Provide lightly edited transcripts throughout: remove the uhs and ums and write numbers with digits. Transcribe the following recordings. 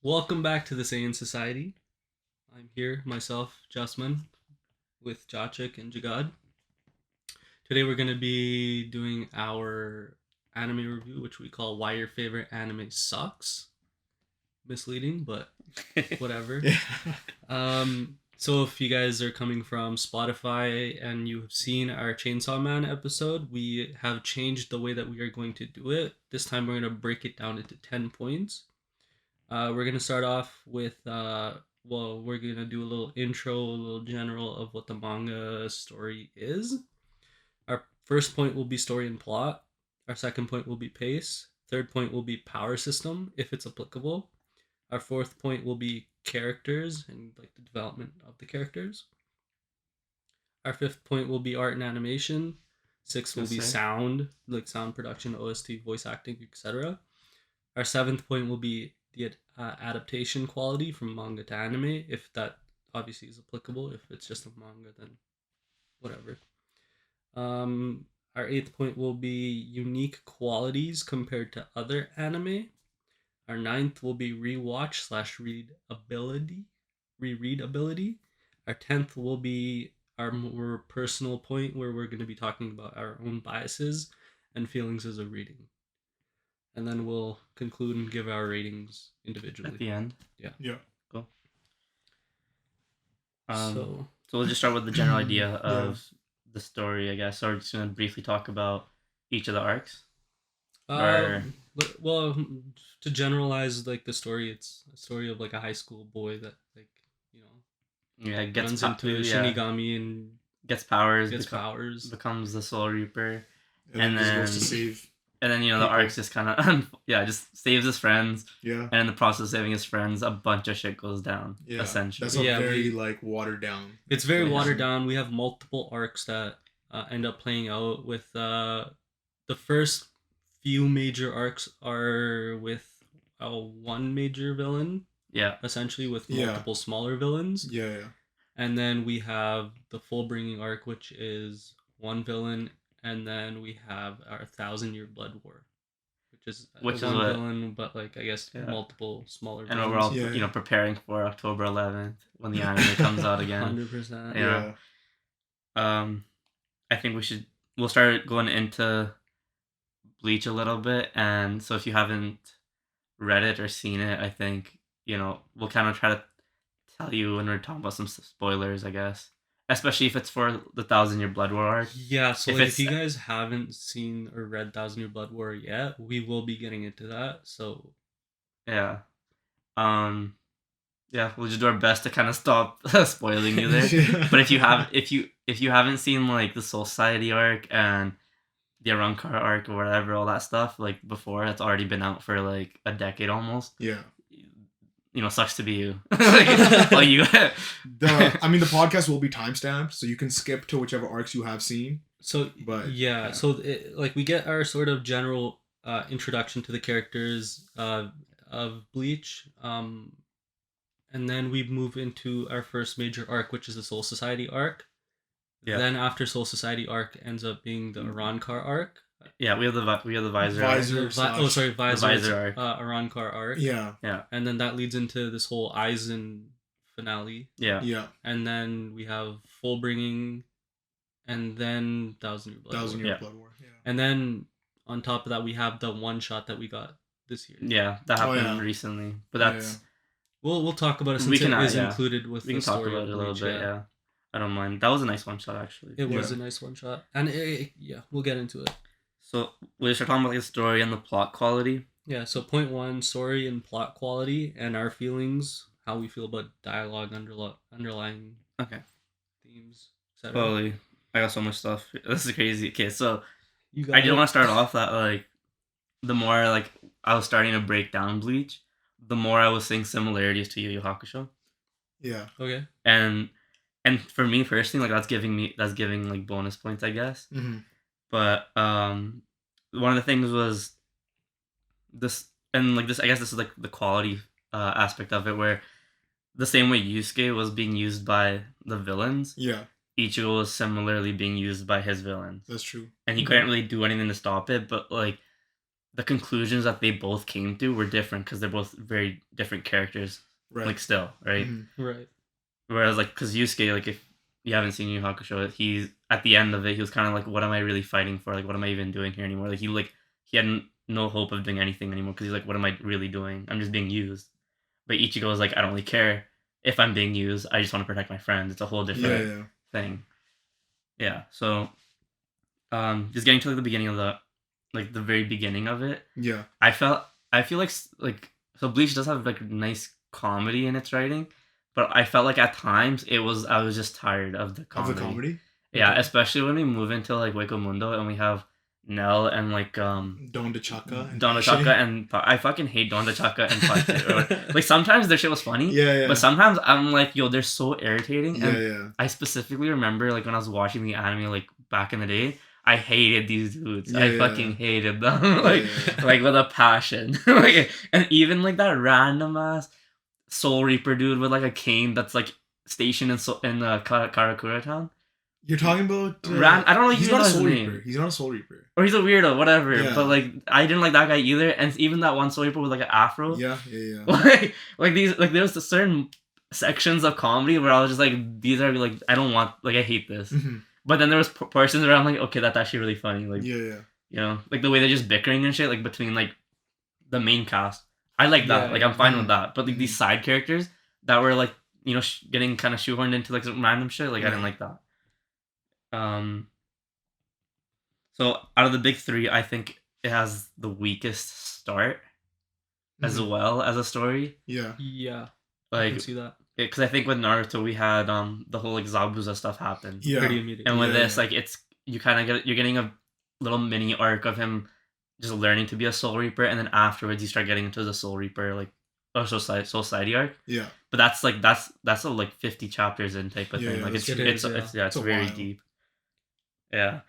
Welcome back to the Saiyan Society. I'm here, myself, Jasmine, with Jachik and Jagad. Today we're going to be doing our anime review, which we call Why Your Favorite Anime Sucks. Misleading, but whatever. Yeah. So if you guys are coming from Spotify and you've seen our Chainsaw Man episode, we have changed the way that we are going to do it. This time we're going to break it down into 10 points. We're gonna start off with we're gonna do a little intro, a little general of what the manga story is. Our first point will be story and plot. Our second point will be pace. Third point will be power system, if it's applicable. Our fourth point will be characters and like the development of the characters. Our fifth point will be art and animation. Sixth will be sound, like sound production, OST, voice acting, etc. Our seventh point will be the adaptation quality from manga to anime, if that obviously is applicable. If it's just a manga, then whatever. Our eighth point will be unique qualities compared to other anime. Our ninth will be rewatch slash reread ability. Our 10th will be our more personal point where we're going to be talking about our own biases and feelings as a reading, and then we'll conclude and give our ratings individually at the end. Yeah. Yeah. Cool. So we'll just start with the general idea of the story, I guess. So we're just gonna briefly talk about each of the arcs. well, to generalize like the story, it's a story of like a high school boy that gets runs into Shinigami and gets powers, becomes the Soul Reaper, and then goes to save. And then the arcs just kind of just saves his friends. Yeah. And in the process of saving his friends, a bunch of shit goes down. Yeah. Essentially. That's very watered down. It's very watered down. We have multiple arcs that end up playing out with the first few major arcs are with one major villain. Yeah. Essentially with multiple smaller villains. Yeah. And then we have the full bringing arc, which is one villain. And then we have our 1,000-Year Blood War, which is one villain, but like I guess multiple smaller villains. And we're all preparing for October 11th when the anime comes out again. 100%. Yeah. I think we'll start going into Bleach a little bit, and so if you haven't read it or seen it, I think we'll kind of try to tell you when we're talking about some spoilers, I guess. Especially if it's for the 1,000-Year Blood War arc. Yeah, so if you guys haven't seen or read 1,000-Year Blood War yet, we will be getting into that. So yeah, we'll just do our best to kind of stop spoiling you there. But if you haven't seen like the Soul Society arc and the Arrancar arc or whatever, all that stuff like before, it's already been out for like a decade almost. Yeah. Sucks to be you. The podcast will be timestamped, so you can skip to whichever arcs you have seen. So, so we get our sort of general introduction to the characters of Bleach, and then we move into our first major arc, which is the Soul Society arc. Yeah. Then after Soul Society arc ends up being the Arrancar arc. Yeah, we have the visor. Visor arc. Arrancar arc. Yeah. And then that leads into this whole Aizen finale. Yeah. And then we have Full Bringing, and then 1,000-Year Blood War. Yeah. And then on top of that, we have the one shot that we got this year. Yeah, that happened recently. But that's we'll talk about it since it is included with the story. We can talk about it a little bit. Yeah. I don't mind. That was a nice one shot, actually. It was a nice one shot, and we'll get into it. So we'll start talking about the story and the plot quality. Yeah, so point one, story and plot quality, and our feelings, how we feel about dialogue, underlying themes, etc. Holy, I got so much stuff. This is crazy. Okay, so I did want to start off that like the more like I was starting to break down Bleach, the more I was seeing similarities to Yu Yu Hakusho. Yeah. Okay. And for me personally, like that's giving like bonus points, I guess. Mm-hmm. But one of the things was this, and like this, I guess this is like the quality aspect of it, where the same way Yusuke was being used by the villains, Ichigo was similarly being used by his villains. That's true. And he couldn't really do anything to stop it, but like the conclusions that they both came to were different because they're both very different characters. Right. Like still, right? Mhm. Right. Whereas like, because Yusuke, like if you haven't seen Yu Yu Hakusho, he's at the end of it, he was kind of like, what am I really fighting for? Like, what am I even doing here anymore? Like he had no hope of doing anything anymore because he's like, what am I really doing? I'm just being used. But Ichigo was like, I don't really care if I'm being used. I just want to protect my friends. It's a whole different Yeah. thing. Yeah. So, just getting to the beginning of the very beginning of it. Yeah. I feel like so Bleach does have like nice comedy in its writing, but I felt like at times I was just tired of the comedy. Of the comedy. Yeah, Okay. especially when we move into like Hueco Mundo and we have Nell and like Don DeChaka. Don DeChaka and I fucking hate Don DeChaka and Pachi. Like sometimes their shit was funny, Yeah. but sometimes I'm like, yo, they're so irritating. Yeah. And Yeah. I specifically remember like when I was watching the anime like back in the day, I hated these dudes. I Yeah. fucking hated them. Like Yeah. like with a passion. Like, and even like that random ass Soul Reaper dude with like a cane that's like stationed in Karakura town. You're talking about. I don't know. He's He's not a his Soul name. Reaper. He's not a Soul Reaper. Or he's a weirdo, whatever. Yeah. But like, I didn't like that guy either. And even that one Soul Reaper with like an afro. Yeah. Like these, like there was certain sections of comedy where I was just like, these are like, I don't want, like I hate this. Mhm. But then there was portions where I'm like, okay, that's actually really funny. Like, Yeah. you know, like the way they're just bickering and shit, like between like the main cast. I like that. Yeah, like I'm fine mhm. with that. But like these side characters that were like, you know, getting kind of shoehorned into like some random shit, like I didn't like that. So out of the big three, I think it has the weakest start as Mhm. well as a story. Yeah. Yeah. I Like, can see that. because I think with Naruto we had the whole like Zabuza stuff happen. Yeah. Pretty immediately. And with Yeah, this, yeah. like you're getting a little mini arc of him just learning to be a Soul Reaper, and then afterwards you start getting into the Soul Reaper like Soul Society arc. Yeah. But that's a like 50 chapters in type of Yeah, thing. yeah, Like that's it's true. it's It is, it's yeah, it's It's a very while. deep. Yeah.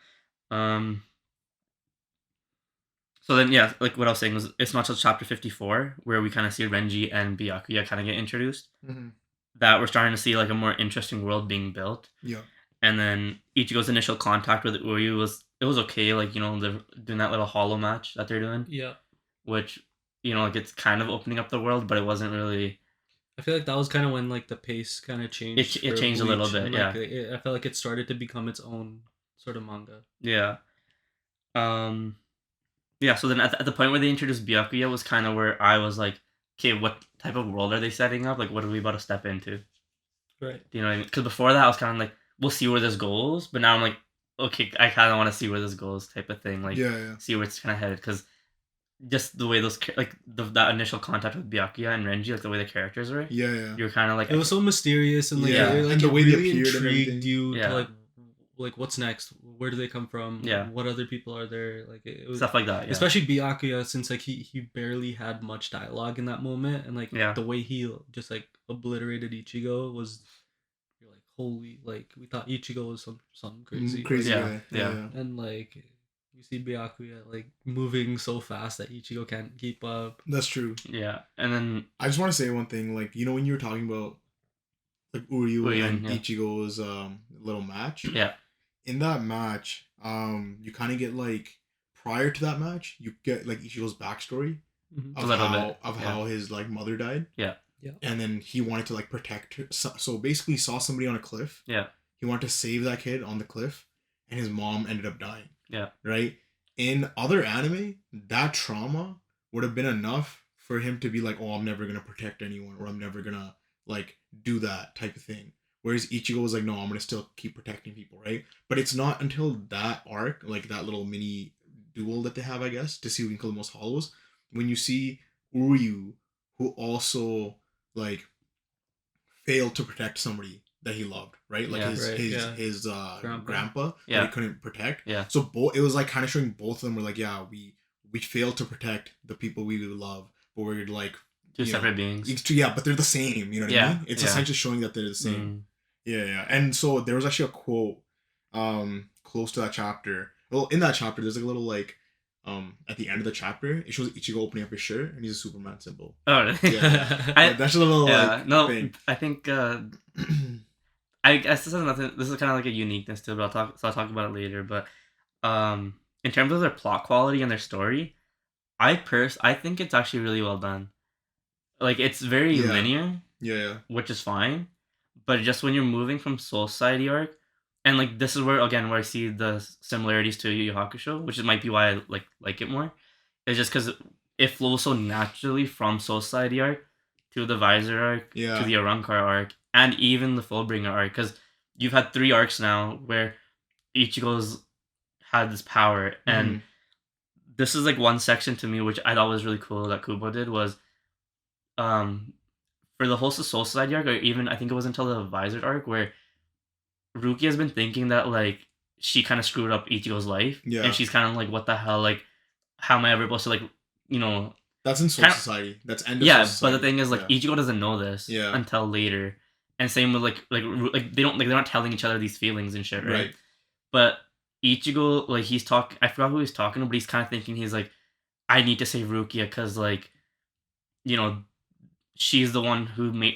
So then yeah, like what I was saying was it's not till chapter 54 where we kind of see Renji and Byakuya kind of get introduced. Mhm. That we're starting to see like a more interesting world being built. Yeah. And then Ichigo's initial contact with Uryu was okay, like, you know, they're doing that little hollow match that they're doing, Yeah. which, you know, like it's kind of opening up the world, but it wasn't really. I feel like that was kind of when like the pace kind of changed. It for changed a little Bleach, bit, and, like, I felt like it started to become its own sort of manga. Yeah. Yeah, so then at the point where they introduced Byakuya was kind of where I was like, okay, what type of world are they setting up? Like, what are we about to step into? Right. Do you know what I mean? Because before that, I was kind of like, we'll see where this goes. But now I'm like, okay, I kind of want to see where this goes type of thing. Like, Yeah. see where it's kind of headed. Because just the way that initial contact with Byakuya and Renji, like the way the characters were, Yeah. you're kind of like, It was so mysterious and like, Yeah, it, like and the it way they really appeared and intrigued everything. you Yeah. to like what's next? Where do they come from? Yeah. What other people are there? Like it was stuff like that. Yeah. especially Byakuya, since like he barely had much dialogue in that moment, and like Yeah. the way he just like obliterated Ichigo was, you're like, holy, like we thought Ichigo was something crazy. Crazy Yeah, guy. yeah. And like you see Byakuya like moving so fast that Ichigo can't keep up. That's true. Yeah, and then I just want to say one thing. Like, you know, when you were talking about like Uryu and yeah. Ichigo's little match. yeah, In that match, you kind of get like, prior to that match, you get like Ichigo's backstory Mhm. of A little how bit, of yeah. how his like mother died. Yeah. Yeah. And then he wanted to like protect her. So basically, he saw somebody on a cliff. Yeah. He wanted to save that kid on the cliff, and his mom ended up dying. Yeah. Right. In other anime, that trauma would have been enough for him to be like, "Oh, I'm never gonna protect anyone, or I'm never gonna like do that type of thing." Whereas Ichigo was like, "No, I'm gonna still keep protecting people." Right. But it's not until that arc, like that little mini duel that they have, I guess, to see who can kill the most hollows, when you see Uryu, who also like failed to protect somebody that he loved, right? Like Yeah. his Grandpa. grandpa Yeah. that he couldn't protect. Yeah. So both, it was like kind of showing both of them were like, yeah, we failed to protect the people we love, but we're like two you know, separate beings. yeah, but they're the same. You know what Yeah, I mean? It's yeah. essentially showing that they're the same. Mm. Yeah. And so there was actually a quote close to that chapter. Well, in that chapter, there's like a little like at the end of the chapter, it shows Ichigo opening up his shirt and he's a Superman symbol. Oh, really? Yeah. I- That's just a little yeah, like no, thing. I think I guess this has nothing. This is kind of like a uniqueness to it, but I'll talk about it later. But in terms of their plot quality and their story, I think it's actually really well done. Like it's very Yeah. linear, Yeah. which is fine, but just when you're moving from Soul Society arc, and like this is where again where I see the similarities to Yu Yu Hakusho, which might be why I like it more. It's just because it flows so naturally from Soul Society arc to the Visor arc to Yeah. the Arrancar arc and even the Fullbringer arc, because you've had 3 arcs now where Ichigo's had this power, and Mhm. this is like one section to me which I thought was really cool that Kubo did was um for the whole Soul Society arc, or even I think it was until the Visor arc where Ruki has been thinking that like she kind of screwed up Ichigo's life, Yeah. and she's kind of like, what the hell, like how am I ever supposed to like you know That's in Soul kind of Society. That's end of yeah, Soul but Society. the thing is like Yeah. Ichigo doesn't know this Yeah. until later, and same with like they don't like they're not telling each other these feelings and shit, right? Right. But Ichigo like he's talking, I forgot who he's talking to, but he's kind of thinking he's like, I need to save Rukia because like you know she's the one who made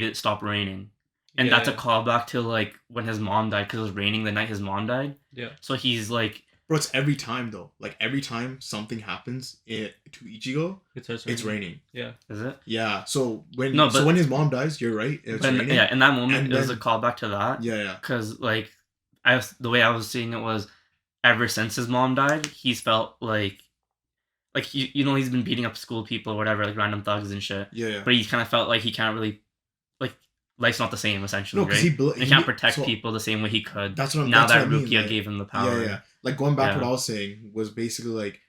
it stop raining. And Yeah, that's a yeah. callback to like when his mom died because it was raining the night his mom died. Yeah. So he's like, Bro, it's every time though. Like every time something happens to Ichigo, it's raining. Yeah. is it? Yeah. So when No, but- when his mom dies, you're right. It's But raining. yeah, in that moment, And it was a then- callback to that. Yeah. Because like, the way I was seeing it was, ever since his mom died, he's felt like he's been beating up school people or whatever, like random thugs and shit. Yeah. But he kind of felt like he can't really, like, life's not the same essentially, No, because right? He can't protect so people the same way he could. That's what I'm. Now That's that what I mean, Rukia like, gave him the power. Yeah. Like going back to Yeah. what I was saying was basically like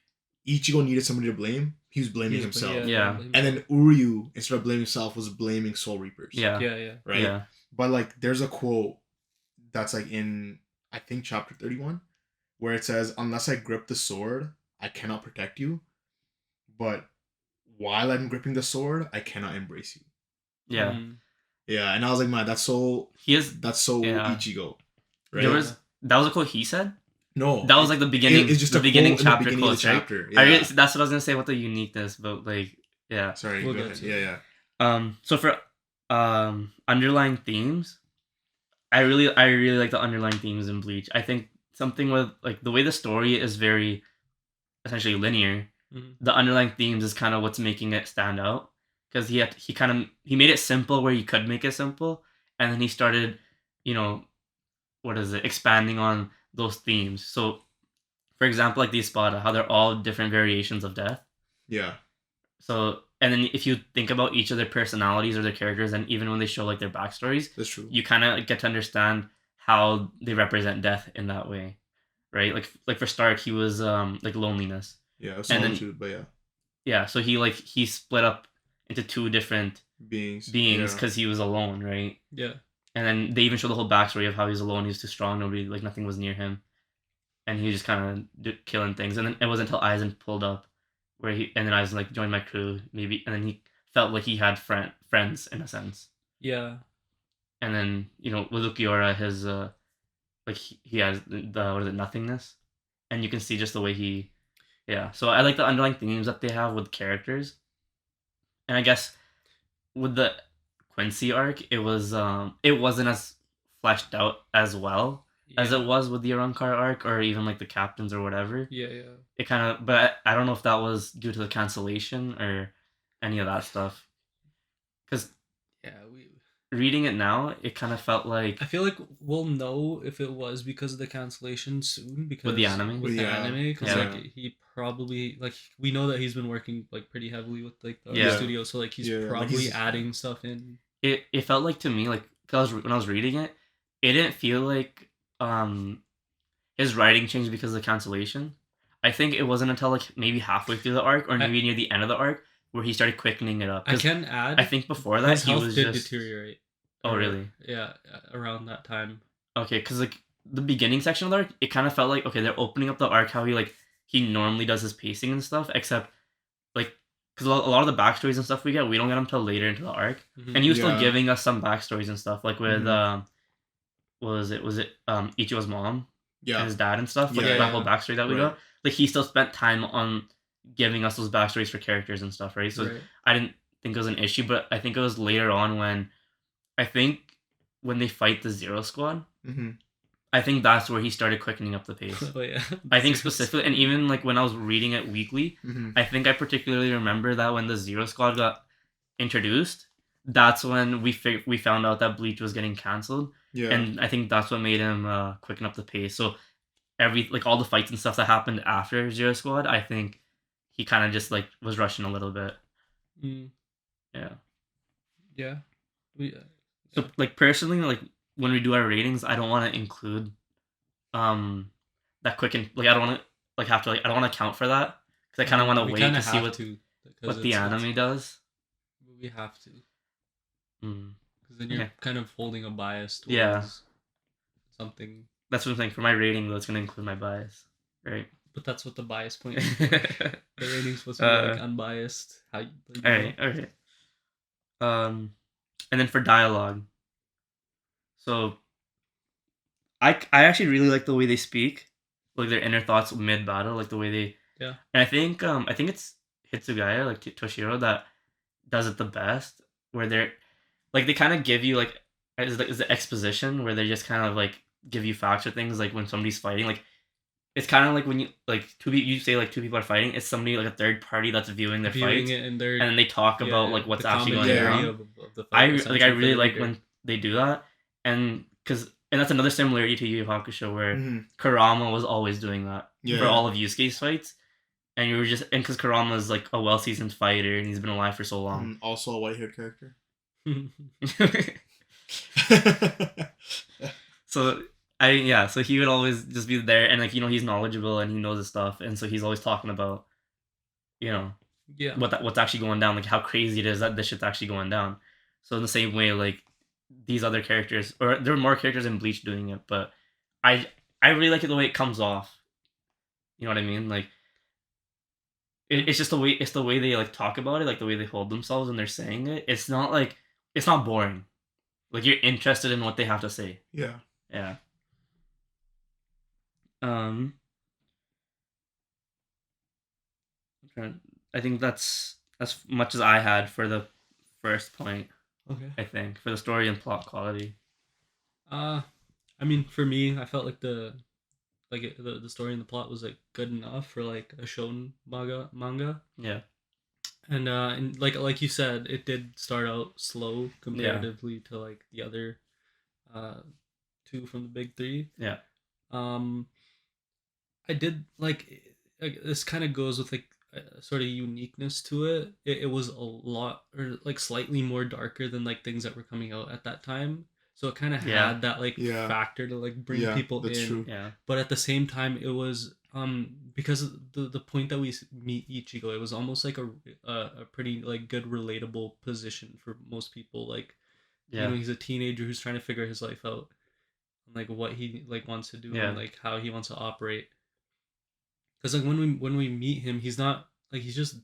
Ichigo needed somebody to blame. He was blaming himself. Yeah. And then Uryu, instead of blaming himself, was blaming Soul Reapers. Yeah. Yeah. Right. Yeah. But like, there's a quote that's like in I think chapter 31, where it says, "Unless I grip the sword, I cannot protect you. But while I'm gripping the sword, I cannot embrace you." Yeah. Mm. Yeah, and I was like, man, that's so He is. Ichigo. Right? There was that was a quote he said. no. That was like the beginning. It's just the a beginning quote in the chapter beginning of quotes, the right? chapter. I Yeah. really, that's what I was gonna say about the uniqueness, but like, yeah. Sorry, We'll go get ahead. to it. Yeah. So for underlying themes, I really like the underlying themes in Bleach. I think something with like the way the story is very essentially linear. Mhm. The underlying themes is kind of what's making it stand out, because he made it simple where he could make it simple, and then he started, expanding on those themes. So, for example, like the Espada, how they're all different variations of death. Yeah. So, and then if you think about each of their personalities or their characters, and even when they show like their backstories, That's true. you kind of get to understand how they represent death in that way, right? Like for Stark, he was like loneliness. Yeah, and then- solitude, but yeah. Yeah, so he split up into 2 different Beings. beings Yeah. because he was alone, right? Yeah. And then they even show the whole backstory of how he was alone. He was too strong. Nobody, like, nothing was near him, and he was just kind of killing things. And then it wasn't until Aizen pulled up, and then Aizen like joined my crew, maybe, and then he felt like he had friends in a sense. Yeah. And then with Ukiura, his like he has the what is it, nothingness, and you can see just the way he, yeah. So I like the underlying themes that they have with characters, and I guess with the Quincy arc, it wasn't as fleshed out as well as it was with the Arrancar arc, or even like the captains or whatever. Yeah. It kind of, but I don't know if that was due to the cancellation or any of that stuff. Because Yeah. reading it now, it kind of felt like I feel like we'll know if it was because of the cancellation soon. Because With the anime? with the Yeah. anime, because Yeah. like he probably like we know that he's been working like pretty heavily with like the Yeah. studio, so like he's Yeah, like, probably he's- adding stuff in. it felt like to me, like, cause when I was reading it, it didn't feel like his writing changed because of the cancellation. I think it wasn't until like maybe halfway through the arc or maybe near the end of the arc where he started quickening it up. I 'Cause can add. I think before that his he health was did just deteriorate. Oh, really? Yeah, around that time. Okay, because like the beginning section of the arc, it kind of felt like, okay, they're opening up the arc how he normally does his pacing and stuff, except like because a lot of the backstories and stuff we don't get them till later into the arc, Mhm. and he was still Yeah. giving us some backstories and stuff, like with what was it Ichigo's mom and Yeah. his dad and stuff, like Yeah, that yeah. whole backstory that we Right. got. Like he still spent time on giving us those backstories for characters and stuff, right? So Right. I didn't think it was an issue, but I think it was later on when I think when they fight the Zero Squad. Mm-hmm. I think that's where he started quickening up the pace. Oh yeah. I think specifically, and even like when I was reading it weekly, Mhm. I think I particularly remember that when the Zero Squad got introduced, that's when we found out that Bleach was getting canceled, Yeah. and I think that's what made him quicken up the pace. So all the fights and stuff that happened after Zero Squad, I think he kind of just like was rushing a little bit. Mm, Yeah. yeah. We. So like personally, like when we do our ratings, I don't want to include that quicken. Like I don't want to like have to like I don't want to account for that because I kind of want to we wait kind to of see have to because what the anime does. we have to Mm. because then you're Okay. kind of holding a bias towards Yeah. something. That's one thing for my rating though. It's gonna include my bias, right? But that's what the bias point All is for. The rating's supposed to be like unbiased. How you, like, you right, all right. And then for dialogue, so I actually really like the way they speak, like their inner thoughts mid battle, like the way they. Yeah. And I think it's Hitsugaya, like Toshiro, that does it the best. Where they're like they kind of give you like is the exposition where they just kind of like give you facts or things like when somebody's fighting like it's kind of like when you like you say like two people are fighting, it's somebody like a third party that's viewing their viewing fights it and they're and then they talk about like what's the actually going commentary down. of the fight. I essentially, for really the like reader. when they do that, and that's another similarity to Yu Yu Hakusho where Mhm. Kurama was always doing that Yeah. for all of Yusuke's fights, and you were just and because Kurama is like a well seasoned fighter and he's been alive for so long. Also a white haired character. So so he would always just be there, and like he's knowledgeable and he knows his stuff, and so he's always talking about, yeah, what's actually going down, like how crazy it is that this shit's actually going down. So in the same way, like these other characters, or there are more characters in Bleach doing it, but I really like it the way it comes off. You know what I mean? Like it's just the way they like talk about it, like the way they hold themselves when they're saying it. It's not boring. Like you're interested in what they have to say. Yeah. Yeah. I think that's as much as I had for the first point. Okay. I think for the story and plot quality. I mean, for me, I felt like the story and the plot was like good enough for like a shonen manga. Yeah. And like you said, it did start out slow comparatively to like the other two from the big three. Yeah. I did like this kind of goes with like a sort of uniqueness to it. It was a lot or like slightly more darker than like things that were coming out at that time. So it kind of had that like factor to like bring people in. True. Yeah. But at the same time, it was because of the point that we meet Ichigo, it was almost like a pretty like good relatable position for most people. Like, he's a teenager who's trying to figure his life out, and like what he like wants to do and like how he wants to operate. Because like when we meet him, he's not like he's just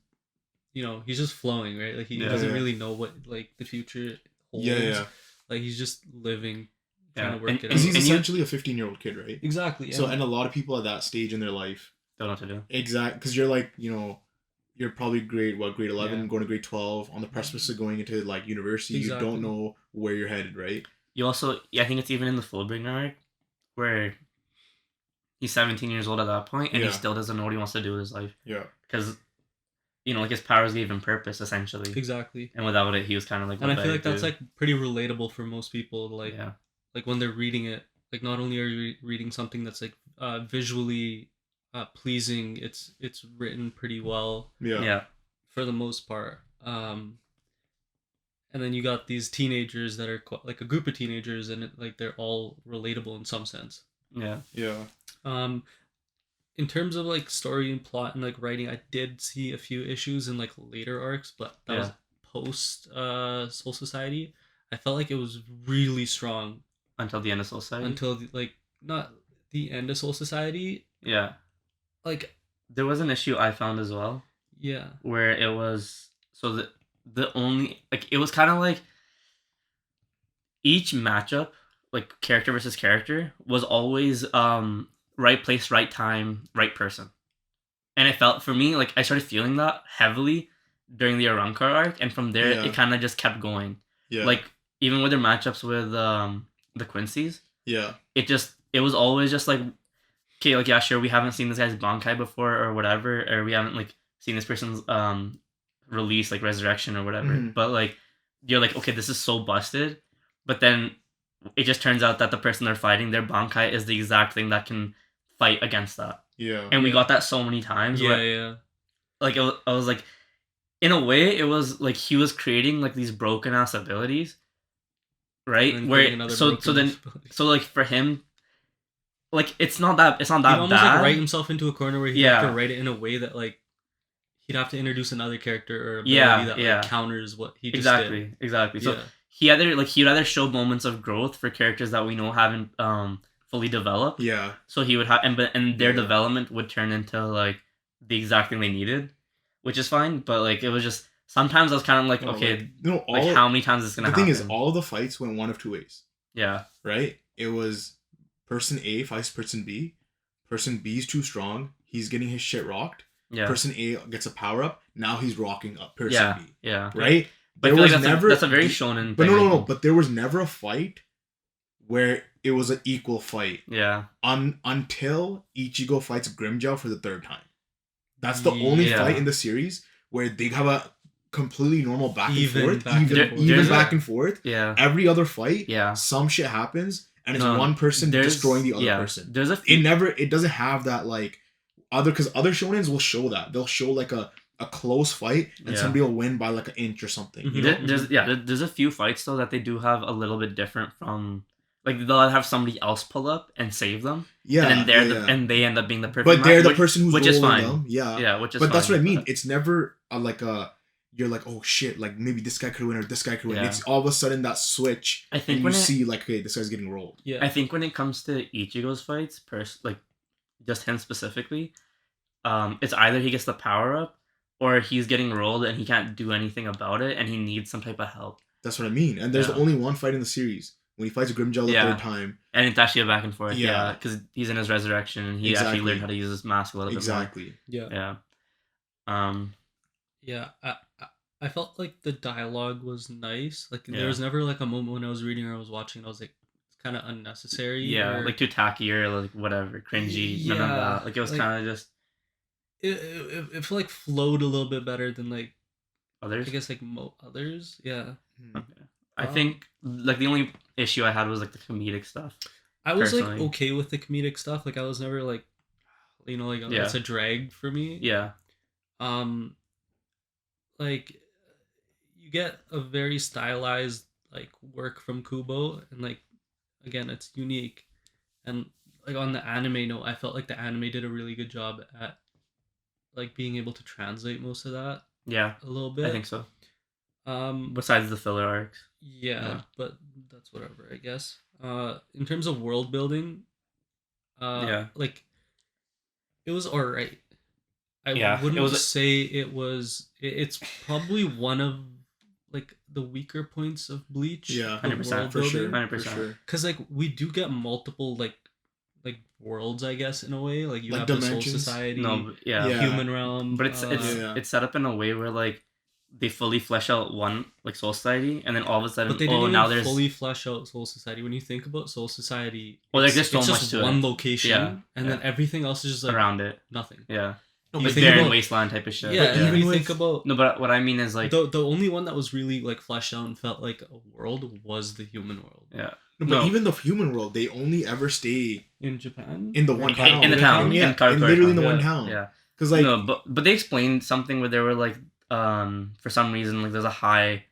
he's just flowing, right? Like he doesn't really know what like the future holds. Like he's just living, trying to work it out. He's essentially a 15-year-old kid, right? Exactly. So and a lot of people at that stage in their life don't know what to do. Exactly, because you're like you're probably grade 11, going to grade 12, on the precipice of going into like university. Exactly. You don't know where you're headed, right? You also, I think it's even in the Fullbringer arc where he's 17 years old at that point and he still doesn't know what he wants to do with his life. Yeah. Because, like his powers gave him purpose, essentially. Exactly. And without it, he was kind of like... And I feel like that's like pretty relatable for most people. Like, like when they're reading it, like not only are you reading something that's like visually pleasing, it's written pretty well. Yeah. For the most part. And then you got these teenagers that are like a group of teenagers, and like they're all relatable in some sense. Yeah. Yeah. In terms of like story and plot and like writing, I did see a few issues in like later arcs, but that was post Soul Society. I felt like it was really strong until the end of Soul Society. Until like not the end of Soul Society. Yeah. Like there was an issue I found as well. Yeah. Where it was the only like it was kind of like each matchup, like character versus character, was always right place, right time, right person. And it felt for me like I started feeling that heavily during the Arrancar arc, and from there it kind of just kept going. Yeah. Like even with their matchups with the Quincy's. Yeah. It it was always just like, okay, like, yeah, sure, we haven't seen this guy's Bankai before or whatever, or we haven't like seen this person's release, like resurrection or whatever. Mhm. But like, you're like, okay, this is so busted, but then it just turns out that the person they're fighting, their Bankai is the exact thing that can fight against that. Yeah. And we Yeah. got that so many times. Yeah, Where, yeah. like, I was like, in a way, it was like he was creating like these broken ass abilities, right? And then Where creating another so broken then ability. so like for him, like it's not He'd that almost bad. like write himself into a corner where he'd have Yeah. to write it in a way that like he'd have to introduce another character or ability Yeah, that yeah. like counters what he just Exactly. did. So Yeah. he'd rather show moments of growth for characters that we know haven't fully developed. Yeah. So he would have and their Yeah. development would turn into like the exact thing they needed, which is fine. But like it was just sometimes I was kind of like, No, okay, like, like how many times is this gonna the happen? thing is, all of the fights went one of two ways, yeah, right? It was person A fights person B. Person B is too strong. He's getting his shit rocked. yeah, Person A gets a power up. Now he's rocking up person yeah, B. yeah. Right? But I There feel like was never that's a very shonen But thing. no. But there was never a fight where it was an equal fight Yeah, until Ichigo fights Grimmjow for the third time. That's the only Yeah. fight in the series where they have a completely normal back and Even forth, back and even forth. even There's back a- and forth. yeah, Every other fight, yeah. some shit happens, and it's No, one person there's- destroying the other yeah, person. There's a few, It doesn't have that like because other shonens will show that they'll show like a close fight and Yeah. somebody will win by like an inch or something. You Mhm. know? there's a few fights though that they do have a little bit different from, like they'll have somebody else pull up and save them, Yeah, and then yeah. and they end up being the perfect. But they're match, the person who's which is rolling fine. them. Yeah, Yeah, which is but that's fine, what I mean. but- It's never like a you're like, oh shit, like maybe this guy could win or this guy could win. Yeah. It's all of a sudden that switch, I think and you when it- see like, okay, this guy's getting rolled. Yeah. I think when it comes to Ichigo's fights, like just him specifically, it's either he gets the power up or he's getting rolled and he can't do anything about it and he needs some type of help. That's what I mean. And there's Yeah. only one fight in the series when he fights Grimmjow the Yeah. third time. And it's actually a back and forth, Yeah. because he's in his resurrection and he Exactly. actually learned how to use his mask a little Exactly. Yeah. bit more. Yeah. Yeah. I felt like the dialogue was nice. Like Yeah. there was never like a moment when I was reading or I was watching. I was like, it's kind of unnecessary. Yeah, or- like too tacky or like whatever, cringy, none of Yeah, that. Like it was like- kind of just it felt like flowed a little bit better than like others. I guess like others. Yeah. Hmm. Okay. I think like the only issue I had was like the comedic stuff. I was like Personally. okay with the comedic stuff. Like I was never like, like Yeah. it's a drag for me. Yeah. Like you get a very stylized like work from Kubo, and like again, it's unique. And like on the anime note, I felt like the anime did a really good job at like being able to translate most of that Yeah. a little bit. I think so. Um, Besides the filler arcs. yeah, Yeah. but that's whatever, I guess. In terms of world building, Yeah. like it was alright. I Yeah, it wouldn't was- say it was. It's probably one of like the weaker points of Bleach. Yeah, 100%, for sure. 100%. For sure. Because like we do get multiple like worlds, I guess, in a way. Like you Like have the Soul dimensions? Society, No, but yeah. Yeah. Human Realm, But it's Yeah. it's set up in a way where like they fully flesh out one like Soul Society, and then all of a sudden, but they didn't now even there's fully flesh out Soul Society. When you think about Soul Society, Well, like, it's there's so much just to it. one location, Yeah, and then yeah. everything else is just like around it. nothing. Yeah, No, You like think barren about- wasteland type of shit. Yeah, and even when you with- think about No, but what I mean is like the only one that was really like fleshed out and felt like a world was the human world yeah. No, but No. even the human world, they only ever stay in Japan. in the one In- town. in the town, Yeah, in Karakura literally in the town. one Yeah. town. Yeah. Because like, No, but they explained something where they were like, for some reason, like there's a high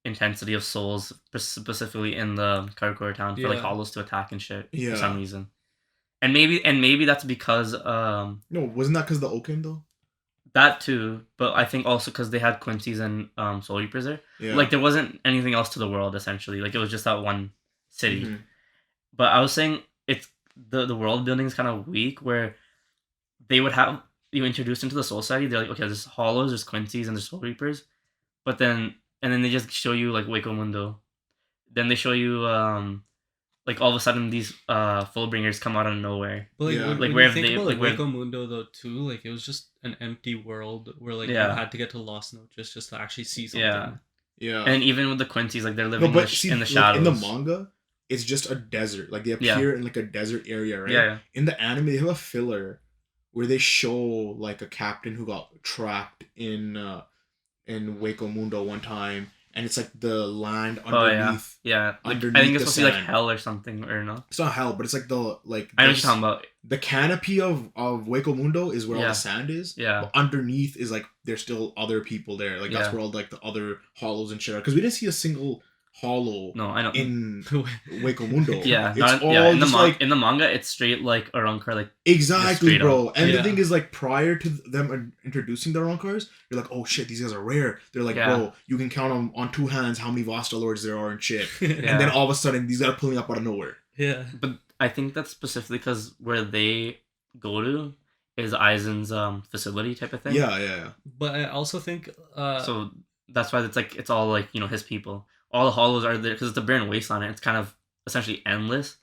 intensity of souls specifically in the Karakura town for like Yeah. hollows to attack and shit Yeah. for some reason. And maybe that's because no, wasn't that because the Oaken though? that too, but I think also because they had Quincy's and Soul Reapers there. Yeah. Like there wasn't anything else to the world essentially. Like it was just that one city. Mhm. But I was saying it's the world building is kind of weak where they would have you introduced into the Soul Society. They're like, okay, there's Hollows, there's Quincy's, and there's Soul Reapers, but then they just show you like Waco Mundo. Then they show you like all of a sudden these Fullbringers come out of nowhere. But like, Yeah. when Like, you where think they- about like, like where- Waco Mundo though too, like it was just an empty world where like Yeah. you had to get to Lost Note just to actually see something. Yeah. Yeah. And even with the Quincy's, like they're no, living but in see, the like, shadows. in the manga, it's just a desert. Like they Yeah. appear in like a desert area, right? Yeah. In the anime, they have a filler where they show like a captain who got trapped in Waco Mundo one time, and it's like the land Oh yeah. underneath. Yeah. Like, I underneath think it's the supposed to be like sand. hell or something, or no? It's not hell, but it's like the like. I know what this- you're talking about. The canopy of Waco Mundo is where all Yeah. the sand is. Yeah. But underneath is like there's still other people there. Like that's Yeah. where all like the other hollows and shit are. Because we didn't see a single hollow No, I know. in Waco Mundo. Yeah, It's not all yeah. In the just like in the manga, it's straight like Arrancar, like exactly, straight bro. And Yeah. the thing is, like, prior to them introducing their own cars, you're like, oh shit, these guys are rare. They're like, Yeah. bro, you can count on two hands how many Vasta Lords there are and shit. Yeah. And then all of a sudden, these guys are pulling up out of nowhere. Yeah. But I think that's specifically because where they go to is Aizen's facility type of thing. Yeah. But I also think So that's why it's all like, you know, his people. All the hollows are there because it's a barren wasteland. And it's kind of essentially endless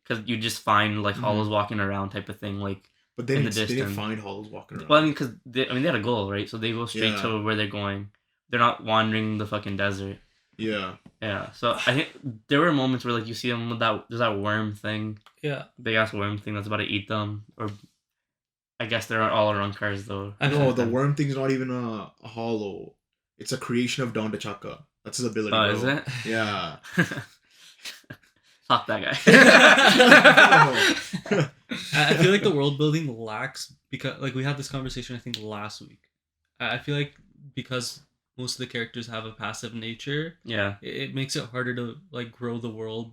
because you just find like Mhm. hollows walking around type of thing. Like, But they In the didn't, they didn't distance. find hollows walking around. well, I mean, because they had a goal, right? So they go straight Yeah. to where they're going. They're not wandering the fucking desert. Yeah. Yeah. So I think there were moments where like you see them with there's that worm thing, yeah. big ass worm thing that's about to eat them, or I guess they're all around cars though. I No, the worm thing's not even a hollow. It's a creation of Don DeChaka. That's his ability, Oh, bro. is it? Yeah. Fuck that guy. I feel like the world building lacks because like we had this conversation I think last week. I feel like because most of the characters have a passive nature, Yeah. it makes it harder to like grow the world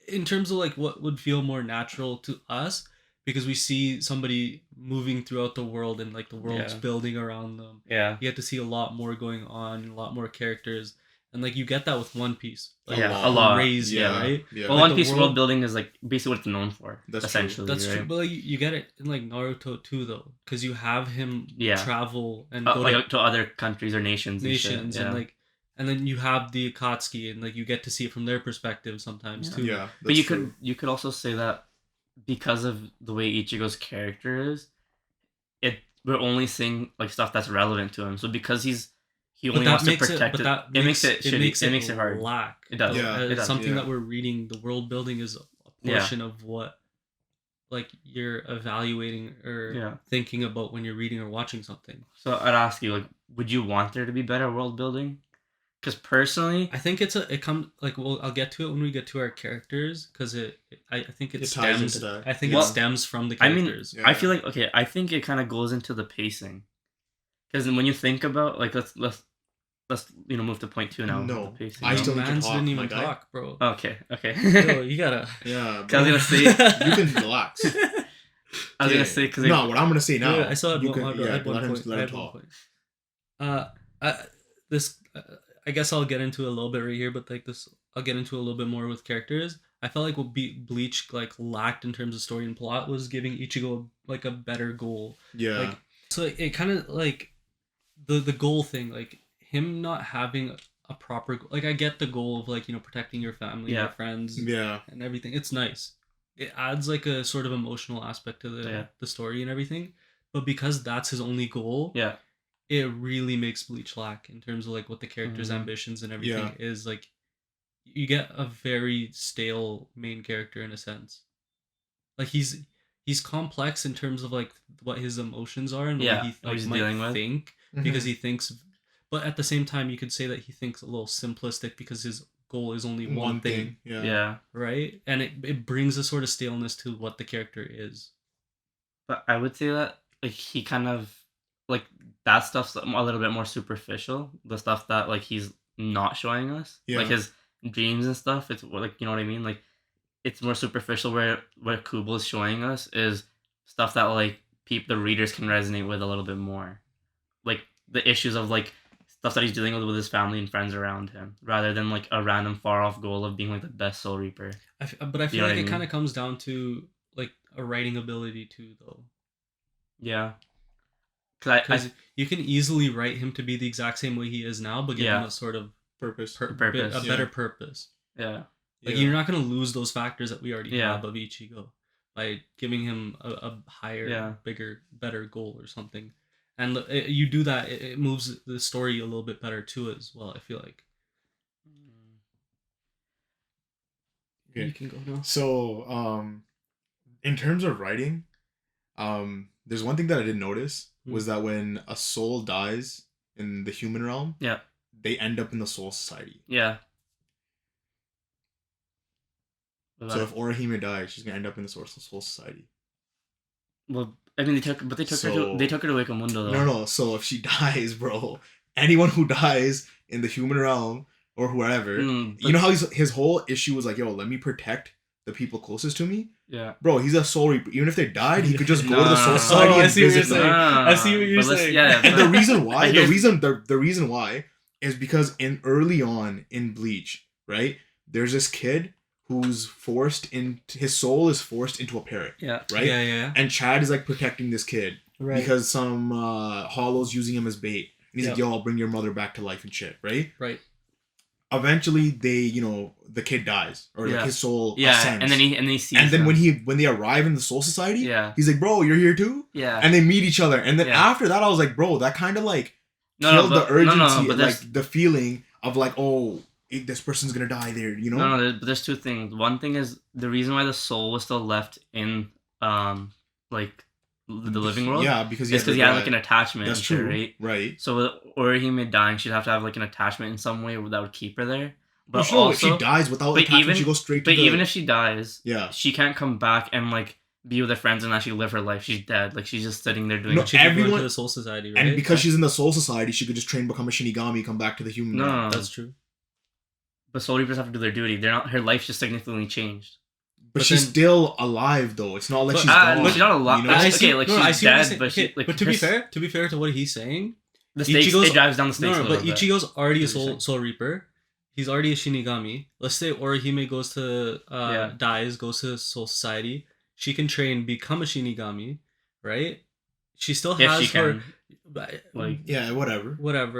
in terms of like what would feel more natural to us because we see somebody moving throughout the world and like the world's Yeah. building around them. Yeah. You get to see a lot more going on, a lot more characters, and like you get that with One Piece. Like, Yeah, a lot. crazy, Yeah. right? Yeah. Well, Like, One the Piece world world- building is like basically what it's known for. That's true. essentially. That's right? true, but like you get it in like Naruto too, though, because you have him Yeah. travel and go Like to other countries or nations. to nations and, shit. Yeah. and like, and then you have the Akatsuki and like you get to see it from their perspective sometimes Yeah. too. Yeah. But that's you true. could also say that because of the way Ichigo's character is, we're only seeing like stuff that's relevant to him. So because he But only that wants to makes protect it, but that it makes it shitty. makes It makes it hard. lack. It does. Yeah. It It's does. something Yeah. that we're reading. The world building is a Yeah. portion of what like you're evaluating or Yeah. thinking about when you're reading or watching something. So I'd ask you, like, would you want there to be better world building? Because personally, I think it comes like well I'll get to it when we get to our characters because I think it It ties stems into that. I think Well, it stems from the I mean, characters. Yeah. I feel like I think it kind of goes into the pacing. Because when you think about like let's move to point 2 now. No. the pacing. I No? still need to Mans talk, didn't my even guy. talk, bro. Okay. Yo, you gotta. Yeah. Cause I was bro. gonna say, You can relax. I was gonna say because No, what I'm gonna say now. Yeah, I still had you one, can- I yeah, had one let him- point. let I him had one talk. point. I guess I'll get into it a little bit right here, but like this, I'll get into a little bit more with characters. I felt like what Bleach like lacked in terms of story and plot was giving Ichigo like a better goal. Yeah. Like, so it kind of like the goal thing, like him not having a proper like I get the goal of like protecting your family, Yeah. your friends, Yeah. and everything. It's nice. It adds like a sort of emotional aspect to Yeah. the story and everything. But because that's his only goal, yeah, it really makes Bleach lack in terms of like what the character's Mhm. ambitions and everything Yeah. is. Like you get a very stale main character in a sense. Like he's complex in terms of like what his emotions are and Yeah, what he what like he's might dealing with. think because he thinks, but at the same time you could say that he thinks a little simplistic because his goal is only one thing, Yeah. yeah. right? And it brings a sort of staleness to what the character is. But I would say that like he kind of like that stuff's a little bit more superficial. The stuff that like he's not showing us, Yeah. like his dreams and stuff. It's like you know what I mean. Like it's more superficial. Where Kubo is showing us is stuff that like the readers can resonate with a little bit more, like the issues of like stuff that he's dealing with his family and friends around him, rather than like a random far off goal of being like the best Soul Reaper. But I feel know like what I it mean? kind of comes down to like a writing ability too, though. Yeah, because Because you can easily write him to be the exact same way he is now, but give him Yeah. a sort of Purpose. Purpose, a better purpose. yeah. Like Yeah. you're not gonna lose those factors that we already Yeah. have of Ichigo by giving him a higher, Yeah. bigger, better goal or something. And you do that, it moves the story a little bit better too as well. I feel like. Okay. You can go now. So, in terms of writing, there's one thing that I didn't notice was that when a soul dies in the human realm, Yeah. they end up in the soul society. Yeah. So if Orihime dies, she's gonna end up in the soul society. Well, I mean, they took her to Wakamundo though. No. So if she dies, bro, anyone who dies in the human realm or whoever, you know how his whole issue was like, yo, let me protect the people closest to me. Yeah. Bro, he's a soul reaper. Even if they died, he could just go to the soul society I and see what you're visit them. saying. I see what you're saying. Yeah, And the reason why, the reason why is because early on in Bleach, right? There's this kid who's his soul is forced into a parrot. Yeah. Right? Yeah. And Chad is like protecting this kid. Right. Because some hollow's using him as bait. And he's like, yo, I'll bring your mother back to life and shit, right? Right. Eventually the kid dies. Or like his soul ascends. And then he sees and then them. when they arrive in the soul society, he's like, bro, you're here too? Yeah. And they meet each other. And then after that I was like, bro, that kind of like killed the urgency, like the feeling of like, oh, this person's gonna die there, you know? No, but there's two things. One thing is the reason why the soul was still left in like the living world. Yeah, because he had like an attachment. That's true, right? Right. So with Orihime dying, she'd have to have like an attachment in some way that would keep her there. But also, if she dies without attachment, she goes straight to But even if she dies, yeah, she can't come back and like be with her friends and actually live her life. She's dead. Like she's just sitting there doing. No, she everyone go into the soul society, right? And because she's in the soul society, she could just train, become a Shinigami, come back to the human. No, that's true. But soul reapers have to do their duty. They're not. Her life's just significantly changed. But she's still alive, though. It's not like she's gone. But she's not alive. You know? She's dead. But to be fair to what he's saying, the stakes it drives down the stakes. No, but Ichigo's already a soul reaper. He's already a Shinigami. Let's say Orihime goes to dies, goes to Soul Society. She can train, become a Shinigami, right? She still has her. Like yeah, whatever.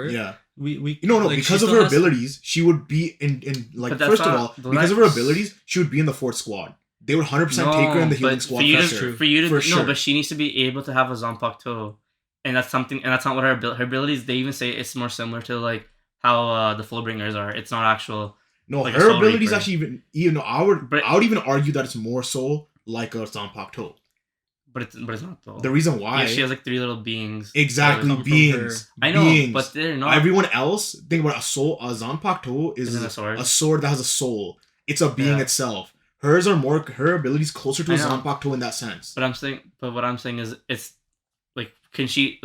Yeah, we no like, because of her abilities, she would be in like first of all because of her abilities, she would be in the 4th squad. They would 100% take her in the healing squad. For you to but she needs to be able to have a Zanpakuto, and that's something, and that's not what her abilities. They even say it's more similar to like how the Fullbringers are. It's not actual. No, like her abilities actually even I would even argue that it's more so like a Zanpakuto. But it's not though. The reason why she has like 3 little beings. Exactly, beings. I know, beings. but they're not. Everyone else, think about a soul. A Zanpakuto is a sword that has a soul. It's a being itself. Hers are more. Her abilities closer to a Zanpakuto in that sense. But what I'm saying is, it's like, can she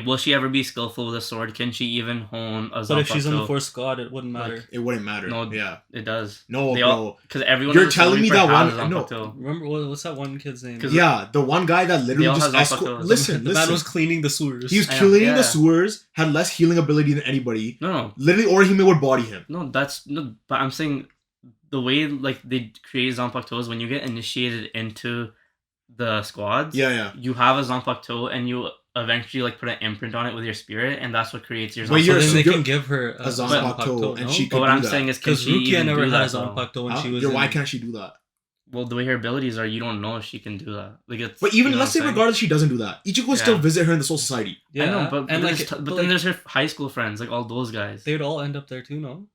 will she ever be skillful with a sword? Can she even hone a Zanpakuto? But if she's in the 4th squad, it wouldn't matter. It wouldn't matter. No, yeah, it does. No, bro. Because everyone. You're telling me that one. No, remember what's that one kid's name? Yeah, the one guy that literally just listen. The man was cleaning the sewers. He was cleaning the sewers. Had less healing ability than anybody. No. Literally, Orihime would body him. No, but I'm saying the way like they create Zanpakutos, when you get initiated into the squads, you have a Zanpakuto and you eventually like put an imprint on it with your spirit, and that's what creates your Zanpakuto. So they can give her a Zanpakuto, and she could do that. But what I'm saying is, because Rukia never had a Zanpakuto when she was. Why can't she do that? Well, the way her abilities are, you don't know if she can do that. Like, it's, but even let's say regardless, she doesn't do that. Ichigo would still visit her in the Soul Society. Yeah, I know, but then there's her high school friends, like all those guys. They would all end up there too, no?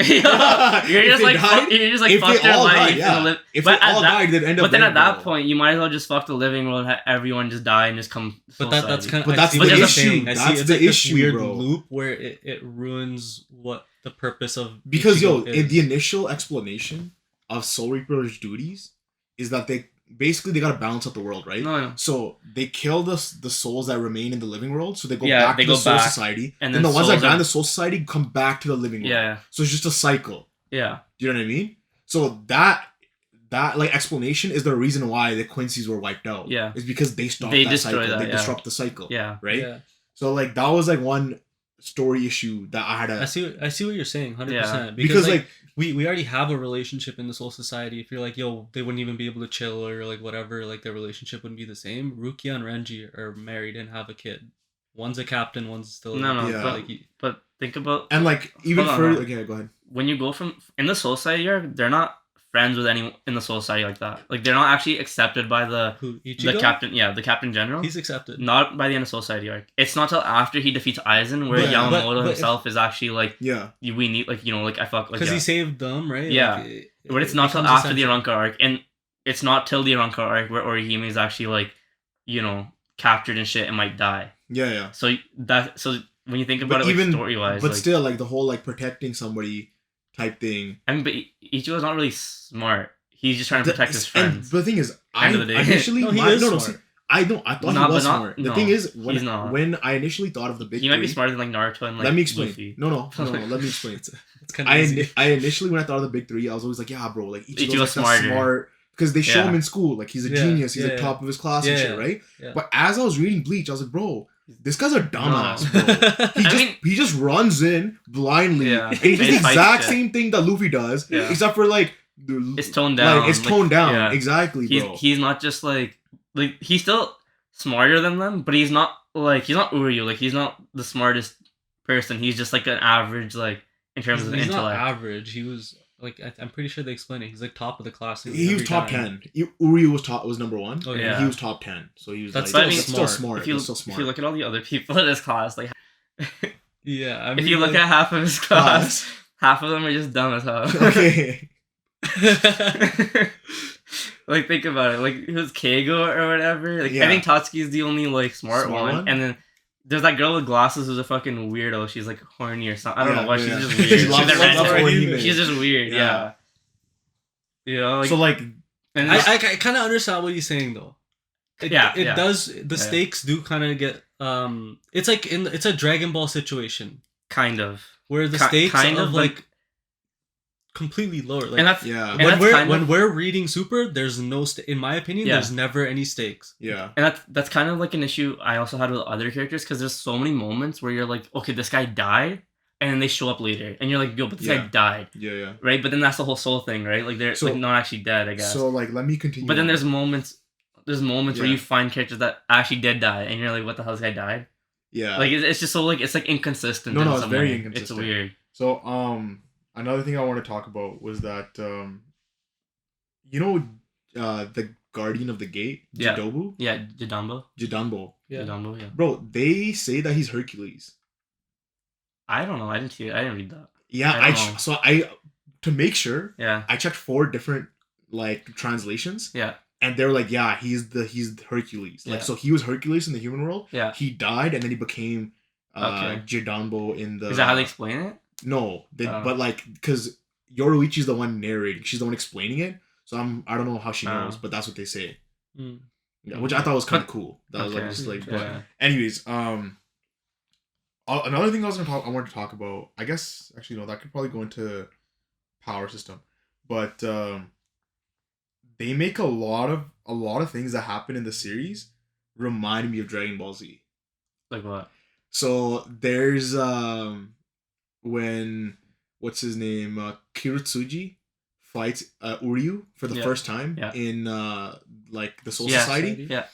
You're just like fuck their life. Yeah. If they all died, they'd end up. But then at that point, you might as well just fuck the living world, have everyone just die and just come. But that's kind of. But that's the issue. That's the issue, weird loop where it ruins what the purpose of. Because in the initial explanation of Soul Reaper's duties is that they gotta balance out the world, right? No. So they kill the souls that remain in the living world, so they go back to the Soul Society, and then the ones that die in the Soul Society come back to the living world. Yeah. So it's just a cycle. Yeah. Do you know what I mean? So that like explanation is the reason why the Quincy's were wiped out. Yeah. Is because they stopped that cycle. They disrupt the cycle. Yeah. Right? Yeah. So like that was like one story issue that I had to... I see what you're saying, 100%. Yeah. Because like we already have a relationship in the Soul Society. If you're like, yo, they wouldn't even be able to chill or like whatever, like their relationship wouldn't be the same. Rukia and Renji are married and have a kid. One's a captain, one's still but think about, and like even further. Okay, go ahead. When you go from in the Soul Society, they're not friends with anyone in the Soul Society like that. Like they're not actually accepted by the Ichigo? captain. Yeah, the captain general. He's accepted. Not by the end of Soul Society arc. It's not till after he defeats Aizen where But- Yamamoto but himself is actually like, Yeah. we need like I fuck like Because he saved them, right? Yeah. Like, but it's not till becomes after the essential. Arrancar arc, and it's not till the Arrancar arc where Orihime is actually like, captured and shit and might die. Yeah. So when you think about But it, even- like story wise, But like, still, like the whole like protecting somebody type thing. I mean, but Ichigo's not really smart. He's just trying to protect his friends. But the thing is, End of the day. initially No, he my- is no, smart. see, I thought he No, was but not- smart. The no, thing is, he's not. when I initially thought of the big He might be three, smarter than like Naruto and like let me explain. Luffy. No, let me explain. It's kind of easy. I initially, when I thought of the big three, I was always like, yeah, bro, like Ichigo's Ichigo's like smarter. smart because they show Yeah. him in school, like he's a Yeah, genius, he's yeah, like yeah. top of his class and Yeah, shit, yeah. right? Yeah. But as I was reading Bleach, I was like, bro, this guy's a dumbass, No. bro. He just runs in blindly. Yeah. And he does the And fights exact shit. same thing that Luffy does, Yeah. except for like It's toned down. Like it's toned down. yeah. Exactly, bro. He's not just like he's still smarter than them, but he's not Uryu. Like he's not the smartest person. He's just like an average in terms of He's not intellect. average. He was I'm pretty sure they explained it. He's like top of the class. He was every top time. 10. Uryu was number 1. Oh, and yeah. He was top 10. So he was That's like still still smart. smart. If you, He's still if smart. you look at all the other people in his class, like Yeah, I mean, if you look at half of his class, half of them are just dumb as hell. Okay. Like think about it. Like it was Keigo or whatever. Like Yeah. I think Tatsuki is the only smart Smart one. one? And then there's that girl with glasses who's a fucking weirdo. She's like horny or something. I don't Yeah, know why. yeah. She's just She weird. She's loves- a loves redhead. Orihime. She's just weird. Yeah. Yeah. So like and I kind of understand what he's saying though. It Yeah. does. The Yeah. stakes do kind of get It's like it's a Dragon Ball situation kind of. where the Ki- stakes kind of of, like completely lower. Like And that's yeah. and that's kind when of, we're reading Super, there's no in my opinion, Yeah. there's never any stakes. yeah. and that's kind of like an issue I also had with other characters because there's so many moments where you're like, okay, this guy died, and then they show up later, and you're like, yo, but this guy Yeah. died, Yeah. right? But then that's the whole soul thing, right? Like they're So- like not actually dead, I guess. So like let me continue. but then on. there's moments where Yeah. you find characters that actually did die, and you're like, what the hell, this guy died? yeah. Like it's just so it's inconsistent. No, in it's some very way. inconsistent. It's weird. So another thing I want to talk about was that the Guardian of the Gate, Yeah. Jidobu, Yeah, Jidanbo. Jidanbo. Yeah. Jidanbo, yeah. Bro, they say that he's Hercules. I don't know. I didn't see it. I didn't read that. Yeah, I don't know. to make sure, Yeah. I checked 4 different translations, Yeah. and they were like, yeah, he's Hercules. Like Yeah. so he was Hercules in the human world. Yeah. He died and then he became Okay. Jidanbo in the Is that how they explain it? No, Oh. but like because Yoruichi's the one narrating, she's the one explaining it. So I don't know how she knows, Oh. but that's what they say. Mm. Yeah, which I thought was kind of But- cool. That was like Okay. just like. Yeah. But anyways, another thing I wanted to talk about. I guess actually no, that could probably go into power system, but they make a lot of things that happen in the series remind me of Dragon Ball Z. Like what? So there's when what's his name Kirutsuji fights Uryu for the Yeah. first time Yeah. in like the Soul Yeah. Society. Yeah.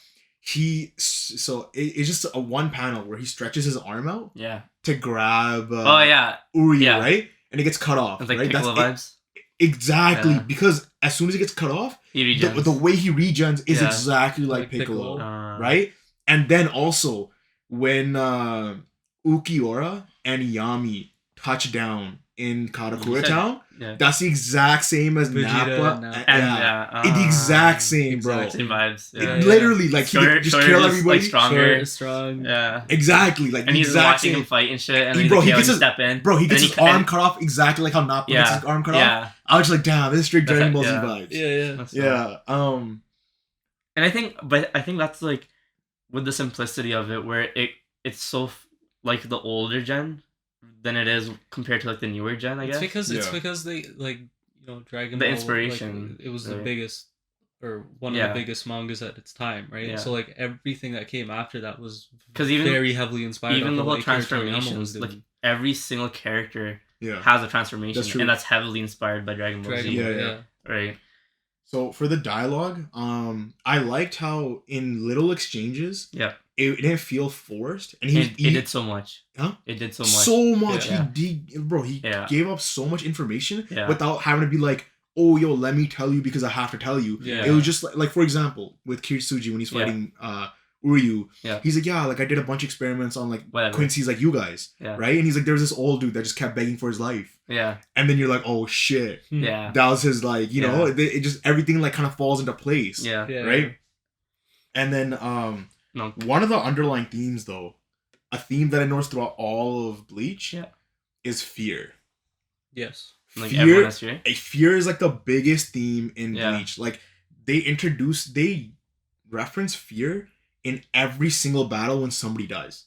It's just a one panel where he stretches his arm out Yeah. to grab Oh yeah. Uryu, Yeah. right? And it gets cut off. It's like right? Piccolo vibes. Exactly, Yeah. because as soon as it gets cut off, He the regens. way he regens is Yeah. exactly like Like Piccolo. Piccolo. Right? And then also when Ukiura and Yami touch down in Karakura said- Town, Yeah. that's the exact same as Vegeta Nappa. and Nappa. And yeah. It's the exact same, bro. exact Same vibes. It Yeah. Yeah. literally, like, he could just Shorter, kill just, everybody. like, stronger. Short, strong. Yeah. Exactly, like, And the he's exact watching same. him fight and shit, and He- then bro, he's he like, gets "Yo, his- step in. Bro, he And gets then his arm cut off exactly like how Nappa gets Yeah. his arm cut off. Yeah. I was just like, damn, this is straight That's Dragon it, Ball Z yeah. vibes. Yeah. That's Yeah. And I think that's like with the simplicity of it, where it's so like the older gen than it is compared to like the newer gen. I guess. It's Yeah. because they Dragon The Ball. inspiration, It was the right. biggest or one of Yeah. the biggest mangas at its time, right? Yeah. So like everything that came after that was 'Cause even- very heavily inspired. even off the of whole what Akira Toriyama was transformations, like doing. every single character Yeah. has a transformation, That's true. and that's heavily inspired by Dragon Ball Dragon Z. Ball, Yeah, yeah. Right. So for the dialogue, I liked how in little exchanges, Yeah. it didn't feel forced, and It did so much. Huh? It did so much. so much. Yeah. He gave up so much information Yeah. without having to be like, oh yo, let me tell you because I have to tell you. Yeah. It was just like for example, with Kirisuji when he's fighting Uryu, he's like, yeah, like I did a bunch of experiments on like Whatever. Quincy's like you guys, right? And he's like, there's this old dude that just kept begging for his life. Yeah. And then you're like, oh shit. Yeah. That was his like, you know, it just everything like kind of falls into place. Yeah. Right? And then one of the underlying themes though, a theme that I noticed throughout all of Bleach is fear. Yes. Like everyone has fear? Fear is like the biggest theme in Bleach. Like they reference fear in every single battle when somebody dies.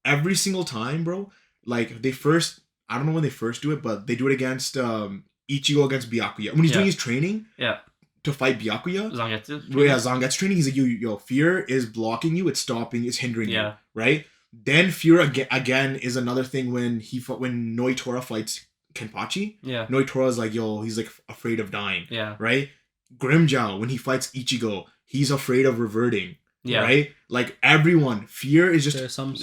Every single time, bro. Like I don't know when they first do it, but they do it against Ichigo against Byakuya. When he's doing his training to fight Byakuya. Zangetsu? Zangetsu training. He's like, yo, fear is blocking you, it's stopping, it's hindering you. Right? Then fear again is another thing when Noitora fights Kenpachi. Yeah. Noitora's like, yo, he's like afraid of dying. Yeah. Right? Grimmjow, when he fights Ichigo, he's afraid of reverting. Yeah. Right? Like everyone, fear is just some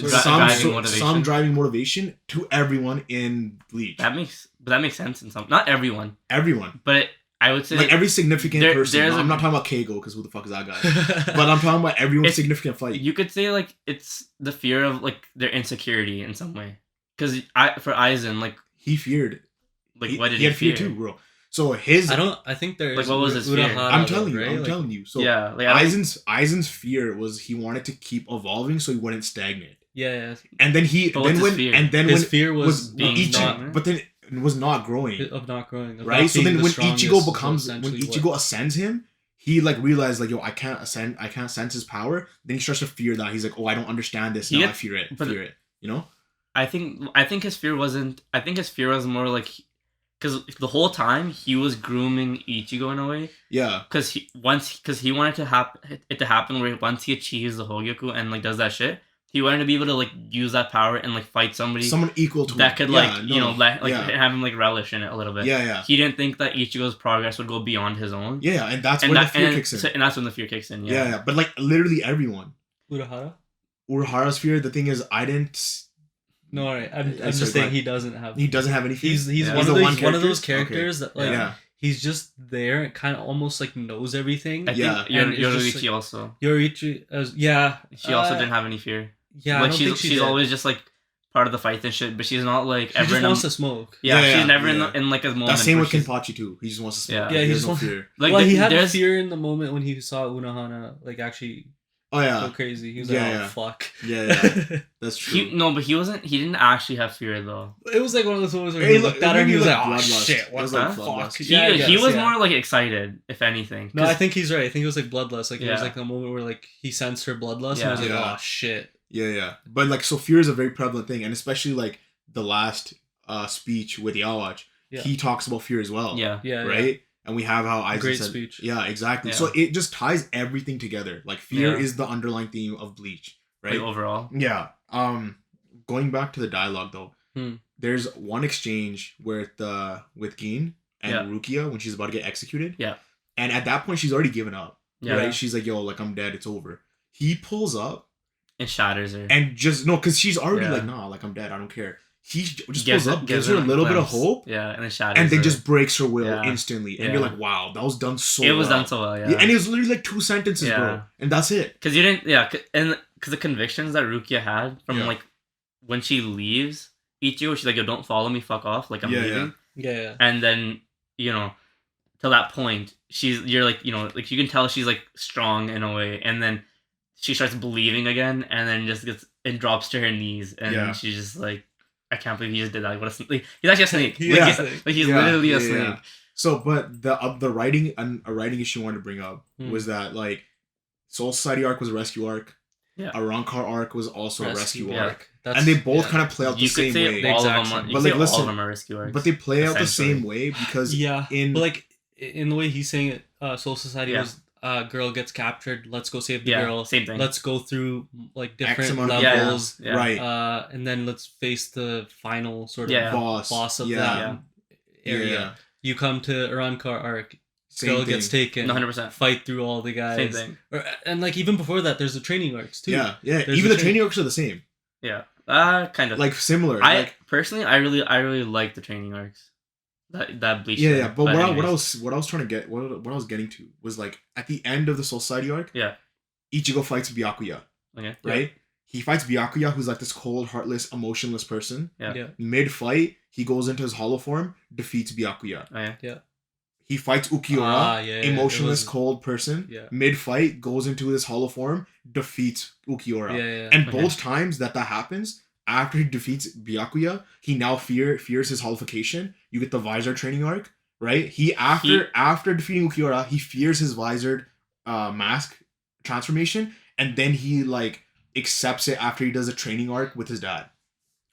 driving motivation to everyone in Bleach. That makes sense in some. Not everyone. Everyone. But I would say like every significant person. I'm not talking about Keigo because who the fuck is that guy? But I'm talking about everyone's significant fight. You could say like it's the fear of like their insecurity in some way. Because for Aizen, like he feared. Like what did he fear too, bro? So his I think there is like what was his fear? I'm telling you. So yeah, like, Aizen's fear was he wanted to keep evolving so he wouldn't stagnate. Yeah. And then his fear was being but then it was not growing. Of not growing. Right? So then when Ichigo ascends him, he like realized like, yo, I can't sense his power. Then he starts to fear that. He's like, oh, I don't understand this. Now I fear it. You know? I think his fear wasn't. I think his fear was more like, because the whole time he was grooming Ichigo in a way. Yeah. Because he wanted it to happen where once he achieves the Hogyoku and like does that shit, he wanted to be able to like use that power and like fight someone equal to that could have him like relish in it a little bit. Yeah. He didn't think that Ichigo's progress would go beyond his own. Yeah, and that's when the fear kicks in. And that's when the fear kicks in. Yeah. But like literally everyone. Urahara's fear. The thing is, I didn't. No, alright. I'm just saying he doesn't have. He doesn't have any fear. He's one of those characters that like he's just there and kind of almost like knows everything. I think Yoruichi also. Yoruichi, she also didn't have any fear. Yeah, like she's always just like part of the fight and shit, but she's not like ever. She just wants to smoke. Yeah, she's never in like a moment. That's same with Kenpachi too. He just wants to smoke. Yeah, he just wants fear. Like he had fear in the moment when he saw Unohana like actually. Oh yeah, go crazy. He was like, "Oh fuck." Yeah, that's true. But he didn't actually have fear though. It was like one of those moments where he looked at her and he was like, "Oh shit, what the fuck?" He was more like excited, if anything. No, I think he's right. I think it was like bloodlust. Like it was like the moment where like he sensed her bloodlust and he was like, "Oh shit." Yeah. But like, so fear is a very prevalent thing, and especially like the last speech with Yawatch, he talks about fear as well. Yeah. Right. Yeah. And we have how Aizen said, speech. Yeah, exactly. Yeah. So it just ties everything together. Like fear is the underlying theme of Bleach, right? Like overall. Yeah. Going back to the dialogue though, there's one exchange with Gin and Rukia when she's about to get executed. Yeah. And at that point, she's already given up. Yeah. Right? She's like, yo, like I'm dead. It's over. He pulls up and shatters her. And just because she's already like, nah, like I'm dead. I don't care. He just pulls up, gives her a little bit of hope, and then shatters and then just breaks her will instantly. And you're like, wow, that was done so well. It was done so well, And it was literally like 2 sentences, bro. And that's it. Because you didn't, and because the convictions that Rukia had from like when she leaves Ichigo, she's like, yo, don't follow me, fuck off, like I'm leaving. Yeah. And then, till that point, you're like, like you can tell she's like strong in a way, and then she starts believing again, and then just drops to her knees, and she's just like, I can't believe he just did that. What a snake! He's actually a snake. He's literally a snake. Yeah. So, but the writing a writing issue I wanted to bring up was that like Soul Society arc was a rescue arc. Yeah. A Rancor arc was also a rescue arc. And they both kind of play out the same way. All of them are rescue arcs. But they play out the same way because but like in the way he's saying it, Soul Society was girl gets captured, let's go save the girl. Same thing. Let's go through like different levels. Right. And then let's face the final sort of boss of that area. Yeah. You come to Rancor arc, girl gets taken. 100%. Fight through all the guys. Same thing. And like even before that, there's the training arcs too. Yeah. Even the training arcs are the same. Yeah. Kind of. Like similar. Personally, I really like the training arcs. that Bleach. Yeah, thing. but what I anyways. was trying to get what I was getting to was like at the end of the Soul Society arc, Yeah. Ichigo fights Byakuya, Okay. right? He fights Byakuya, who's like this cold, heartless, emotionless person. Yeah. Mid fight, he goes into his hollow form, defeats Byakuya. Oh, yeah. He fights Ukiura, emotionless, cold person. Yeah. Mid fight, goes into his hollow form, defeats Ukiura. Yeah. And both times that happens, after he defeats Byakuya, he now fears his holification. You get the visor training arc, right? After defeating Ukiura, he fears his visored mask transformation, and then he like accepts it after he does a training arc with his dad.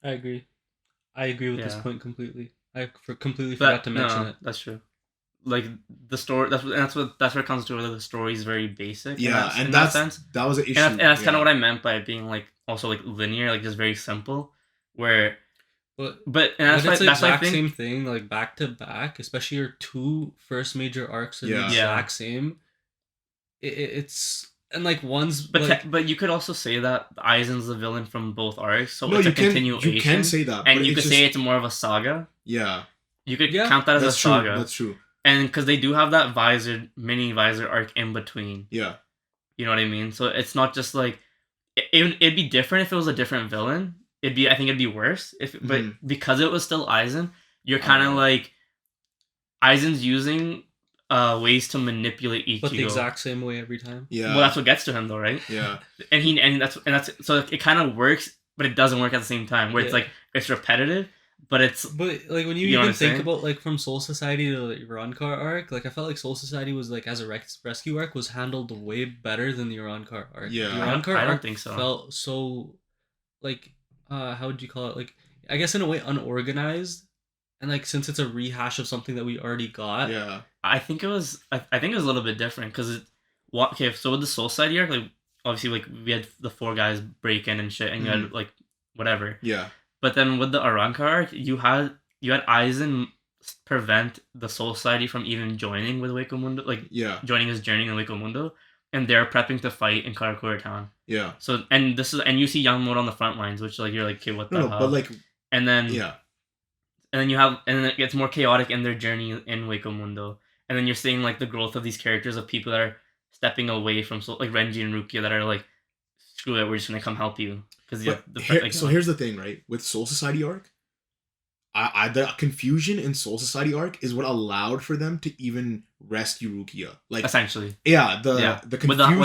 I agree with this point completely. I completely forgot to mention it. That's true. Like the story, that's where it comes to, where the story is very basic. Yeah, in that sense, that was an issue. And that's kind of what I meant by it being like also like linear, like just very simple. Where, but and that's the exact same thing, like back to back, especially your two first major arcs are the exact same. It's and like one's but you could also say that Aizen's the villain from both arcs, so it's a continuation. You can say that, and you could say it's more of a saga. Yeah, you could count that as a saga. That's true. And because they do have that mini visor arc in between. Yeah. You know what I mean? So it's not just like it'd be different if it was a different villain. I think it'd be worse but because it was still Aizen, you're kind of like Aizen's using ways to manipulate Ichigo. But the exact same way every time. Yeah. Well, that's what gets to him though, right? Yeah. and that's so it kind of works, but it doesn't work at the same time. Where it's like it's repetitive. But like when you even think about like from Soul Society to the Urankar arc, like I felt like Soul Society was like as a rescue arc was handled way better than the Urankar arc. Yeah, the Urankar I don't arc think so. Felt so like how would you call it? Like I guess in a way unorganized, and like since it's a rehash of something that we already got. Yeah, I think it was a little bit different because so with the Soul Society arc, like obviously like we had the 4 guys break in and shit, and you had like whatever. Yeah. But then with the Urankar arc, you had Aizen prevent the Soul Society from even joining with Wako Mundo, like joining his journey in Wako Mundo, and they're prepping to fight in Karakura Town. Yeah. So and you see Yamamoto on the front lines, which like you're like, okay, what the hell? But like, and then and then it gets more chaotic in their journey in Wako Mundo, and then you're seeing like the growth of these characters of people that are stepping away from like Renji and Rukia that are like, screw it, we're just gonna come help you. So here's the thing, right? With Soul Society arc, the confusion in Soul Society arc is what allowed for them to even rescue Rukia. Like essentially, the confusion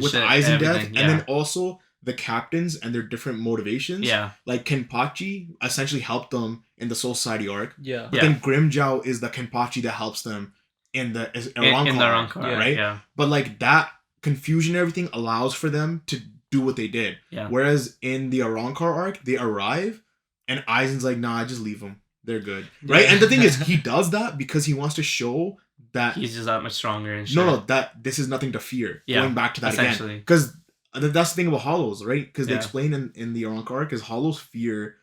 with the Aizen death, and then also the captains and their different motivations. Yeah, like Kenpachi essentially helped them in the Soul Society arc. Yeah, but then Grimmjow is the Kenpachi that helps them in the Urankar, right? Yeah, but like that confusion and everything allows for them to do what they did. Yeah. Whereas in the Urankar arc, they arrive and Aizen's like, nah, just leave them. They're good. Right? And the thing is, he does that because he wants to show that he's just that much stronger and shit. No, that this is nothing to fear. Yeah. Going back to that again. Because that's the thing about Hollows, right? Because they explain in the Urankar arc is Hollows fear,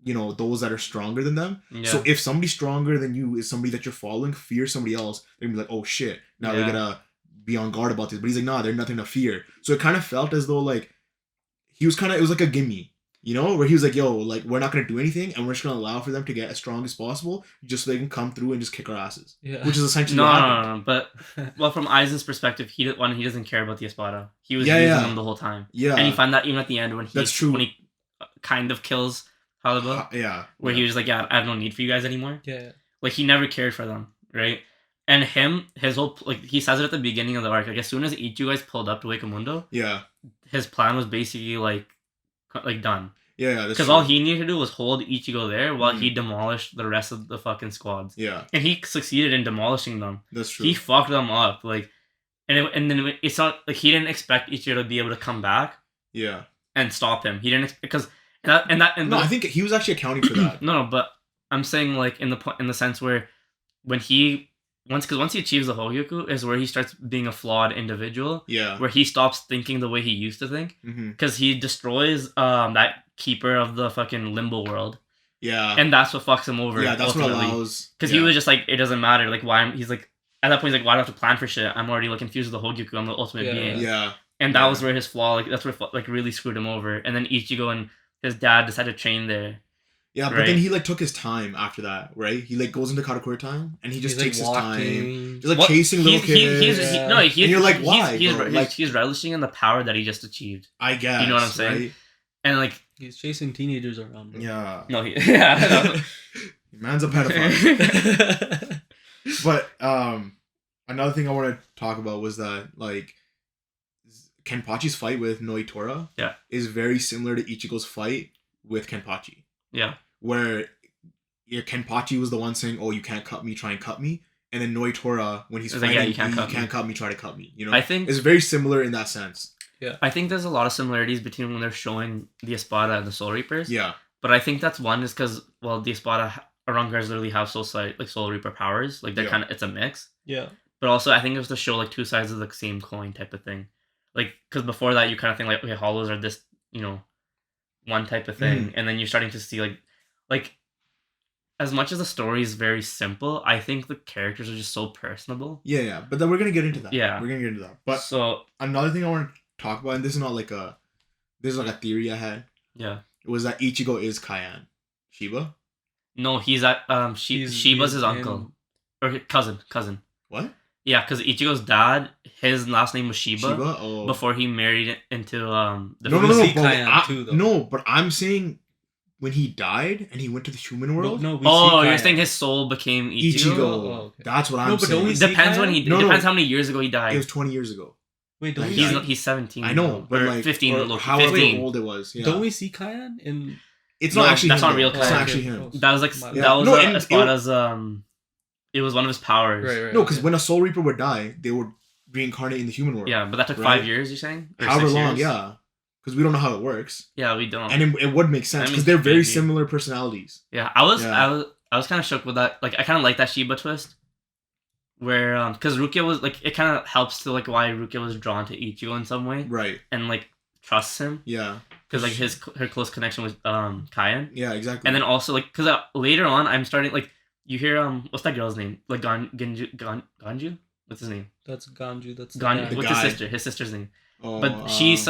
those that are stronger than them. Yeah. So if somebody stronger than you is somebody that you're following, fear somebody else, they're gonna be like, oh shit, now we gotta be on guard about this. But he's like, nah, there's nothing to fear. So it kind of felt as though like it was like a gimme, where he was like, yo, like we're not gonna do anything and we're just gonna allow for them to get as strong as possible just so they can come through and just kick our asses. Yeah. Which is essentially what happened. But well, from Aizen's perspective, he doesn't care about the Espada. He was using them the whole time. Yeah. And you find that even at the end when he kind of kills Haliba. Where he was like, yeah, I have no need for you guys anymore. Yeah. Like he never cared for them, right? And his whole, like, he says it at the beginning of the arc. Like, as soon as Ichigo guys pulled up to Wako Mundo, his plan was basically, like done. Yeah, because all he needed to do was hold Ichigo there while he demolished the rest of the fucking squads. Yeah. And he succeeded in demolishing them. That's true. He fucked them up. Like, and then it's not, like, he didn't expect Ichigo to be able to come back. Yeah. And stop him. He didn't, because, I think he was actually accounting for that. No, but I'm saying, like, in the sense where when once he achieves the Hogyoku is where he starts being a flawed individual. Yeah. Where he stops thinking the way he used to think. Because he destroys that keeper of the fucking limbo world. Yeah. And that's what fucks him over. Yeah, that's ultimately. What allows... Because he was just like, it doesn't matter. Like, why... He's like... At that point, he's like, why do I have to plan for shit? I'm already, like, confused with the Hogyoku. I'm the ultimate being. Yeah. And that was where his flaw... Like, that's where, like, really screwed him over. And then Ichigo and his dad decided to train there. Yeah, but Right. then he like took his time after that, right? He like goes into Katakuri time and he just He's, like, takes his time, walking. just like What- chasing little he's, kids. Yeah. no, he's, And you're like, he's, why, He's, bro? he's, Like- he's relishing in the power that he just achieved, I guess. You know what I'm saying? Right? and like He's chasing teenagers around. Bro. Yeah. no, yeah, I know. Man's a pedophile. But another thing I want to talk about was that like Kenpachi's fight with Noitora Yeah. is very similar to Ichigo's fight with Kenpachi. Yeah. Where Kenpachi was the one saying, "Oh, you can't cut me, try and cut me," and then Noitora, when he's It's like, fighting, yeah, you can't cut me. try to cut me. You know, I think it's very similar in that sense. I think there's a lot of similarities between when they're showing the Espada and the Soul Reapers. Yeah, But I think that's one is because the Espada Arangars literally have Soul Reaper powers. Like they're Yeah. kind of it's a mix. Yeah. But also I think it was to show like two sides of the same coin type of thing. Like because before that you kind of think like okay hollows are this one type of thing, and then you're starting to see like as much as the story is very simple, I think the characters are just so personable. yeah. But then we're gonna get into that. Yeah. we're gonna get into that. But So another thing I want to talk about, and this is not like this is like a theory I had, yeah. was that Ichigo is Cayenne. Shiba? No, he's at He's Shiba's his in- uncle or cousin. What? Yeah, because Ichigo's dad, his last name was Shiba, Oh. before he married into the No, We see bro, Cayenne too, though. no, but I'm saying when he died and he went to the human world, No, we Oh, see you're Kaya. saying his soul became Ichigo? Ichigo. Oh, okay. That's what I'm No, but saying. don't we see Depends when Kaya? he No, depends no. how many years ago he died. It was 20 years ago. Wait, don't Like, we he's see, he's 17. I know, now, but or like 15. or Look, however 15. old it was. Yeah. don't we see Cayenne in? It's No, not actually that's him. not real though. It's Cayenne. not actually him. That was like My that bad. was No, and Espada's it was one of his powers. Right. No, because okay. when a Soul Reaper would die, they would reincarnate in the human world. Yeah, but that took Right. 5 years. You're saying? Or However 6 long, years? yeah. Because we don't know how it works, Yeah, we don't. and it would make sense I mean, because they're very maybe. similar personalities. Yeah, I was Yeah. I was kind of shook with that. Like I kind of like that Shiba twist, where because Rukia was like it kind of helps to like why Rukia was drawn to Ichigo in some way Right. and like trusts him Yeah. because like her close connection with Cayenne, Yeah. Exactly. and then also like because later on I'm starting like you hear what's that girl's name like Ganju what's his name That's Ganju. That's the Ganju guy. what's guy. his sister's name Oh, but she's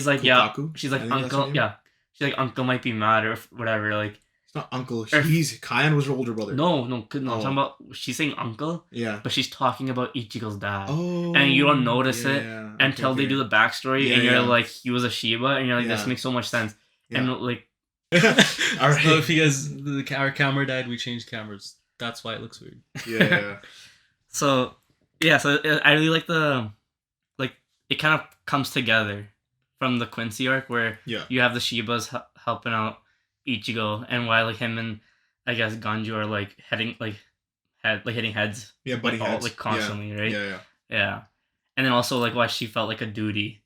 like yeah Kotaku? she's I like think that's her uncle name. yeah she's like uncle might be mad or whatever like. It's not uncle. Or- He's Cayenne was her older brother. No, I'm Oh. talking about. She's saying uncle, Yeah. but she's talking about Ichigo's dad. Oh. And you don't notice it yeah. until they do the backstory, Yeah, and you're yeah. like, he was a Shiba, and you're like, this Yeah. makes so much sense. Yeah. And like, All right. So if you guys, our camera died, we changed cameras. That's why it looks weird. Yeah. so yeah, I really like it kind of comes together from the Quincy arc where Yeah. you have the Shibas helping out Ichigo, and why like him and I guess Ganju are like hitting heads, Yeah. Buddy like, heads. like constantly, right? Yeah. Yeah, and then also like why she felt like a duty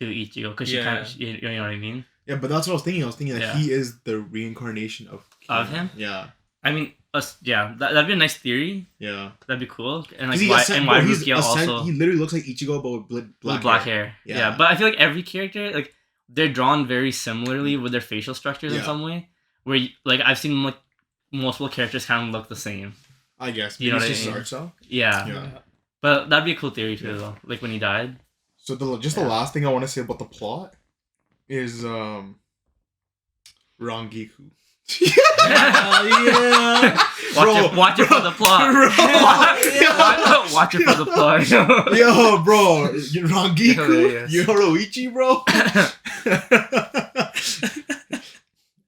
to Ichigo because she Yeah. kind of you know what I mean. Yeah. But that's what I was thinking. I was thinking that Yeah. he is the reincarnation of him? Yeah. I mean, that'd be a nice theory. Yeah. That'd be cool. And 'Cause why he's Rukia also he literally looks like Ichigo but with with black, black hair. Yeah. Yeah, but I feel like every character like they're drawn very similarly with their facial structures in Yeah. some way. Where like I've seen like multiple characters kind of look the same. I guess. You know Maybe what it's I just mean? art style. Yeah. Yeah. But that'd be a cool theory too, Yeah. though. Like when he died. So the Yeah. last thing I want to say about the plot is Rangiku. Yeah. Watch it for the plot. Watch it for the plot. Yo, bro, Rangiku, Yes. Yoroichi, bro.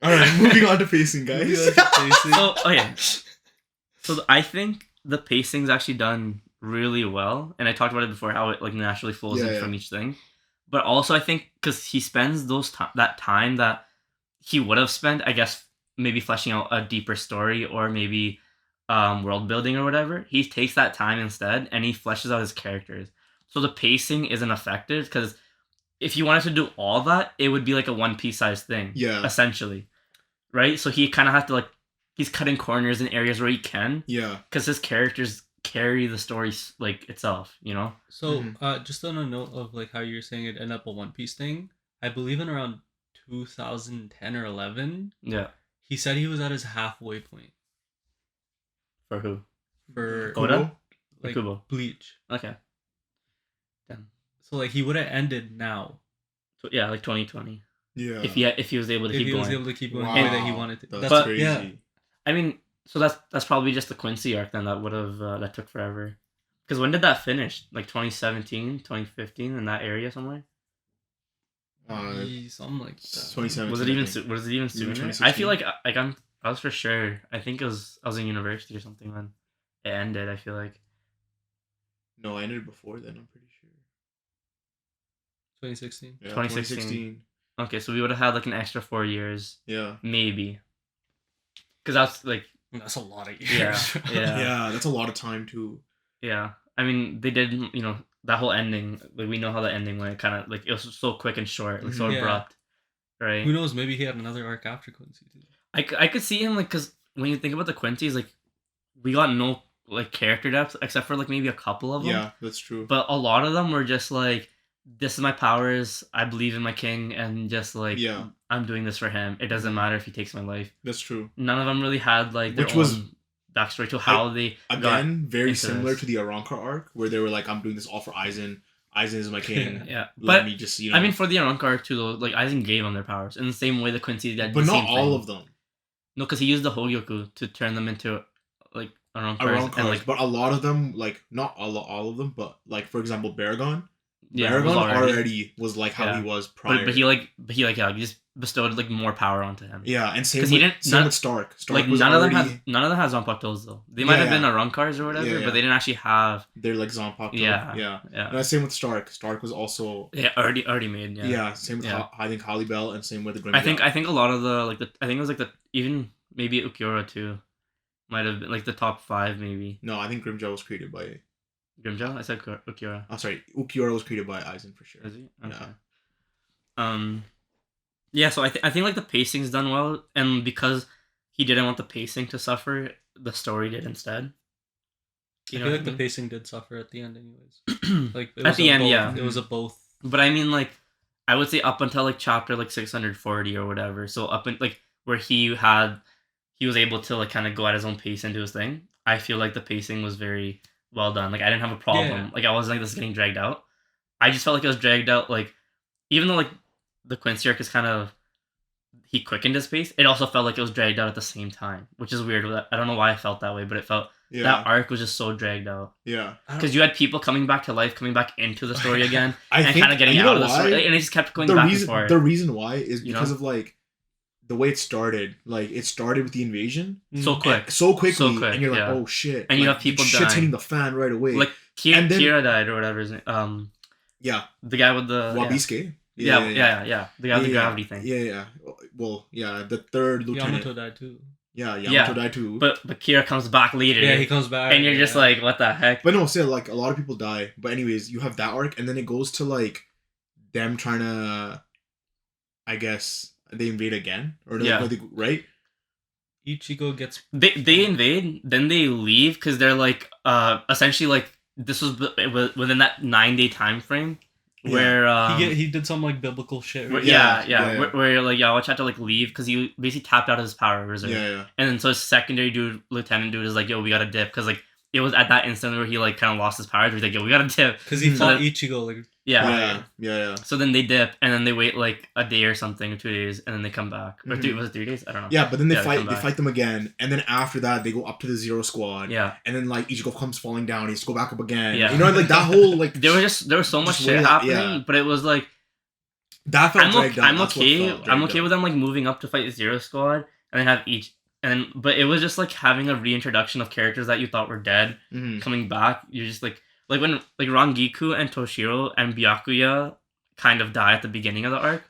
All right, moving on to pacing, guys. So okay, so I think the pacing's actually done really well, and I talked about it before how it like naturally flows Yeah, in yeah. from each thing. But also, I think because he spends that time that he would have spent, I guess, maybe fleshing out a deeper story or maybe world building or whatever. He takes that time instead, and he fleshes out his characters. So the pacing isn't effective because if you wanted to do all that, it would be like a One Piece size thing. Yeah. Essentially. Right? So he kind of has to he's cutting corners in areas where he can Yeah. because his characters carry the story like itself, you know? So, Mhm. just on a note of like how you're saying it end up a One Piece thing, I believe in around 2010 or 11, Yeah. he said he was at his halfway point For who? for Oda? Kubo? like Kubo. Bleach. Okay. Damn. So like he would have ended now. So, yeah, like 2020. Yeah. if he was able to If keep he was going. able to keep going Wow. the way that he wanted to. That's But- crazy. yeah. I mean, so that's probably just the Quincy arc then that would have that took forever. Because when did that finish? Like 2017, 2015, in that area somewhere. Something like that. 2017. Was it even I think. was it even Even sooner? I feel 2016? I was for sure. I think I was in university or something when it ended. I feel like No, I ended before then. I'm pretty sure. 2016. Yeah, 2016. 2016. okay, so we would have had like an extra 4 years, Yeah. maybe. Because that's like That's a lot of yeah, years. yeah, Yeah, that's a lot of time too. yeah. I mean, they did that whole ending. Like we know how the ending went. Kind of like it was so quick and short, like so Mhm. Yeah. abrupt, right? Who knows? Maybe he had another arc after Quincy too. I could see him like because when you think about the Quincy's, like we got no like character depth except for like maybe a couple of them. Yeah, that's true. But a lot of them were just like, this is my powers. I believe in my king, and just like Yeah. I'm doing this for him. It doesn't matter if he takes my life. That's true. None of them really had like their Which was- own backstory to how they got. Again, very into similar this. to the Arrancar arc, where they were like, "I'm doing this all for Aizen. Aizen is my king. Yeah, Let but me just, I mean, for the Arrancar arc too, though, like Aizen gave them their powers in the same way the Quincy did. but the not same all thing. of them. No, because he used the Hogyoku to turn them into like Arrancars, Arrancars, and like but a lot of them, like not all of them, but like for example, Baragon. yeah, Baragon was already was like how Yeah. he was prior. but he just bestowed like more power onto him. yeah, and same 'Cause with, he didn't- same none- with Stark. Stark Like was none of them already, had Zanpakutos though. They might Yeah, have been yeah. Arrancars or whatever, Yeah, yeah. but they didn't actually have. they're like Zanpakuto. Yeah, yeah. yeah, And same with Stark. Stark was also already made. yeah. Yeah, Same with Yeah. I think Holly Bell, and same with the Grim. I think a lot of the I think it was like the even maybe Ukiura too, might have been like the top 5 maybe. no, I think Grimjaw was created by. Grimjaw, I said Ukiura. Oh, sorry, Ukiura was created by Aizen for sure. Is he? Okay. Yeah. Yeah, so I think like the pacing's done well, and because he didn't want the pacing to suffer, the story did instead. I feel like the pacing did suffer at the end, anyways. pacing. Like it At was the a end, both, yeah. it was a both. But I mean, like, I would say up until like chapter like 640 or whatever. So up in like where he was able to like kind of go at his own pace and do his thing. I feel like the pacing was very well done. Like I didn't have a problem. Yeah. Like I wasn't like this is getting dragged out. I just felt like it was dragged out. Like even though like the Quincy arc is kind of he quickened his pace, it also felt like it was dragged out at the same time, which is weird. I don't know why I felt that way, but it felt Yeah, that arc was just so dragged out yeah. because you had people coming back to life, coming back into the story again, I and think kind of getting you out know of the why? story, and it just kept going the back reason and forth. the reason why is You because know? of like the way it started. Like it started with the invasion so quick. so quickly, So quick, and you're like, yeah. oh shit, And you like, have people shit's dying. hitting the fan right away. Like And then- Kira died or whatever his name. yeah, The guy with the Wabiske. The guy with the gravity thing. Yeah. Well, yeah, the third lieutenant. Yamato died too. Yeah, Yamato Yeah. died too. But Kira comes back later. Yeah, he comes back, and you're just yeah. like, what the heck? But no, say like a lot of people die. But anyways, you have that arc, and then it goes to like them trying to, I guess they invade again, or like, Yeah. right? Ichigo gets They invade, then they leave because they're like essentially like this was within that 9-day time frame Yeah. where he did some like biblical shit. where- Right? Yeah. where you're like Yawach had to like leave because he basically tapped out his power reserve. Yeah. And then so his secondary dude, lieutenant dude, is like, yo, we gotta dip. Because, like, it was at that instant where he, like, kind of lost his powers. He's like, yo, we gotta dip. Because he So fought that- Ichigo like Yeah. Yeah. So then they dip, and then they wait, like, a day or something, or 2 days, and then they come back. Or Mhm. was it 3 days? I don't know. Yeah, but then they Yeah, they fight. come They back. fight them again, and then after that, they go up to the Zero Squad. Yeah. And then like Ichigo comes falling down. He has to go back up again. Yeah. You know, like that whole like There was so much Just shit way that- happening, yeah. but it was, like, that felt I'm dragged okay, out. I'm That's what okay, felt I'm dragged okay out. with them, like, moving up to fight Zero Squad, and then have each... But it was just, like, having a reintroduction of characters that you thought were dead, Mhm. coming back. You're just, like when, like, Rangiku and Toshiro and Byakuya kind of die at the beginning of the arc.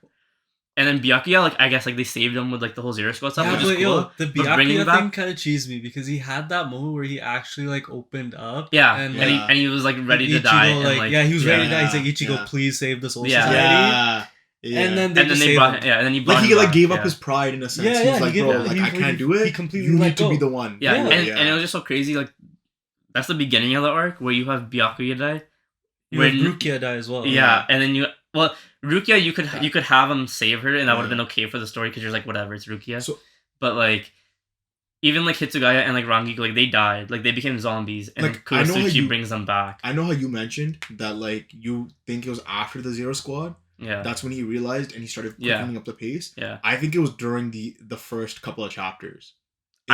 And then Byakuya, like, I guess, like, they saved him with, like, the whole Zero Squad stuff, Yeah, which but is cool. yo, the But bringing Byakuya back- thing kind of cheesed me because he had that moment where he actually like opened up. Yeah, and and, like, he was, like, ready to Ichigo, die. Like, and, like, yeah, he was ready to die. He's Yeah, like, Ichigo, yeah. please save this whole Yeah. society. Yeah. And then they and then just they saved brought him. yeah, and then he brought Like he him like back, gave yeah. up his pride in a sense. Yeah, he yeah, was he like, gave bro, up- like he I can't do it. he completely You let need to go. be the one. Yeah, Yeah. and it was just so crazy. Like, that's the beginning of the arc where you have Byakuya die. You had Rukia die as well. Yeah, and then Rukia, you could have him save her, and that would have Yeah. been okay for the story because you're like, whatever, it's Rukia. So- but like, even like Hitsugaya and like Rangiku, like they died, like they became zombies, and Like, I know how Kurosuchi you- brings them back. I know how you mentioned that like you think it was after the Zero Squad, Yeah. That's when he realized and he started quickening up the pace. Yeah. I think it was during the first couple of chapters.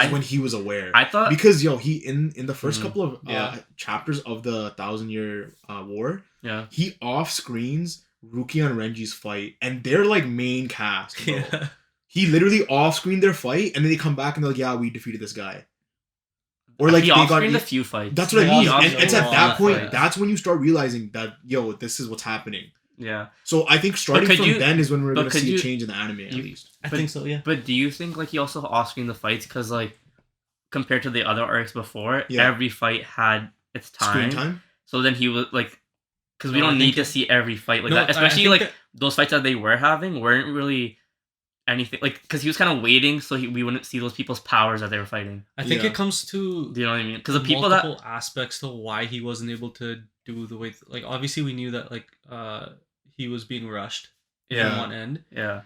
Is when he was aware. I thought because he in the first couple of Yeah. chapters of the 1,000-Year War, Yeah. he off screens Rukia and Renji's fight, and they're like main cast. Bro. Yeah. He literally off screened their fight, and then they come back and they're like, "Yeah, we defeated this guy." Or like like he they got off-screened a few fights. That's what I Yeah, mean. off- And it's at off- that point yeah. that's when you start realizing that this is what's happening. Yeah. So I think starting could from you- then is when we're but gonna could see you- a change in the anime at you- least. I But- think so. Yeah. But do you think like he also off-screened the fights because like compared to the other arcs before, Yeah. every fight had its Screen time. time. So then he was like, because we No, I don't need think to it- see every fight like No, that, I especially think like that- those fights that they were having weren't really anything like because he was kind of waiting so we wouldn't see those people's powers that they were fighting. I think Yeah. it comes to Do you know what I mean? Because the people that multiple aspects to why he wasn't able to do the way. Like obviously we knew that like he was being rushed on yeah one end. yeah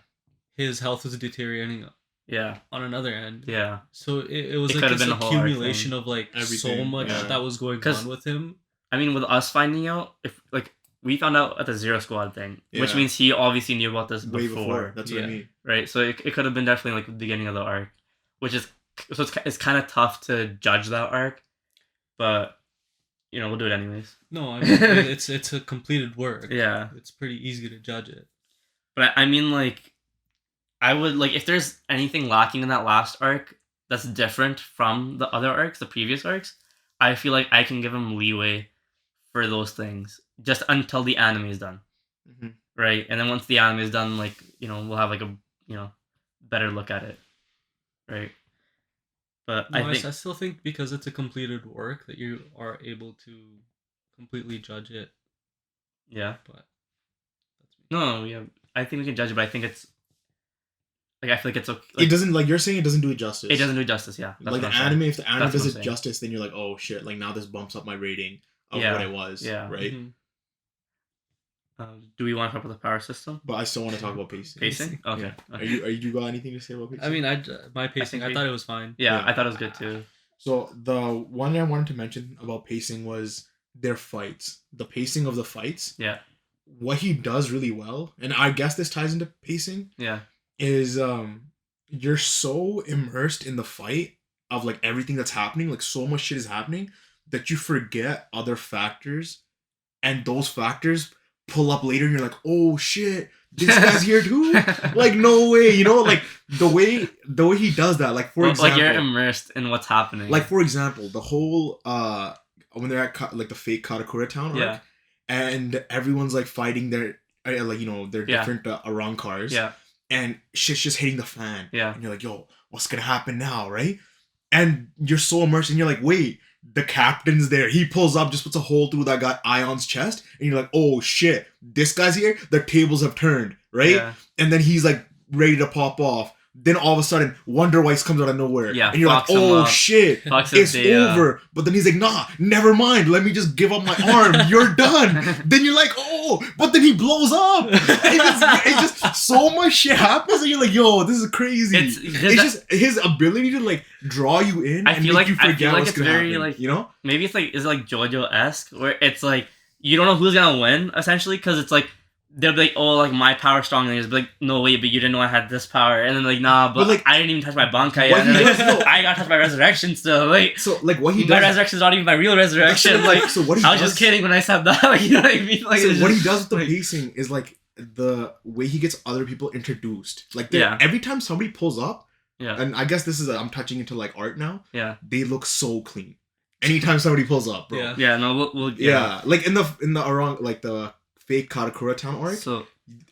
His health was deteriorating yeah on another end. yeah So it was It like could've this been a whole arc accumulation of like so Everything, much yeah. that was going 'Cause- on with him. I mean, with us finding out, if like we found out at the Zero Squad thing, which Yeah. means he obviously knew about this Way before, before. That's what I Yeah. mean. right? So it could have been definitely like the beginning of the arc, which is so it's kind of tough to judge that arc, but we'll do it anyways. No, I mean it's a completed work. Yeah, It's pretty easy to judge it. but I mean, like, I would like if there's anything lacking in that last arc that's different from the other arcs, the previous arcs. I feel like I can give him leeway for those things just until the anime is done. Mhm. Right, and then once the anime is done, like we'll have like a better look at it, right? But No, I think I still think because it's a completed work that you are able to completely judge it. yeah, But that's me. no, yeah, I think we can judge it, but I think it's like I feel like it's okay. Like, It doesn't you're saying it doesn't do it justice. it doesn't do justice. Yeah, that's Like what the I'm saying. anime, if the anime That's what does I'm it saying. justice, then you're like, oh shit, like now this bumps up my rating of Yeah. what it was. Yeah. Right. Mhm. Do we want to talk about the power system? But I still want to talk about pacing. Pacing? Okay. Yeah. Okay. Are you got anything to say about pacing? I mean, my pacing. think I we- thought it was fine. Yeah, Yeah. I thought it was good too. So the one I wanted to mention about pacing was their fights. The pacing of the fights. Yeah, What he does really well, and I guess this ties into pacing, yeah, is you're so immersed in the fight of like everything that's happening, like so much shit is happening that you forget other factors, and those factors pull up later and you're like, oh shit, this guy's here too? Like no way, like the way he does that, like for Well, example, like you're immersed in what's happening. like for example, the whole when they're at like the fake Katakura town arc, yeah, and everyone's like fighting their like their Yeah. different Aran cars, yeah, and shit's just hitting the fan, yeah, and you're like, yo, what's gonna happen now, right? And you're so immersed and you're like, wait, the captain's there. He pulls up, just puts a hole through that guy Ion's chest, and you're like, oh shit, this guy's here. The tables have turned, right? yeah. And then he's like ready to pop off. Then all of a sudden, Wonder Weiss comes out of nowhere. Yeah, And you're like, fucks him oh up. shit, Fucks it's up the, over. But then he's like, nah, never mind. Let me just give up my arm. You're done. Then you're like, oh, but then he blows up. It's just so much shit happens, and you're like, yo, this is crazy. It's just his ability to like draw you in I and feel make like- you I feel forget like what's it's gonna very, happen. like- You know? Maybe it's like JoJo-esque, where it's like you don't know who's gonna win essentially, because it's like they'll be like, oh, like my power's strong, and he's like, no wait, but you didn't know I had this power, and then like, nah, but like, I didn't even touch my Bankai what yet, and he then, does- like, no. I got to touch my resurrection still, like So like what he my does. resurrection's not even my real resurrection, like so what he I was does, just kidding when I said that, like you know what I mean, like So it's what he just, does with the like, pacing is like the way he gets other people introduced. Like Yeah. every time somebody pulls up, yeah, and I guess this is I'm touching into like art now. yeah, They look so clean. Anytime somebody pulls up, bro. Yeah. yeah, no, we'll Yeah. Like in the around like the fake Katakura town arc, So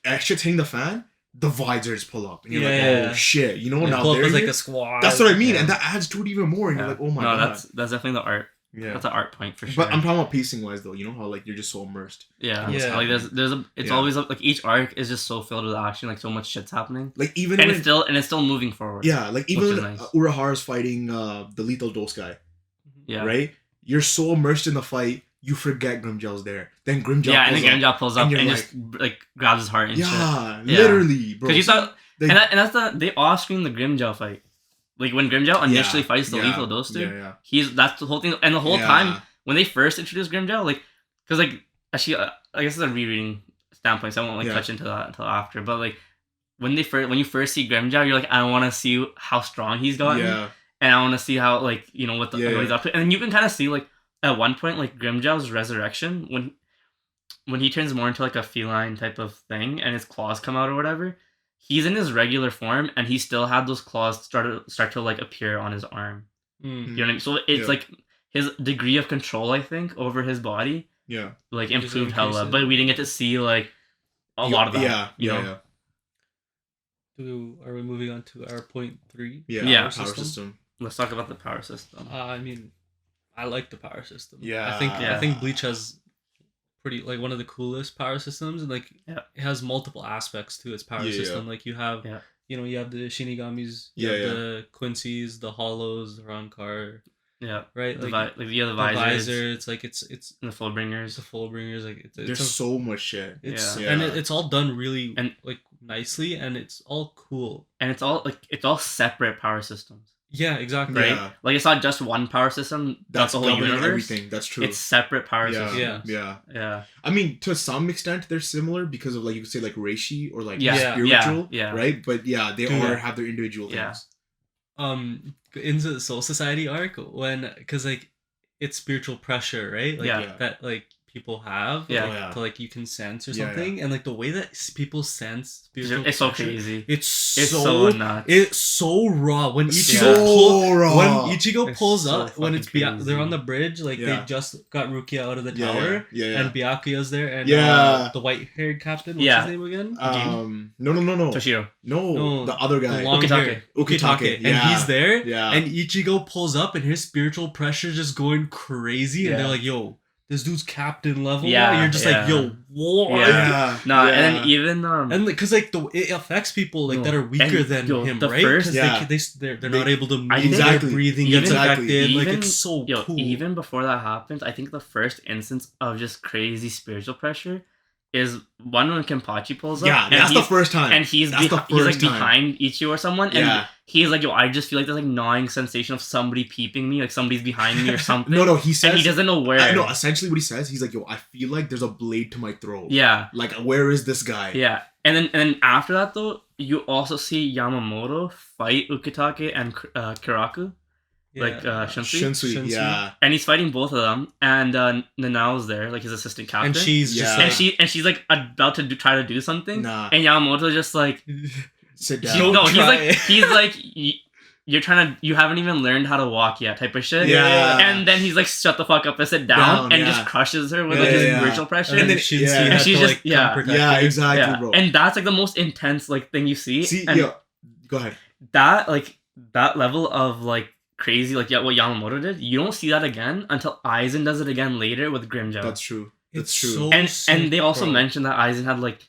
as shit's hitting the fan, the visors pull up, and you're like, Yeah. oh shit, They now pull up they're as like here? a squad. That's what I mean, Yeah. and that adds to it even more. And yeah. you're like, oh my no, god, that's definitely the art. yeah. That's an art point for sure. But I'm talking about pacing wise though. You know how like you're just so immersed. yeah, Yeah. like there's a it's Yeah. always like each arc is just so filled with action, like so much shit's happening, Like even and when it's still moving forward. yeah, like even Which when is nice. Urahara's fighting the lethal dose guy, yeah, right? You're so immersed in the fight, you forget Grimgel's there. Then Grimgel yeah, and pulls then up. Grimjaw pulls up and and, you're just like grabs his heart and shit. Yeah, Yeah. literally, bro. Because you thought, They- and that's they off screen the Grimjaw fight. Like when Grimjaw initially fights the yeah, lethal dose dude, Yeah, that's the whole thing, and the whole Yeah. time when they first introduced Grimjaw, like, because like actually I guess it's a rereading standpoint, so I won't like Yeah. touch into that until after. But like when you first see Grimjow, you're like, I want to see how strong he's gotten, Yeah. and I want to see how like what the Yeah, what he's yeah. up to, and then you can kind of see like at one point like Grimjow's resurrection when he turns more into like a feline type of thing and his claws come out or whatever. He's in his regular form and he still had those claws start to like appear on his arm. Mm. You know what I mean? So it's Yeah. like his degree of control, I think, over his body, Yeah. like Just improved hella. increases. But we didn't get to see like a lot of that. Yeah. you Yeah. know? Yeah. Are we moving on to our point 3? Yeah. Yeah. Power system. Let's talk about the power system. I mean, I like the power system. Yeah. I think Bleach has pretty like one of the coolest power systems, and like Yeah. it has multiple aspects to its power Yeah, system. Like you have Yeah. you have the Shinigamis, you Yeah, have yeah. the Quincy's, the Hollows, the Rankar, Yeah. right? The Like the the visors, visor. It's like it's and the Fullbringers. it's the full bringers. Like There's so much shit. it's Yeah. and Yeah. it's all done really And- like nicely, and it's all cool. And it's all separate power systems. Yeah, exactly. Right? Yeah. Like it's not just one power system. That's the whole governing universe. everything. That's true. It's separate power yeah. systems. Yeah. Yeah. Yeah. I mean, to some extent, they're similar because of like you could say like Reishi or like Yeah. spiritual, Yeah. right? But yeah, they Dude. all have their individual Yeah. things. In the Soul Society arc, because like it's spiritual pressure, right? Like Yeah. that like people have, Yeah. like, Oh, yeah. to like you can sense or Yeah, something, and like the way that people sense spiritual It's so pressure, crazy. it's It's so so nuts. it's so raw when Ichigo So when raw. Ichigo It's pulls so up when it's fucking crazy. they're on the bridge, like Yeah. they just got Rukia out of the Yeah, tower, yeah. and Byakuya's there, and Yeah. the white haired captain, what's Yeah. his name again? No. Toshiro. No, the other guy. The long Ukitake. hair. Ukitake, And yeah. he's there, Yeah. and Ichigo pulls up, and his spiritual pressure just going crazy, and Yeah. they're like, "Yo, this dude's captain level." Yeah, And you're just like, yeah. "Yo, what?" Yeah. No, yeah. and then even And because like it affects people like No. that are weaker And, than yo, him, the right? first- Because Yeah. they're not able to move. I think- Exactly. Their breathing Even- gets affected. Like even- it's so cool. even before that happens, I think the first instance of just crazy spiritual pressure is one when Kenpachi pulls up. Yeah, and that's the he's- first time. And he's That's the he's like first time. behind Ichigo or someone, and Yeah. he's like, yo, I just feel like there's like gnawing sensation of somebody peeping me, like somebody's behind me or something. No, he says. and he doesn't know where. No, essentially what he says, he's like, yo, I feel like there's a blade to my throat. Yeah, Like, where is this guy? yeah. And then after that though, you also see Yamamoto fight Ukitake and Kiraku, like Shunsui. Shunsui, yeah. And he's fighting both of them, and Nanao's there, like his assistant captain. and she's just Yeah. like, and she's like about to try to do something, Nah. and Yamamoto's just like, Sit Don't down. try. he's like, you haven't even learned how to walk yet, type of shit. Yeah. And then he's like, shut the fuck up and sit down, Down, and yeah. just crushes her with Yeah, like his yeah. spiritual pressure. and then then- Shinsuke yeah. had And she's to just- like yeah. come protect Yeah, her. exactly, Yeah. bro. And that's like the most intense like thing you see. See, and yo, go ahead. that like that level of like crazy, like what Yamamoto did, you don't see that again until Aizen does it again later with Grimjow. That's true. That's It's true. so and sick, they also bro. mentioned that Aizen had like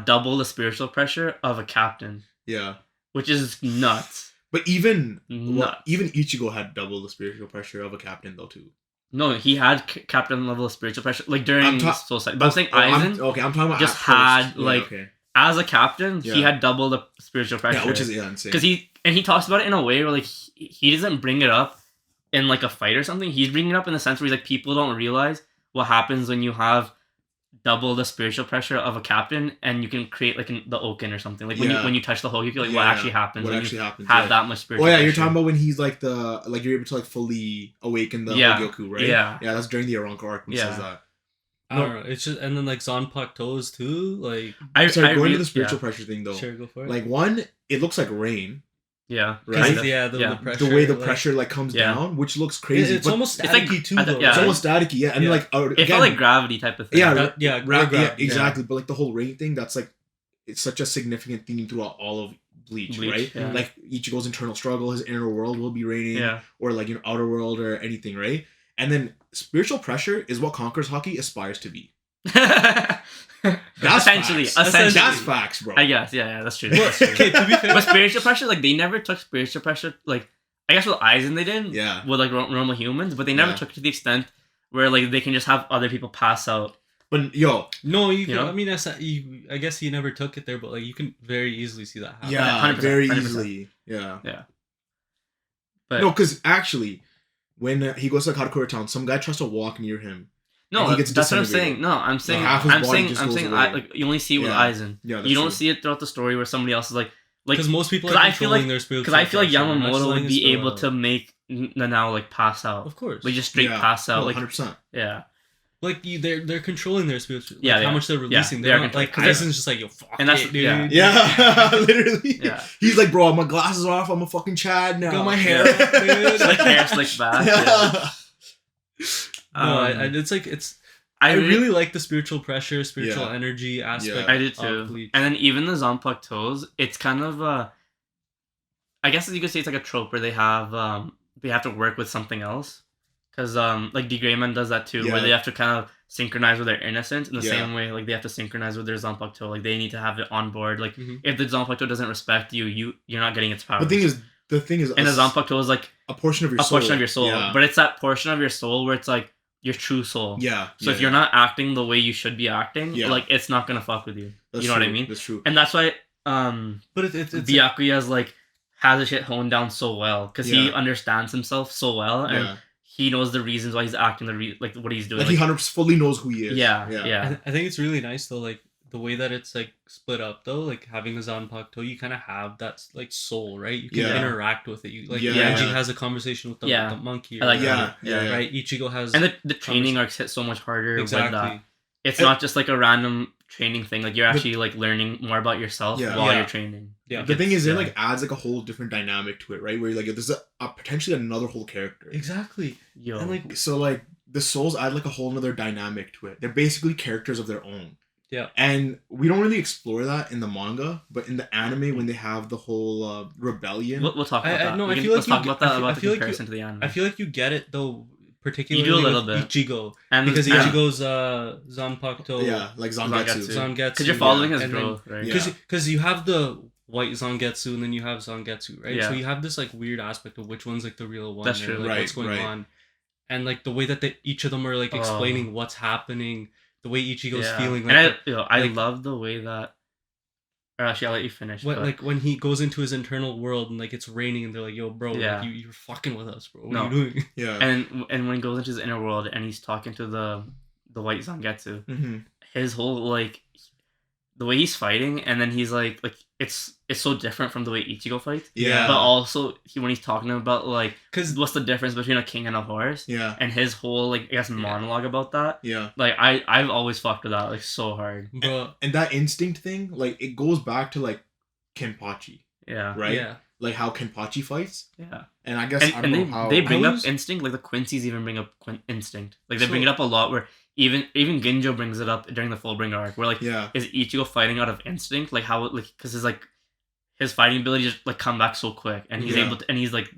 double the spiritual pressure of a captain, Yeah. which is nuts. But even Nuts. even Ichigo had double the spiritual pressure of a captain though too. No, he had captain level of spiritual pressure like during I'm ta- Soul Society. But I'm saying Aizen, I'm talking about just at had, first. Yeah, like, okay. as a captain, he Yeah. had double the spiritual pressure. Yeah, which is insane. because he talks about it in a way where like he doesn't bring it up in like a fight or something. He's bringing it up in the sense where he's like, people don't realize what happens when you have double the spiritual pressure of a captain, and you can create like the Oken or something. Like Yeah. when you touch the Hogyuki, like what Yeah. actually happens What when actually you happens? have yeah. that much spiritual Oh yeah, pressure. you're talking about when he's like you're able to like fully awaken the Yeah. Hogyoku, right? Yeah. Yeah, that's during the Aranka arc when he Yeah. says that. I don't know. It's just and then like Zanpakuto's toes too. Like Sorry, going to re- the spiritual pressure thing though. sure, go for it. Like one, it looks like rain, yeah, right? Because, yeah, the Yeah. pressure. the way the like, pressure like comes Yeah. down, which looks crazy. It's but almost it's like- staticky too, I th- though. yeah. it's right? almost staticky, yeah. And Yeah. like It again, felt like gravity type of thing. yeah, That- yeah, yeah, yeah. exactly. But like the whole rain thing, that's like it's such a significant theme throughout all of Bleach, Bleach, right? yeah. Like Ichigo's internal struggle, his inner world will be raining, Yeah. or like outer world or anything, right? And then spiritual pressure is what Conquerors Hockey aspires to be. That's essentially, facts. essentially. That's facts, bro. I guess, yeah, that's true. Well, That's true. okay, to be fair, But spiritual pressure, like they never took spiritual pressure. Like I guess with Aizen they did, Yeah. with like normal humans, but they never Yeah. took it to the extent where like they can just have other people pass out. But yo, no, you can. know? I mean, I guess he never took it there, but like you can very easily see that happen. yeah, 100%, very 100%. easily, yeah. But No, because actually, when he goes to Karakura Town, some guy tries to walk near him, No, he gets that's what I'm disintegrated. saying. No, I'm saying, half his I'm body saying, just I'm goes saying, away. like you only see it with Yeah. Aizen. Yeah, that's You don't true. see it throughout the story where somebody else is like, Because most people are because I feel controlling like, their spiritual because I feel like pressure. They're not Yamamoto just letting would it be spill able out. to make Nanao like pass out, Of course. like just straight Yeah. pass out, No, like 100%. yeah. Like they're controlling their spiritual. Like Yeah, how yeah. much they're Yeah, releasing. they They're are not like controlling- Aizen's just like yo fuck And that's- it, dude. yeah. Yeah, literally. Yeah. He's like, bro, my glasses are off. I'm a fucking Chad now. Got my hair Yeah. up, dude. Like hair slicked back. Yeah. No, it's like it's. I I really, really like the spiritual pressure, spiritual Yeah. energy aspect. I do of too. Bleach. And then even the Zanpakuto toes, it's kind of I guess you could say it's like a trope where they have to work with something else, because like D Greyman does that too, Yeah. where they have to kind of synchronize with their innocence in the Yeah. same way like they have to synchronize with their Zanpakuto. Like they need to have it on board. Like Mhm. if the Zanpakuto doesn't respect you're not getting its power. The thing is, and the Zanpakuto is like a portion of your a soul. portion of your soul, Yeah. but it's that portion of your soul where it's like your true soul. Yeah. So if you're not acting the way you should be acting, Yeah. like it's not gonna fuck with you. That's You know what I true. mean? That's true. And that's why But it's Byakuya's like has the shit honed down so well because he Yeah. understands himself so well and Yeah. he knows the reasons why he's acting like what he's doing. Like he 100% fully knows who he is. yeah, Yeah. yeah. I think it's really nice though, like the way that it's like split up though, like having the Zanpakuto, you kind of have that like soul, right? You can Yeah. interact with it. You like Yeah. Yaji has a conversation with the Yeah. monkey, I like or Yeah. whatever, Yeah. right? Ichigo has And the training arcs hit so much harder with that. exactly. It's And- not just like a random training thing. Like you're actually like learning more about yourself Yeah. while Yeah. you're training. Yeah. Like, The thing it's- is, it yeah. like adds like a whole different dynamic to it, right? Where like there's a potentially another whole character. Exactly. Yo. And like So like the souls add like a whole other dynamic to it. They're basically characters of their own. Yeah. And we don't really explore that in the manga, but in the anime when they have the whole rebellion. we'll talk about that. no, We I can- feel like let's talk you- about that I about the feel like you- comparison to the anime. I feel like you get it though, particularly little with bit. Ichigo, and because and- Ichigo's Zanpakuto, Yeah, like Zangetsu. Zangetsu. Zangetsu, Because you're following his and then- growth, right? Yeah. Because you have the white Zangetsu and then you have Zangetsu, right? Yeah. So you have this like weird aspect of which one's like the real one. That's or, true. Like, Right, what's going right. on, and like the way that each of them are like explaining what's happening, the way Ichigo's feeling. Like, And I like- love the way that. Or actually, I'll let you finish. what, but- like when he goes into his internal world and like it's raining and they're like, "Yo, bro, Yeah. like, you're fucking with us, bro. What No. are you doing?" Yeah. and when he goes into his inner world and he's talking to the white Zangetsu, Mm-hmm. his whole like the way he's fighting, and then he's like it's so different from the way Ichigo fights. Yeah. But also when he's talking about like Because what's the difference between a king and a horse, Yeah. and his whole like I guess monologue about that. Yeah. Like I've always fucked with that like so hard. bro, And that instinct thing, like it goes back to like Kenpachi, Yeah. right? yeah, Like how Kenpachi fights. Yeah. And I guess I don't And know they how they bring I up was- instinct, like the Quincy's even bring up instinct. Like they So- bring it up a lot where even Ginjo brings it up during the Fullbringer arc where like Yeah. is Ichigo fighting out of instinct, like how like because his fighting ability just like come back so quick, and he's Yeah. able to, and he's like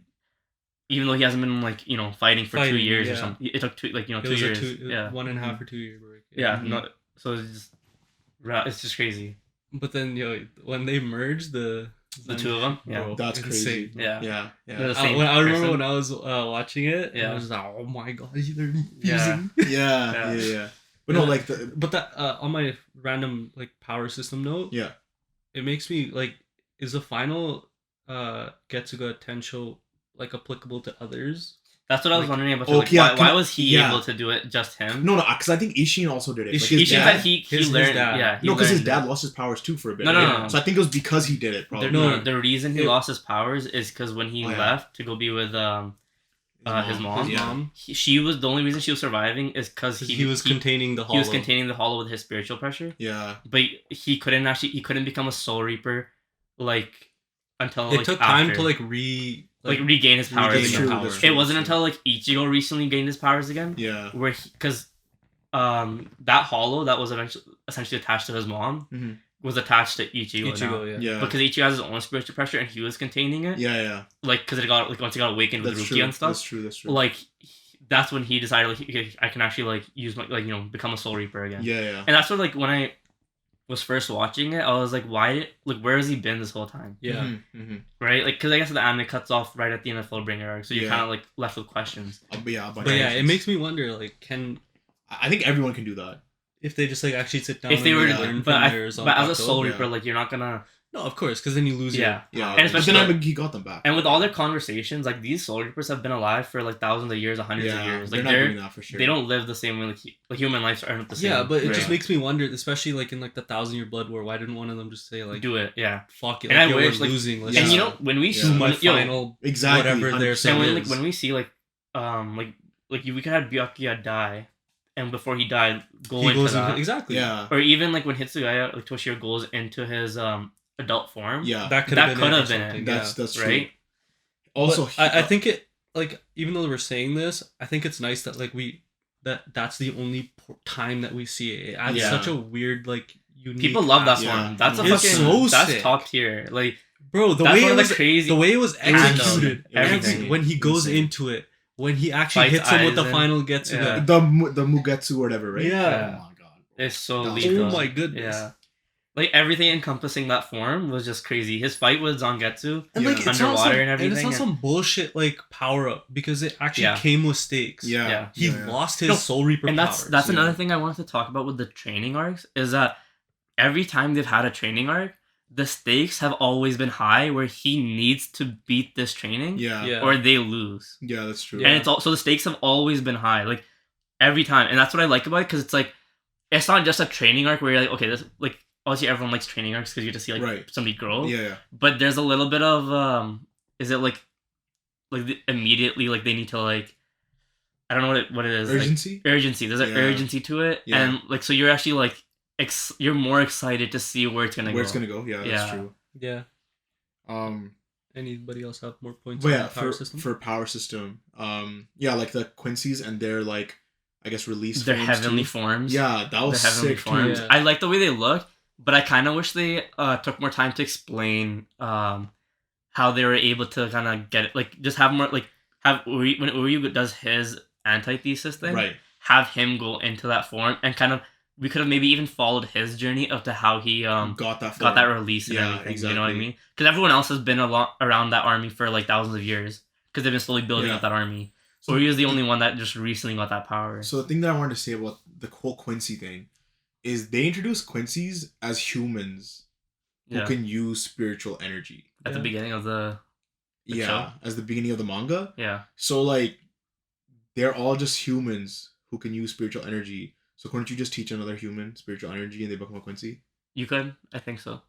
even though he hasn't been like fighting for 2 Fighting, years or yeah. something, it took 2 like it 2 was years, a yeah, 1.5 or 2 year break. yeah, Mhm. no, so it's just crazy, But then when they merged the two of them, yeah, bro, That's crazy. insane. yeah. Yeah. Yeah. They're the same I remember person. when I was watching it, Yeah. I was just like, oh my god, they're Yeah. fusing. Yeah. Yeah. Yeah. But no, like the But that on my random like power system note, yeah. it makes me like, is the final Getsuga Tensho like applicable to others? That's what I was Like- wondering about. Oh, Like, yeah, why was he yeah. able to do it just him? No, because I think Ishin also did it. Like, Ishin his Ishin dad- said he his learned, dad. yeah, he No, because his learned dad it. lost his powers too for a bit. No, no, right? no. So I think it was because he did it. Probably. No, the reason he It- lost his powers is because when he Oh, yeah. left to go be with his mom. Yeah. Mom, She was the only reason she was surviving is because he was containing the hollow. he was containing the hollow with his spiritual pressure, Yeah. but he couldn't become a soul reaper like until It like, took time after. to like regain his powers. regain That's the true. again. power. That's true. It wasn't until like Ichigo recently gained his powers again, Yeah. where because that hollow that was essentially attached to his mom Mhm. was attached to Ichigo, now. Ichigo, yeah. Yeah. Because Ichigo has his own spiritual pressure and he was containing it. Yeah. Yeah. Like because it got like once he got awakened with That's Rukia true. and stuff. That's true. That's true. Like that's when he decided like okay, I can actually like use my become a soul reaper again. Yeah. Yeah. And that's what like when I was first watching it, I was like, where has he been this whole time? yeah. Mhm, mhm. Right? Like because I guess the anime cuts off right at the end of Fullbringer arc, so you're Yeah. kind of like left with questions. But yeah. a bunch But of yeah, it answers. makes me wonder like, I think everyone can do that. if they just like actually sit down If they and were, like, Yeah. learn but from I, their but as a Zanpakuto. soul yeah. reaper, like you're not gonna No, of course, because then you lose Yeah. Yeah, And but especially then like- he got them back. And with all their conversations, like these Soul Reapers have been alive for like thousands of years, hundreds of years. Like they're not doing that for sure. they don't live the same way. Like human lives aren't the same. Yeah, but it just Right. makes me wonder, especially like in like the 1,000-year Blood War, why didn't one of them just say like, do it. Yeah. fuck it, And like, I yo, wish, we're like- losing. Let's Yeah. And just you know when we Yeah. see do my yo, final Exactly. whatever their 100%. and saying when is. we see like we could have Byakuya die, and before he died, go he into goes that. into, exactly. Yeah. Or even like when Hitsugaya, like Toshiro goes into his adult form. Yeah. That could That have could been have been it. something, That's true. right. Also, But I think it, like, even though we're saying this, I think it's nice that like that's the only time that we see it. It adds Yeah. such a weird, like, unique People love that aspect. Yeah. form. That's a It's fucking so that's sick. top tier. Like Bro, the that's way one it of was the crazy. the way it was Random. executed, Everything. when he goes Insane. into it, when he actually Fights hits him with the Aizen. final Getsu. Yeah. the Mugetsu or whatever, right? Yeah. Oh my god. It's so That was lethal. Oh my goodness. Yeah. Like everything encompassing that form was just crazy. His fight with Zangetsu. And Yeah. like it's not Underwater some, and everything, it's not and- some bullshit like power up because it actually Yeah. came with stakes. Yeah. Yeah. He Yeah. lost his No, Soul Reaper And that's powers. yeah. another thing I wanted to talk about with the training arcs is that every time they've had a training arc, the stakes have always been high where he needs to beat this training Yeah. Yeah. or they lose. Yeah, that's true. Yeah. And it's also the stakes have always been high, like every time. And that's what I like about it because it's like it's not just a training arc where you're like, okay, this like obviously everyone likes training arcs because you get to see like Right. somebody grow. Yeah. But there's a little bit of is it like immediately like they need to like I don't know what it is like, Urgency? urgency. There's an Yeah. urgency to it, Yeah. and like so you're actually like you're more excited to see where it's gonna Where go. it's gonna go? Yeah, that's Yeah. true. Yeah. Um Anybody else have more points But on yeah, the power system? for power system, yeah, like the Quincy's and their like, I guess release Their forms heavenly too. forms. Yeah, that was the heavenly sick forms. too. Yeah. I like the way they look, but I kind of wish they took more time to explain how they were able to kind of get it. Like just have more like have Uri, when Uryu does his antithesis thing, Right. have him go into that form and kind of we could have maybe even followed his journey up to how he Got that. got that form. release and Yeah, everything. You know what I exactly. mean? Because everyone else has been around that army for like thousands of years because they've been slowly building Yeah. up that army. So So he was the only one that just recently got that power. So the thing that I wanted to say about the whole Quincy thing is they introduced Quincy's as humans who yeah. can use spiritual energy. At the Yeah. beginning of the Yeah, show? as the beginning of the manga. yeah. So like, they're all just humans who can use spiritual energy. So couldn't you just teach another human spiritual energy and they become a Quincy? You could, I think so.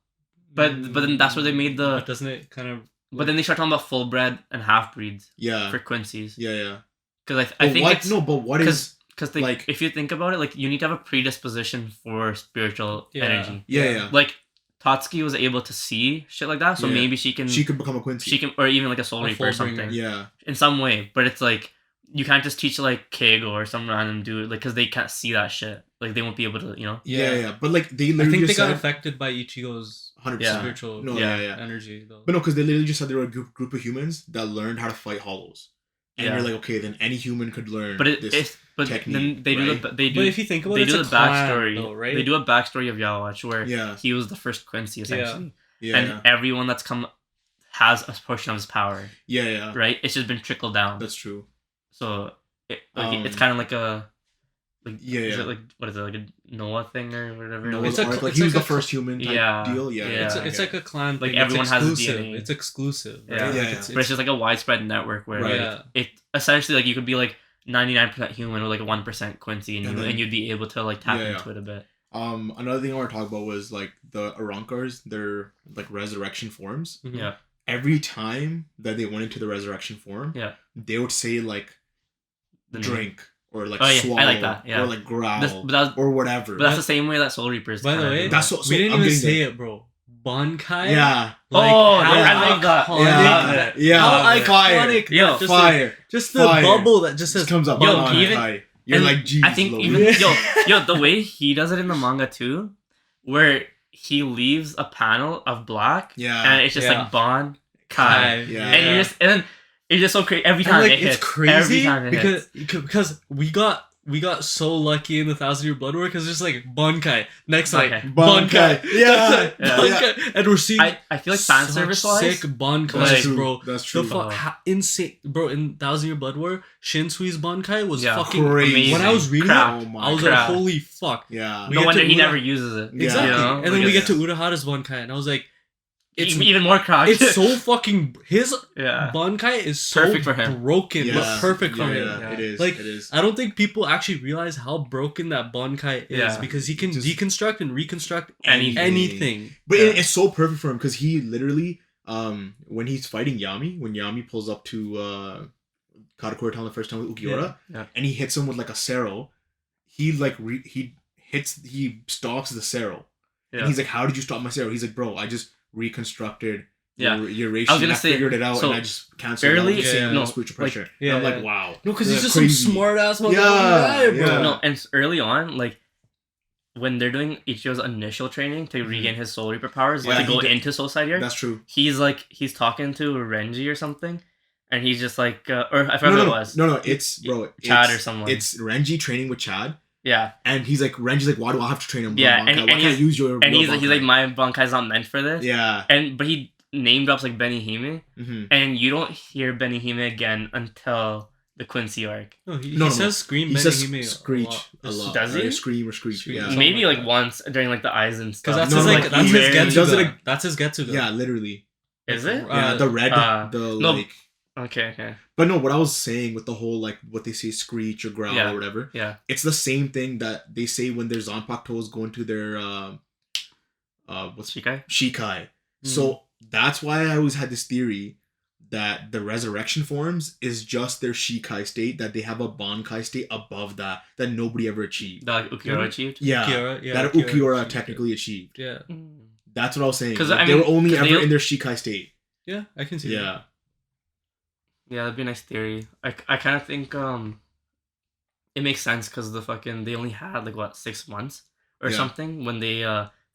But then that's where they made the. But doesn't it kind of? But then they start talking about full bred and half breeds Yeah. for Quincy's. Yeah. Because But I think what? it's No, but what is? because like- if you think about it, like you need to have a predisposition for spiritual Yeah. energy. Yeah. Like Tatsuki was able to see shit like that, so Yeah. maybe she can She could become a Quincy. or even like a soul A reaper or full bringer. something Yeah. in some way. But it's like you can't just teach like Keigo or some random dude like because they can't see that shit. Like they won't be able to, you know. Yeah. But like they I literally think they just got said affected by Ichigo's 100%. Yeah. spiritual No, Yeah. yeah. energy, though. But no, because they literally just said they were a group of humans that learned how to fight hollows. And Yeah. you're like, okay, then any human could learn But this. but technique, then they do right? they do But if you think about they it, do it's the a backstory. clan, though, right? They do a backstory of Yawatch where Yeah. he was the first Quincy essentially, Yeah. and everyone that's come has a portion of his power, Yeah. right? It's just been trickled down. That's true. So it's Um, kind of like a Yeah, is yeah. it like what is it like a Noah thing or whatever? No, Like, It's it's a cl- like it's he was like the a first human type Yeah. deal. Yeah. Yeah. It's like a clan Like, thing. everyone it's has a exclusive. DNA. It's exclusive. Right? Yeah. Like, Yeah. but it's just like a widespread network where Right. Yeah. it essentially like you could be like 99% human or like a 1% Quincy And then- and you'd be able to like tap Yeah, into it a bit. Another thing I want to talk about was like the Arankars, their like resurrection forms. Mhm. Yeah. Every time that they went into the resurrection form, Yeah. they would say like The drink or like Oh, yeah, I swallow like that, yeah. or like growl But that's or whatever. But that's the same way that Soul Reapers. By the kinda way, do. That's so we didn't I'm even getting say there. it, bro. Bankai. Yeah. Like, Oh, how yeah, I love that. iconic- Yeah. Yeah. How Fire. iconic. Yo, that just Fire. just the Fire. bubble that just says Just comes up. Yo, on even- high. You're and like, geez. I think Louis. even yo the way he does it in the manga too, where he leaves a panel of black Yeah. and it's just Yeah. like Bon Kai. Kai, Yeah. and you just and then it's just so crazy every And time like it hits. it's crazy every time it hits. because we got so lucky in the 1,000-Year Blood War because it's just like Bankai next time Bankai. Bankai Yeah. Bankai. And we're seeing I feel like fan such service wise, sick Bankai, That's true. bro. That's The true. insane, bro. In 1,000-Year Blood War, Shinsui's Bankai was Yeah. fucking Crazy. amazing. When I was reading Crap. it, Oh my I was crap. like, holy fuck. Yeah. We no get wonder to he Ura- never uses it. Yeah. Exactly. You know? And then Like, we it's- get to Urahara's Bankai, and I was like, it's even more cracked. it's so fucking his yeah. Bankai is so Perfect for him. broken, but Yeah. perfect for him. Yeah. It is. Like, it is. I don't think people actually realize how broken that Bankai is Yeah. because he can Just- deconstruct and reconstruct Anything. anything. But Yeah. it's so perfect for him because he literally, when he's fighting Yami, when Yami pulls up to Katakura Town the first time with Ukiura, Yeah. and he hits him with like a Sero, he like he stops the Sero, Yeah. and he's like, "How did you stop my Sero?" He's like, "Bro, I just reconstructed Yeah. your ratio. I was gonna and say, figured it out, so and I just canceled barely- out the same no, spiritual like, pressure." yeah, and I'm like, yeah. "Wow." No, because he's just Crazy. some smart ass motherfucking Yeah, guy, bro. yeah. No, and early on, like when they're doing Ichigo's initial training to Mhm. regain his Soul Reaper powers, Yeah, like to he go did- into Soul Side Yard, That's true. he's talking to Renji or something, and he's just like, or I forgot who it was. No, it's Chad it's, or someone. It's Renji training with Chad. Yeah, And Renji's like, why do I have to train him? Yeah, Bankai? and Why can't I he's- use your and your he's like, Bankai?" my Bankai's not meant for this. Yeah. But he name drops like Benihime, Mm-hmm. and you don't hear Benihime again until the Quincy arc. No, he No, says scream He Benihime says screech a a lot. lot. Does he? Or scream or screech. Screech. Yeah. Something Maybe like like that. once during like the eyes and stuff. Because that's No, his no, like like, that's he his very- does it Getsuga. like- That's his Getsuga. Yeah, literally. Is it? Yeah, the red, the no. like. Okay. But no, what I was saying with the whole like what they say screech or growl Yeah. or whatever, Yeah. it's the same thing that they say when their Zanpakutos go into their what's Shikai? Shikai. Mm. So that's why I always had this theory that the resurrection forms is just their Shikai state, that they have a Bankai state above that nobody ever achieved. That Ukiura achieved? Yeah, Ukiura, yeah, that Ukiura Ukiura achieved it. technically achieved. Yeah, That's what I was saying. 'Cause, Like, I they mean, were only 'cause ever they- in their Shikai state. yeah, I can see that. Yeah. Yeah, that'd be a nice theory. I kind of think it makes sense because they only had like what 6 months or Yeah. something when they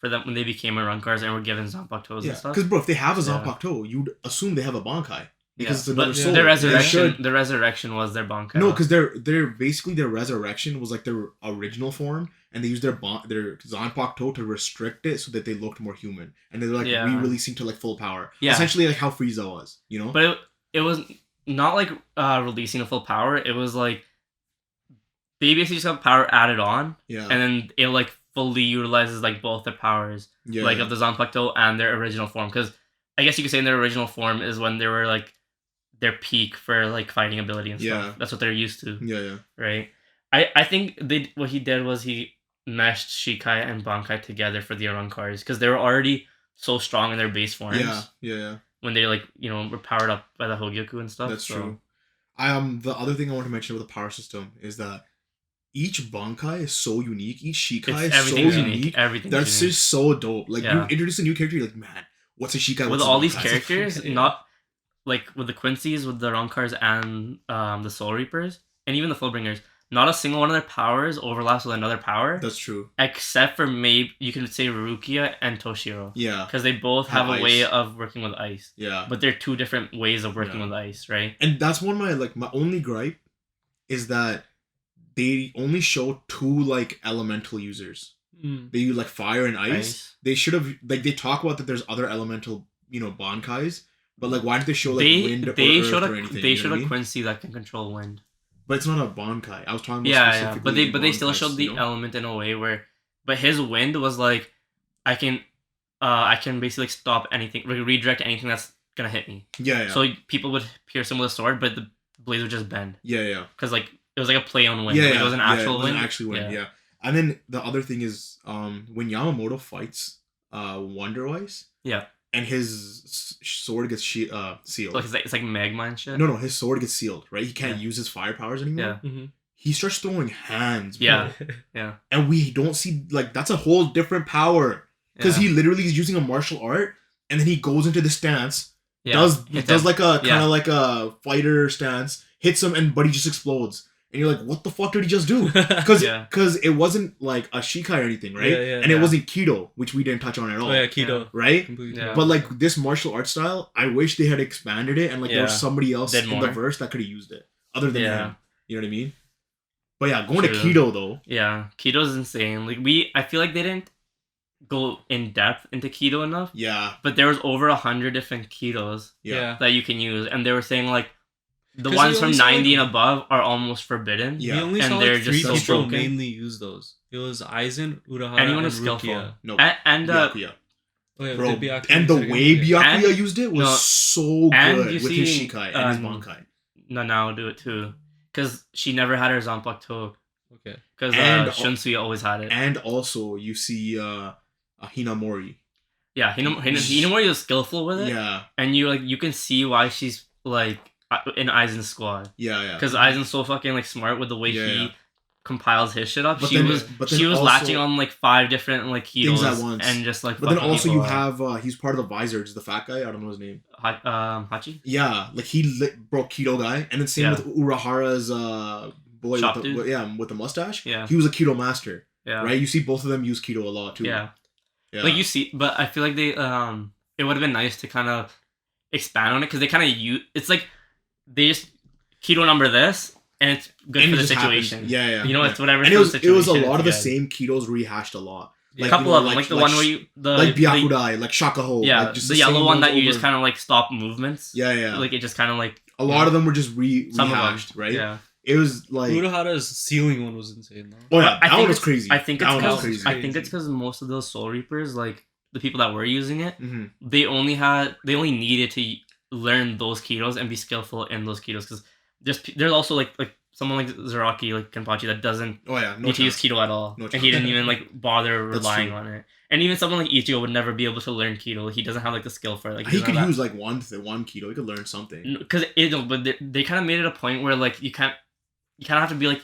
when they became Arankars and were given Zanpakutos Yeah, and stuff. because bro, if they have a Yeah. Zanpakuto, you'd assume they have a Bankai because it's Yeah. another But soul. the They resurrection, should- the resurrection was their Bankai. No, because they're basically their resurrection was like their original form, and they used their Zanpakuto to restrict it so that they looked more human, and they're like Yeah. re-releasing to like full power. Yeah. Essentially like how Frieza was, you know. But it was not like releasing a full power. It was like they basically just got power added on, Yeah. and then it like fully utilizes like both their powers, Yeah. like of the Zanpakuto and their original form. Because I guess you could say in their original form is when they were like their peak for like fighting ability and stuff. Yeah. That's what they're used to, yeah. right? I think what he did was he meshed Shikai and Bankai together for the Arankars because they were already so strong in their base forms. Yeah. When they like were powered up by the Hogyoku and stuff. That's so. true. The other thing I want to mention with the power system is that each Bankai is so unique. Each Shikai is so Everything's unique. unique. Everything's That's unique. just so dope. Like Yeah. you introduce a new character, you're like, man, what's a Shikai? With What's a all these Bankai? characters, Yeah. not like with the Quincy's, with the Rankars and the Soul Reapers, and even the Fullbringers, not a single one of their powers overlaps with another power, That's true. except for maybe you can say Rukia and Toshiro, Yeah. because they both have Have a way ice. of working with ice, Yeah. but they're two different ways of working Yeah. with ice, right? And that's one of my only gripe is that they only show 2 like elemental users. Mm. They use like fire and ice. They should have like they talk about that there's other elemental, Bankais, but like why didn't they show like wind or They earth showed or a anything? they you know showed what I a mean? Quincy that can control wind. But it's not a Bankai. I was talking about Yeah, specifically but they still Bankais, showed the you know? element in a way where, but his wind was like, I can basically like, stop anything, redirect anything that's gonna hit me. Yeah. So people would pierce him with a sword, but the blades would just bend Yeah. because like it was like a play on wind. Yeah, Like, it was an actual it wasn't wind. actually wind. Yeah. And then the other thing is, when Yamamoto fights, Wonder Ice. Yeah. And his sword gets sealed. Like it's like magma and shit. No, his sword gets sealed, right? He can't Yeah. use his fire powers anymore. Yeah. Mm-hmm. He starts throwing hands. Bro. Yeah. Yeah. And we don't see like that's a whole different power because Yeah. he literally is using a martial art, and then he goes into the stance, Yeah. does Hits does him. like a kind Yeah. of like a fighter stance, hits him, and buddy just explodes. And you're like, what the fuck did he just do? Because Yeah. it wasn't like a Shikai or anything, right? Yeah, and it yeah. wasn't Keto, which we didn't touch on at all, Oh yeah, keto. right? Completely. Yeah. But like this martial art style, I wish they had expanded it and like there was Yeah. somebody else Did in the more. verse that could have used it other than Yeah. him. You know what I mean? But yeah, going to True. Keto though. Yeah. Keto's insane. Like I feel like they didn't go in depth into keto enough, Yeah, but there was over 100 different ketos yeah, that you can use, and they were saying like the 'Cause ones you from only saw, 90 like- and above are almost forbidden. Yeah. We only And saw they're like just 3 so people broken. mainly use those. It was Aizen, Urahara, Anyone and with skillful. Rukia. no, And Byakuya. Oh, yeah, Bro, did Byakuya and the use it again? way Yeah. Byakuya And- used it was no, so and good you with his see, Shikai and his Bankai. Nanao do it too, because she never had her Zanpakuto, Okay. because And- Shunsui always had it. And also, you see Hinamori. Yeah, Hinamori is skillful with it, Yeah, and you can see why she's like in Aizen's squad, yeah. because Aizen's so fucking like smart with the way Yeah, he yeah. compiles his shit up. But She then- was but then she was also- latching on like 5 different like Things Kitos at once. and just like. But then fucking also people you up. have he's part of the Vizards, the fat guy. I don't know his name. Hachi. Yeah, like he broke Keto guy, and then same Yeah. with Urahara's boy Shop with the, dude. with the mustache. Yeah. He was a Keto master, Yeah. right? You see both of them use Keto a lot too. Yeah. Yeah. Like you see, but I feel like they it would have been nice to kind of expand on it, because they kind of it's like they just Keto number this and it's good And for it the just happens. situation. Yeah. You know, it's whatever. And for it was the it was a situation, lot of the it's good. same Ketos rehashed a lot. Yeah. A couple you know, of them, like the one where you like Byakudai, like Shakaho. yeah, like just the same yellow one ones that you over- just kind of like stop movements. Yeah. Like it just kind of like a lot of them were just some of them, rehashed, right? Yeah. It was like Urahara's ceiling one was insane though. oh yeah, I that think one was it's- crazy. I think that it's one was because crazy. I think it's because most of those Soul Reapers, like the people that were using it, Mhm. they only needed to learn those Ketos and be skillful in those Ketos, because there's also like someone like Zaraki, like Kenpachi, that doesn't Oh yeah, no need to use chance. Keto at all, No and chance. he didn't even like bother That's relying true. on it. And even someone like Ichigo would never be able to learn Keto. He doesn't have like the skill for it. Like He could use like one Keto. He could learn something. because but they kind of made it a point where like you kind of have to be like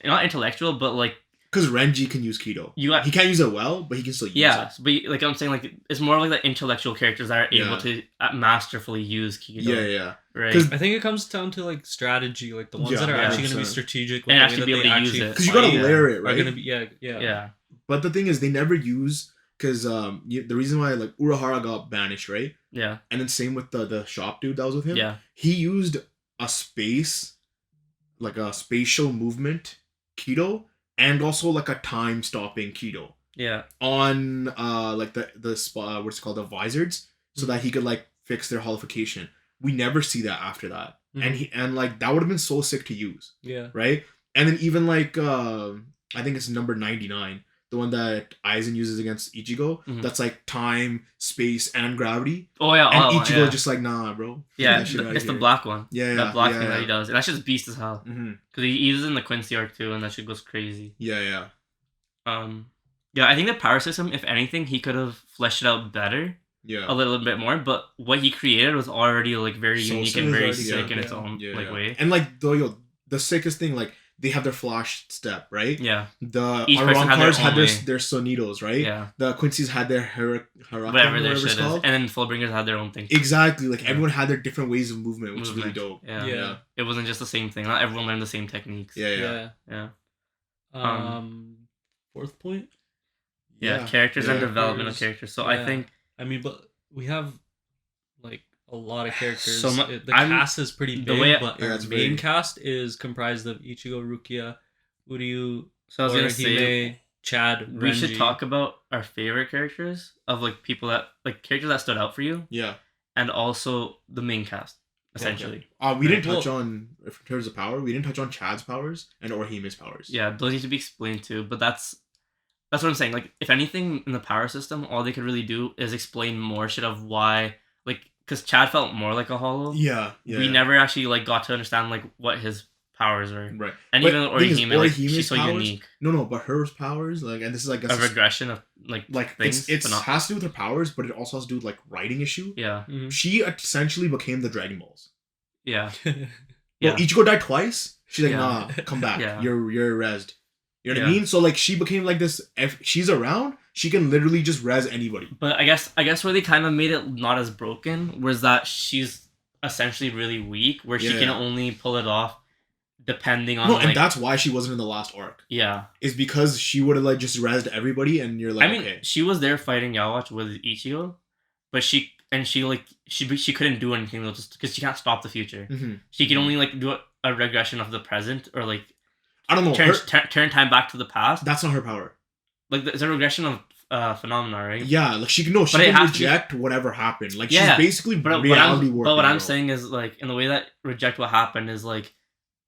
not intellectual, but like Because Renji can use Keto. you got He can't use it well, but he can still use yeah, it. but like I'm saying, like it's more like the intellectual characters that are Yeah. able to masterfully use Keto. Yeah. Right. 'Cause- I think it comes down to like strategy, like the ones Yeah, that are yeah. actually going to be 100%. strategic And with actually the way be that able they to use actually it. Because you gotta fight layer it, are right? going to be Yeah. But the thing is, they never use because the reason why like Urahara got banished, right? Yeah. And then same with the shop dude that was with him. Yeah. He used a spatial movement Keto, and also like a time stopping Keto Yeah. on like the spot what's it called, the Vizards, so that he could like fix their holification. We never see that after that. Mhm. And like that would have been so sick to use, Yeah. right? And then even like I think it's number 99, the one that Aizen uses against Ichigo. Mhm. That's like time, space, and gravity. Oh yeah. And oh, Ichigo yeah. is just like, nah, bro. Get Yeah, that shit outta it's the here." black one. Yeah, That black yeah, thing that he yeah. does. And that's just beast as hell. Mhm. Because he uses it in the Quincy arc too, and that shit goes crazy. Yeah. Yeah, I think the power system, if anything, he could have fleshed it out better, Yeah. a little bit more. But what he created was already like very So unique sick. and It was very already sick good, in its yeah. own Yeah, like yeah. way. And like the sickest thing, like they have their flash step, right? Yeah, The Each person had their Arankars had own way. their Sonitos, right? yeah. The Quincy's had their Huracan, Whatever their it's shit is, called. and then Fullbringers had their own thing. Exactly, like Yeah. everyone had their different ways of movement, which is really Movement. dope. Yeah. Yeah. It wasn't just the same thing. Not everyone learned the same techniques. Yeah. Yeah. Fourth point. Yeah. Characters and Yeah. development of characters. So I Yeah. think I mean, but we have like a lot of characters. So The I'm- cast is pretty the big, way- but Yeah, our it's main big. cast is comprised of Ichigo, Rukia, Uryu, so. I was gonna say Orihime, Chad, we should Renji. talk about our favorite characters of like people that like characters that stood out for you, Yeah. and also the main cast essentially. We didn't Right. touch on, in terms of power, we didn't touch on Chad's powers and Orihime's powers. Yeah, those need to be explained too. But that's what I'm saying. Like, if anything in the power system, all they could really do is explain more shit of why, like, because Chad felt more like a hollow. Yeah. We never actually like got to understand like what his powers were, Right. and But even thing is, Orihime, like she's Orihime's so powers- unique. No, but her powers, like, and this is like A regression of like things. it's but not, has to do with her powers, but it also has to do with like writing issue. yeah, Mhm. She essentially became the Dragon Balls. yeah, Well, yeah. Ichigo died twice. She's like, Yeah. nah, come back. Yeah. You're rezzed. You know what I Yeah. mean? So like she became like this. If she's around, she can literally just res anybody. But I guess where they kind of made it not as broken was that she's essentially really weak, where she can Yeah. only pull it off depending on No, like and that's why she wasn't in the last arc. yeah. Is because she would have like just rezzed everybody, and you're like, I mean, okay. she was there fighting Yawatch with Ichigo, but she couldn't do anything though, just because she can't stop the future. Mhm. She can only like do a regression of the present, or like I don't know. turn time back to the past. That's not her power. Like it's a regression of phenomena, right? Yeah, like she can no, she But it can has to be- reject whatever happened. Like Yeah, she's basically But reality warping. what I'm bro. saying is like in the way that reject what happened is like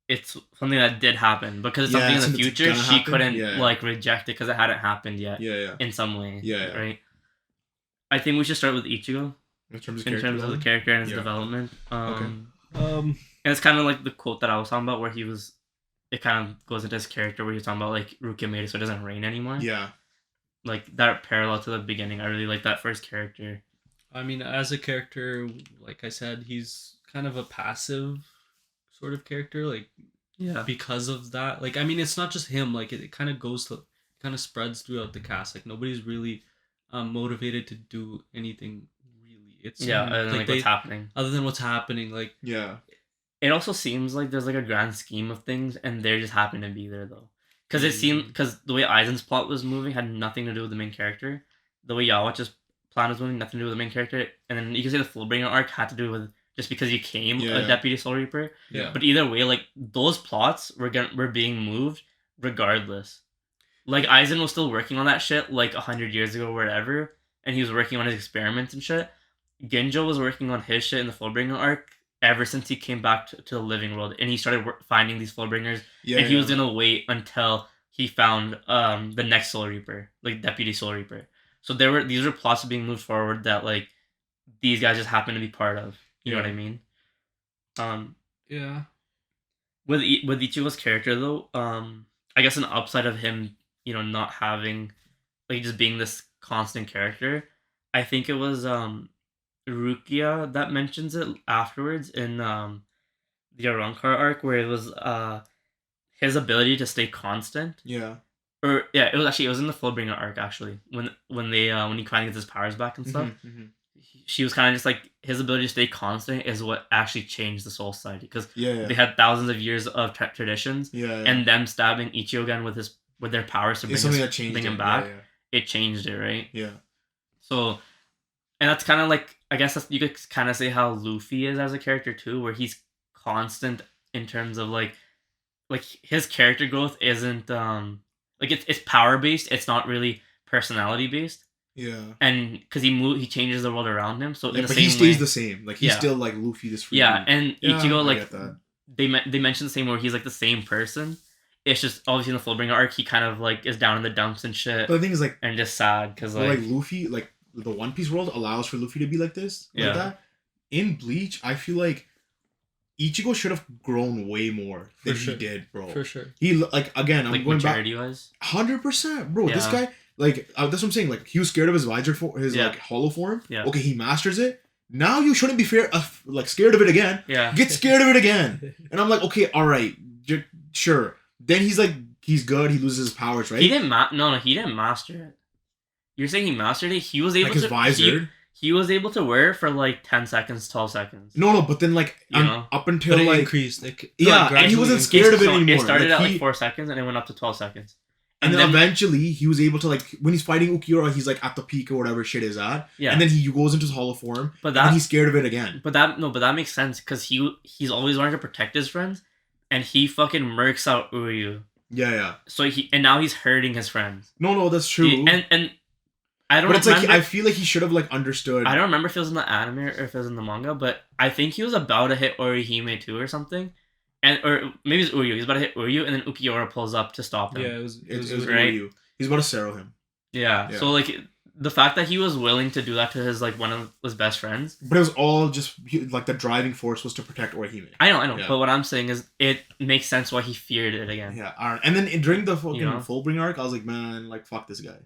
it's something that did happen because it's Yeah, something in the something that's future. gonna She happen. couldn't Yeah. like reject it because it hadn't happened yet Yeah. in some way. Yeah. Right. I think we should start with Ichigo In terms of in terms of the character and his Yeah. development. Um, And it's kind of like the quote that I was talking about, where it kind of goes into his character, where he's talking about like Rukia made it so it doesn't rain anymore. Yeah. Like that parallel to the beginning. I really like that first character. I mean, as a character, like I said, he's kind of a passive sort of character. Like Yeah. because of that, like I mean, it's not just him. Like it kind of kind of spreads throughout the cast. Like nobody's really motivated to do anything. Really, it's Yeah, and like what's happening. other than what's happening. Like Yeah. It also seems like there's like a grand scheme of things, and they're just happen to be there though. Because it seemed the way Aizen's plot was moving had nothing to do with the main character. The way Yawatch's plan was moving, nothing to do with the main character. And then you can say the Fullbringer arc had to do with just because he became a Deputy Soul Reaper. Yeah. But either way, like those plots were being moved regardless. Like Aizen was still working on that shit like 100 years ago or whatever, and he was working on his experiments and shit. Ginjo was working on his shit in the Fullbringer arc ever since he came back to the living world, and he started finding these Fullbringers. Yeah. And he was gonna wait until he found the next Soul Reaper, like Deputy Soul Reaper. So these were plots being moved forward that like these guys just happen to be part of. You know what I mean? Yeah. With Ichigo's character though, I guess an upside of him, not having like just being this constant character, I think it was Rukia that mentions it afterwards in the Arrancar arc, where it was his ability to stay constant. Yeah. Or yeah, it was in the Fullbringer arc actually, when he kind of gets his powers back and stuff. Mm-hmm. She was kind of just like his ability to stay constant is what actually changed the Soul Society, because Yeah. they had thousands of years of traditions, Yeah. and them stabbing Ichigo again with their powers to It's something that changed bring him it. back. Yeah. It changed it, right? Yeah. So, and that's kind of like, I guess you could kind of say how Luffy is as a character too, where he's constant in terms of like his character growth isn't like it's power based. It's not really personality based. Yeah. And because he changes the world around him, so in the But same he stays way, the same. Like he's still like Luffy this free. yeah. And Ichigo, I like get that. they mentioned the same where he's like the same person. It's just obviously in the Fullbringer arc, he kind of like is down in the dumps and shit, But the thing is like, and just sad because like Luffy, like the One Piece world allows for Luffy to be like this, like that. In Bleach, I feel like Ichigo should have grown way more than he did, bro. For sure. He like again, I'm like going back maturity-wise. 100%, bro. This Yeah. guy, like, that's what I'm saying. Like, he was scared of his visor for his Yeah. like hollow form. Yeah. Okay, he masters it. Now you shouldn't be like scared of it again. Yeah. Get scared of it again. And I'm like, okay, all right, sure. Then he's good. He loses his powers, right? He didn't he didn't master it. You're saying he mastered it? He was able like his to visor. He was able to wear it for like 10 seconds, 12 seconds. No, but then like You know? up until But it like increased. and and he wasn't gradually scared of it So anymore. It started Like, at like 4 seconds and it went up to 12 seconds. and then eventually he was able to like when he's fighting Ukiura, he's like at the peak or whatever shit is at. Yeah. And then he goes into his hollow form. But and he's scared of it again. But that makes sense because he's always wanted to protect his friends, and he fucking murks out Uryu. Yeah. So now he's hurting his friends. No, that's true. And I don't. But it's remember, like I feel like he should have like understood. I don't remember if it was in the anime or if it was in the manga, but I think he was about to hit Orihime too or something, or maybe it's Uryu. He's about to hit Uryu, and then Ukiura pulls up to stop him. Yeah, it was right. Uryu. He's about to Sero him. Yeah. So like the fact that he was willing to do that to his like one of his best friends. But it was all just like the driving force was to protect Orihime. I know. Yeah. But what I'm saying is it makes sense why he feared it again. Yeah. Alright. And then during the fucking Fullbringer arc, I was like, man, like fuck this guy.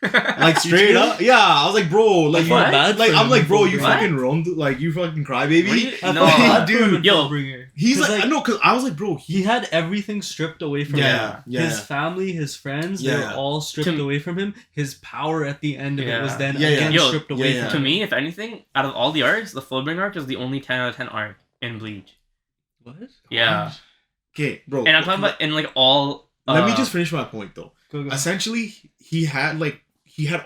Like straight up, yeah. I was like, bro, like you, like I'm like, bro, you fucking roamed, like you fucking crybaby. No, dude, yo, he's like, no, because I was like, bro, he had everything stripped away from him. His family, his friends, they were all stripped away from him. His power at the end of it was then again stripped away from him. To me, if anything, out of all the arcs, the Fullbringer arc is the only 10 out of 10 arc in Bleach. What? Yeah. Okay, bro. And I'm talking about in like all. Let me just finish my point though. Go. Essentially, he had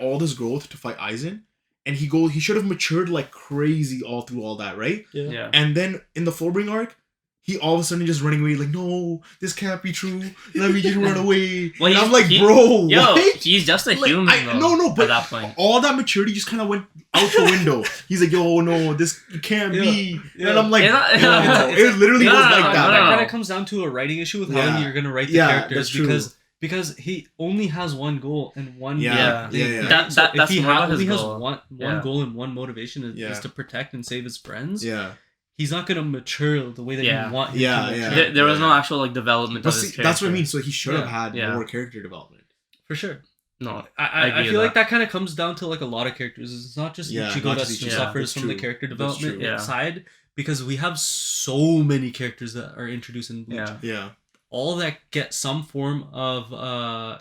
all this growth to fight Aizen, and he should have matured like crazy all through all that, right? Yeah. And then in the Fullbringer arc, he all of a sudden just running away like, no, this can't be true. Let me just run away. Well, and I'm like, bro, what? He's just a human. But at that point, all that maturity just kind of went out the window. He's like, yo, no, this can't be. And I'm like, it literally was like that. That kind of comes down to a writing issue with how you're gonna write the characters, because he only has one goal and one Yeah, thing, yeah. right? That's if he more about his only has goal. one Yeah. goal and one motivation is Yeah. to protect and save his friends, Yeah. he's not gonna mature the way that Yeah. you want him Yeah, to mature. yeah. There was no actual like development But of his see, character. that's what I mean. So he should have Yeah. had Yeah. more character development. For sure. No, I agree feel with like that kind of comes down to like a lot of characters. It's not just Yeah, Ichigo not that just Ichigo. suffers That's from the true. character That's development true. Yeah. side, because we have so many characters that are introduced in Bleach. Yeah. Yeah. All that get some form of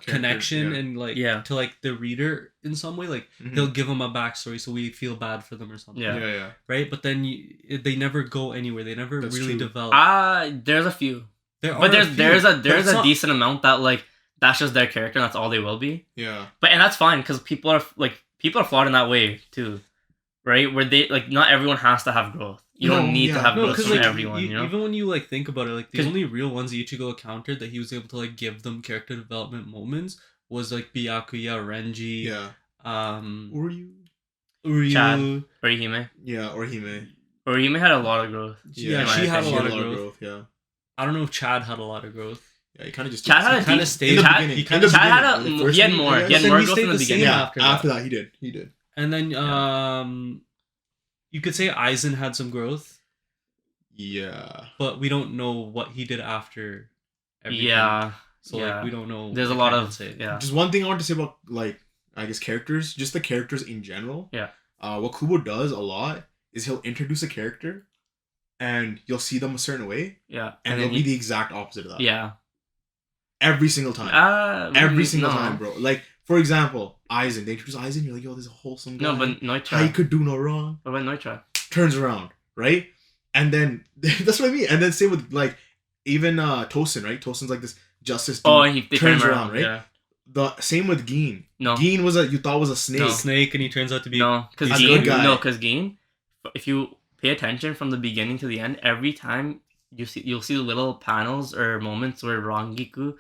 connection yeah. and like Yeah. to like the reader in some way. Like Mhm. he'll give them a backstory so we feel bad for them or something. Yeah. Yeah. Right? But then they never go anywhere. They never That's really true. develop. There's a few, There but are a there's few, a but it's not- decent amount that like that's just their character and that's all they will be. Yeah. But and that's fine because people are flawed in that way too, right? Where they like not everyone has to have growth. You No, don't need yeah. to have No, growth because from like everyone. You know, even when you like think about it, like the 'Cause- only real ones Ichigo encountered that he was able to like give them character development moments was like Byakuya, Renji, Yeah. Or you. Uryu. Chad. Orihime. Yeah. Or Hime. Orihime had a lot of growth. Yeah, in my she had a opinion. lot of growth. Yeah. I don't know if Chad had a lot of growth. Yeah. He kind of just. Chad had a He kinda deep- stayed- in the Chad- beginning. he In kinda- the Chad had beginning, a when the first he had movie, more. yeah. He had But then more he growth stayed in the the same beginning. Yeah. after After that. that, he did. He did. And then you could say Aizen had some growth, Yeah. but we don't know what he did after everything. Yeah. So yeah. like we don't know. There's a I lot can't of say. yeah. Just one thing I want to say about like I guess characters, just the characters in general. Yeah. What Kubo does a lot is he'll introduce a character, and you'll see them a certain way, Yeah. and then they'll be the exact opposite of that. yeah. Every single time. Every single time, bro. Like for example, Aizen. They introduce Aizen. You're like, yo, this is a wholesome guy. No, but He Noitra. could do no wrong. What about Noitra? Turns around, right? And then that's what I mean. And then same with like even Tosin, right? Tosin's like this justice dude. Oh, and they turns turn him around, right? Yeah. The same with Gin. No. Gin was you thought was a snake. No. Snake, and he turns out to be No, because a good guy. Gin, if you pay attention from the beginning to the end, every time you'll see little panels or moments where Rangiku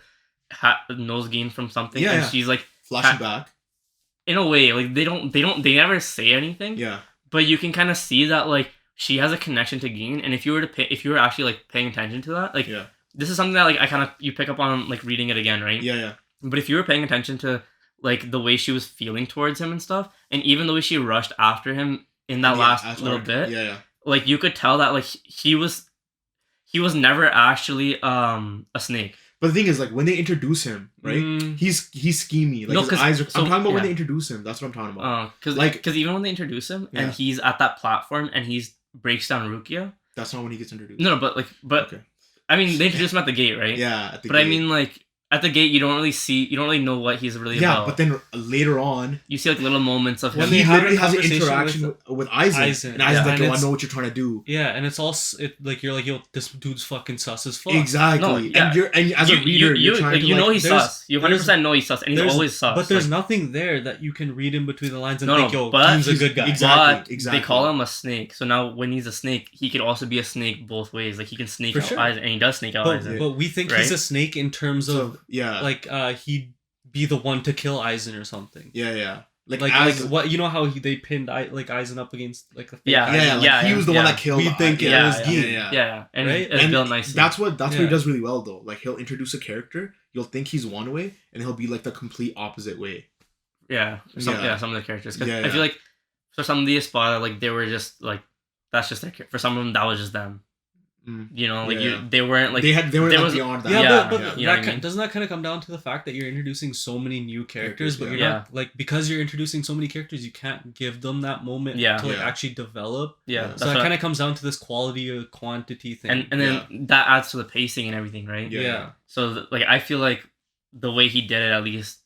knows Gin from something, Yeah, and yeah. she's like, Flashing back. in a way, like they never say anything, Yeah. but you can kind of see that like she has a connection to Gin, and if you were actually like paying attention to that, like Yeah. this is something that like you pick up on like reading it again, right? Yeah. Yeah. But if you were paying attention to like the way she was feeling towards him and stuff, and even the way she rushed after him in that last little bit, Yeah. Yeah. like you could tell that like he was never actually a snake. But the thing is, like, when they introduce him, right? He's schemy. Like No, his 'cause- eyes are. so- I'm talking about when yeah. they introduce him. That's what I'm talking about. Because Like- even when they introduce him Yeah. and he's at that platform and he's breaks down Rukia. That's not when he gets introduced. No, but Okay. I mean they introduce him at the gate, right? Yeah. At the But I gate. mean like at the gate you don't really know what he's really yeah. about. But then later on, you see like little moments of When him. they he have literally a has an conversation interaction with Aizen, and Aizen's Yeah. like, And "Yo, I it's- know what you're trying to do." Yeah, and it's all like you're like, yo, this dude's fucking sus as fuck. Exactly. No, yeah. And as a reader, you're trying to you know like, he's there's- sus. You 100% know he's sus, and he's there's- always sus. But there's like, nothing there that you can read in between the lines and No, think, no, yo, but he's a he's- good guy. exactly. But they call him a snake. So now when he's a snake, he could also be a snake both ways. Like he can snake For out sure. Aizen, and he does snake out But, Aizen. but we think Right? he's a snake in terms of So yeah, like he'd be the one to kill Aizen or something. yeah. Like Like what you know how they pinned Aizen up against like the fake Yeah. Aizen? yeah, he was the one that killed. We think it Yeah, was yeah, Gin. yeah. And Right? it's And built nicely. That's what Yeah. he does really well though. Like he'll introduce a character, you'll think he's one way, and he'll be like the complete opposite way. yeah. Some of the characters. 'Cause Yeah, I yeah. feel like for some of the Espada, like they were just like that's just their for some of them that was just them. Mm. You know, like Yeah. they weren't like They were there like was- beyond that. Yeah, Yeah, but yeah. You know what I mean? doesn't that kind of come down to the fact that you're introducing so many new characters, but you're Yeah. not like because you're introducing so many characters, you can't give them that moment Yeah. to like Yeah. actually develop. yeah. So That's So that what- kind of comes down to this quality or quantity thing. and then that adds to the pacing and everything, right? Yeah. So like I feel like the way he did it, at least,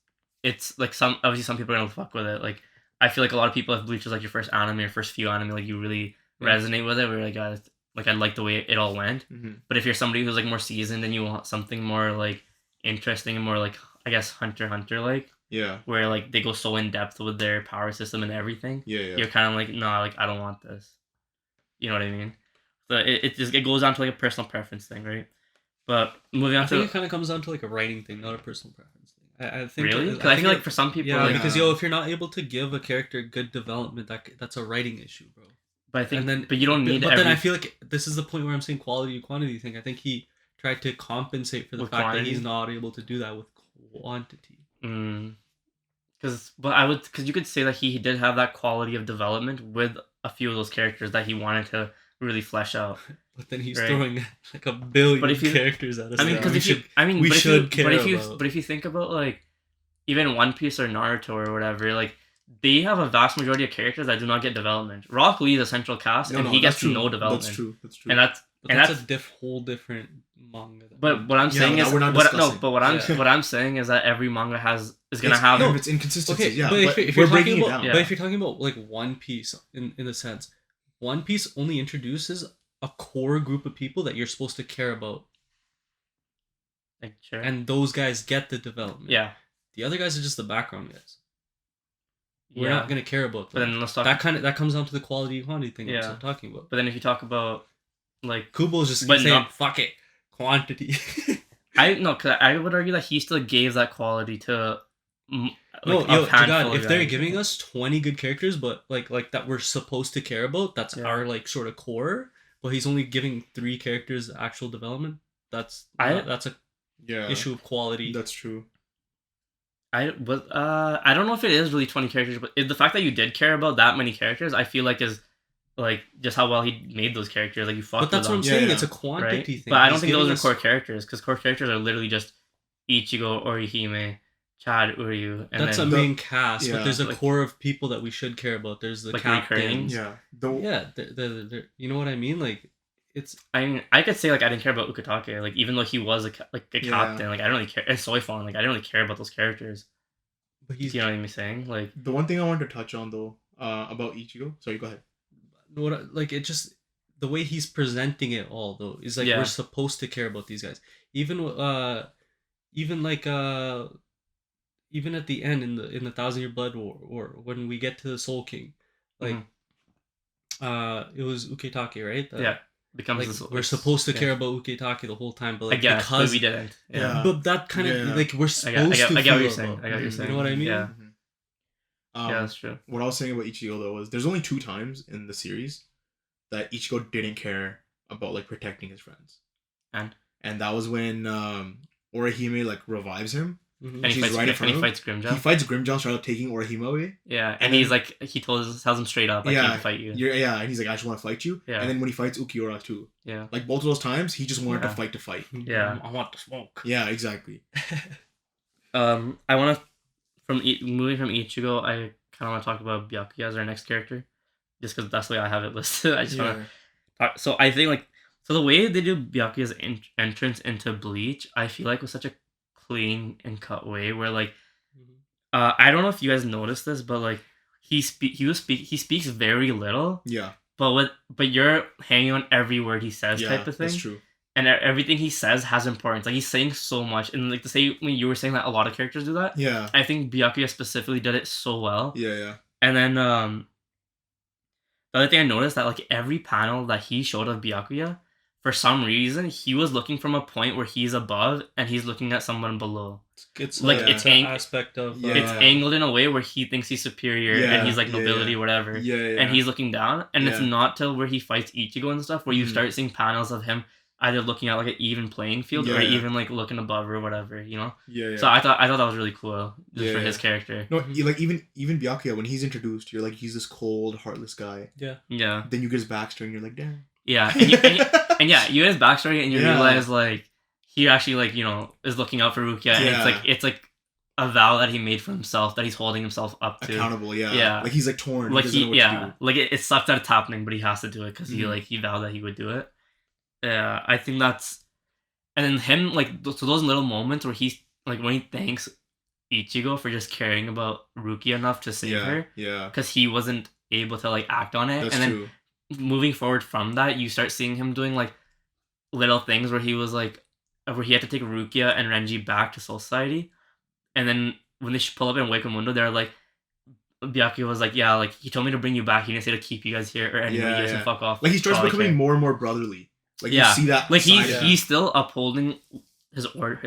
it's like some people are gonna fuck with it. Like I feel like a lot of people, if Bleach was like your first anime or first few anime, like you really Yeah. resonate with it. Where like I like the way it all went. Mhm. But if you're somebody who's like more seasoned and you want something more like interesting and more like I guess Hunter x Hunter like, Yeah. where like they go so in depth with their power system and everything, Yeah. you're kind of like nah, like I don't want this. You know what I mean? So it goes down to like a personal preference thing, right? But moving on I think to it kind of comes down to like a writing thing, not a personal preference thing. I think really, because I feel like for some people, yeah, like, because if you're not able to give a character good development, that's a writing issue, bro. but I think, And then, but you don't need. But then I feel like this is the point where I'm saying quality and quantity thing. I think he tried to compensate for the With fact quantity? that he's not able to do that with quantity. Because you could say that he did have that quality of development with a few of those characters that he wanted to really flesh out. But then he's Right. throwing like a billion But if you- characters at us. I mean, that because we if you, should- I mean, we but if should you, care but if you, about. but if you think about like even One Piece or Naruto or whatever, like they have a vast majority of characters that do not get development. Rock Lee is a central cast, and he that's gets true. no development. That's true. That's true. And that's But and that's that's a whole different manga. But what I'm Yeah, saying but is, we're not what discussing. what I'm saying is that every manga is gonna have. No, it's inconsistency. Okay, Yeah, but but if we're you're breaking talking it about, down. Yeah. but if you're talking about like One Piece in the sense, One Piece only introduces a core group of people that you're supposed to care about, Like, sure. and those guys get the development. Yeah. The other guys are just the background guys. We're Yeah. not gonna care about But them. then let's talk. That comes down to the quality and quantity thing Yeah. I'm talking about. But then if you talk about like Kubo's just But saying not- fuck it, quantity. because I would argue that he still gave that quality to. No, Like, yo, a to handful God, of if they're guys. giving us 20 good characters, but like that we're supposed to care about, that's Yeah. our like sort of core. But he's only giving 3 characters actual development. That's a Yeah, issue of quality. that's true. I don't know if it is really 20 characters, but the fact that you did care about that many characters, I feel like is like just how well he made those characters. Like you fucked But that's what I'm with them, saying. Yeah, It's a yeah. quantity right? thing. But I don't He's think those giving are us- core characters because core characters are literally just Ichigo, Orihime, Chad, Uryu, and That's then a main cast, yeah, but there's a like- core of people that we should care about. There's the Like recurring? captains. Yeah, Yeah, you know what I mean? Like it's I mean, I could say like I didn't care about Ukitake, like even though he was a Yeah. captain, like I don't really care. And Soifon, like I didn't really care about those characters. but he's You know what I'm saying? Like The one thing I wanted to touch on though, about Ichigo. Sorry, go ahead. like it just the way he's presenting it all though is like Yeah. we're supposed to care about these guys. Even even at the end in the Thousand Year Blood War, or when we get to the Soul King, like it was Ukitake, right? yeah, becomes Like this, we're supposed to yeah. care about Ukitake the whole time, but I like guess, but because we didn't. Yeah. Yeah. but that kind of Yeah. like we're I supposed get to what feel you're saying. about. I get what you're You saying. know what I mean? Yeah. Yeah, that's true. What I was saying about Ichigo though was there's only 2 times in the series that Ichigo didn't care about like protecting his friends, and that was when Orihime like revives him. Mhm. And he She's fights, right in front and he of him. fights Grimjaw. He fights Grimjaw, straight up taking Orihime away. Yeah, and And he's then- like, he tells him straight up, I Yeah, can't fight you. Yeah, and he's like, I just want to fight you. Yeah. And then when he fights Ukiura too, Yeah. like both of those times, he just wanted Yeah. to fight. Yeah. I want the smoke. Yeah, exactly. I want to, moving from Ichigo, I kind of want to talk about Byakuya as our next character, just because that's the way I have it listed. I just want to talk. So I think so the way they do Byakuya's entrance into Bleach, I feel like was such a clean and cut way where like, I don't know if you guys noticed this, but like he speaks very little, Yeah, but you're hanging on every word he says, yeah, type of thing. that's true. And everything he says has importance. Like he's saying so much, and like to say when you were saying that a lot of characters do that, Yeah, I think Byakuya specifically did it so well. yeah. And then the other thing I noticed that like every panel that he showed of Byakuya, for some reason he was looking from a point where he's above and he's looking at someone below. It's Like, like it's an ang- aspect of Yeah. It's angled in a way where he thinks he's superior Yeah, and he's like yeah, nobility, yeah. whatever. Yeah. And he's looking down, and it's Yeah. not till where he fights Ichigo and stuff where you Mhm. start seeing panels of him either looking at like an even playing field or Yeah. even like looking above or whatever, you know. yeah. So I thought that was really cool just Yeah, for yeah. his character. No, like even Byakuya, when he's introduced, you're like, he's this cold, heartless guy. yeah. Yeah, Then you get his backstory, and you're like, damn. yeah, and yeah, you get his backstory and you Yeah. realize like he actually like is looking out for Rukia, and Yeah. it's like a vow that he made for himself that he's holding himself up to. Accountable, yeah. Yeah. Like he's like torn. Like doesn't know what to do. like it sucks that it's happening, but he has to do it because Mhm. he vowed that he would do it. Yeah, I think that's, and then him like so those little moments where he's like when he thanks Ichigo for just caring about Rukia enough to save her Yeah. because he wasn't able to like act on it, That's and then true. moving forward from that, you start seeing him doing like little things where he was like, where he had to take Rukia and Renji back to Soul Society, and then when they pull up in Wakamundo, they're like, Byakuya was like, yeah, like he told me to bring you back. He didn't say to keep you guys here or anyway. Yeah, You guys yeah. can fuck off. Like he starts That's all I becoming care. more and more brotherly. Like Yeah. you see that. Like side. he's still upholding his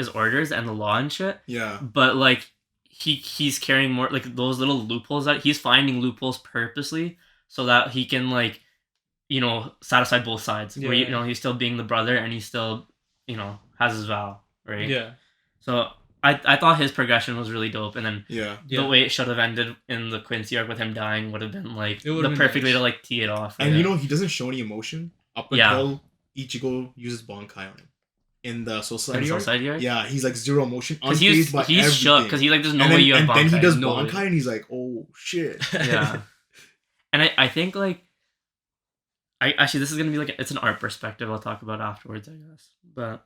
orders and the law and shit, Yeah. but like he's carrying more like those little loopholes that he's finding loopholes purposely so that he can like satisfy both sides. Where Yeah. he's still being the brother and he still has his vow, right? Yeah. So I thought his progression was really dope, and then Yeah. Yeah. the way it should have ended in the Quincy arc with him dying would have been like It would've the been perfect way nice. to like tee it off. And right? you know, he doesn't show any emotion up Yeah. until Ichigo uses Bankai on him in the Soul In Society Soul arc. Society arc? Yeah, he's like zero emotion, Because unfazed by he's shook everything. because he's like, there's no and way then, you have and then he Bankai. does No way. Bankai, and he's like, oh shit. Yeah. And I think like actually this is gonna be like it's an art perspective I'll talk about afterwards, I guess. But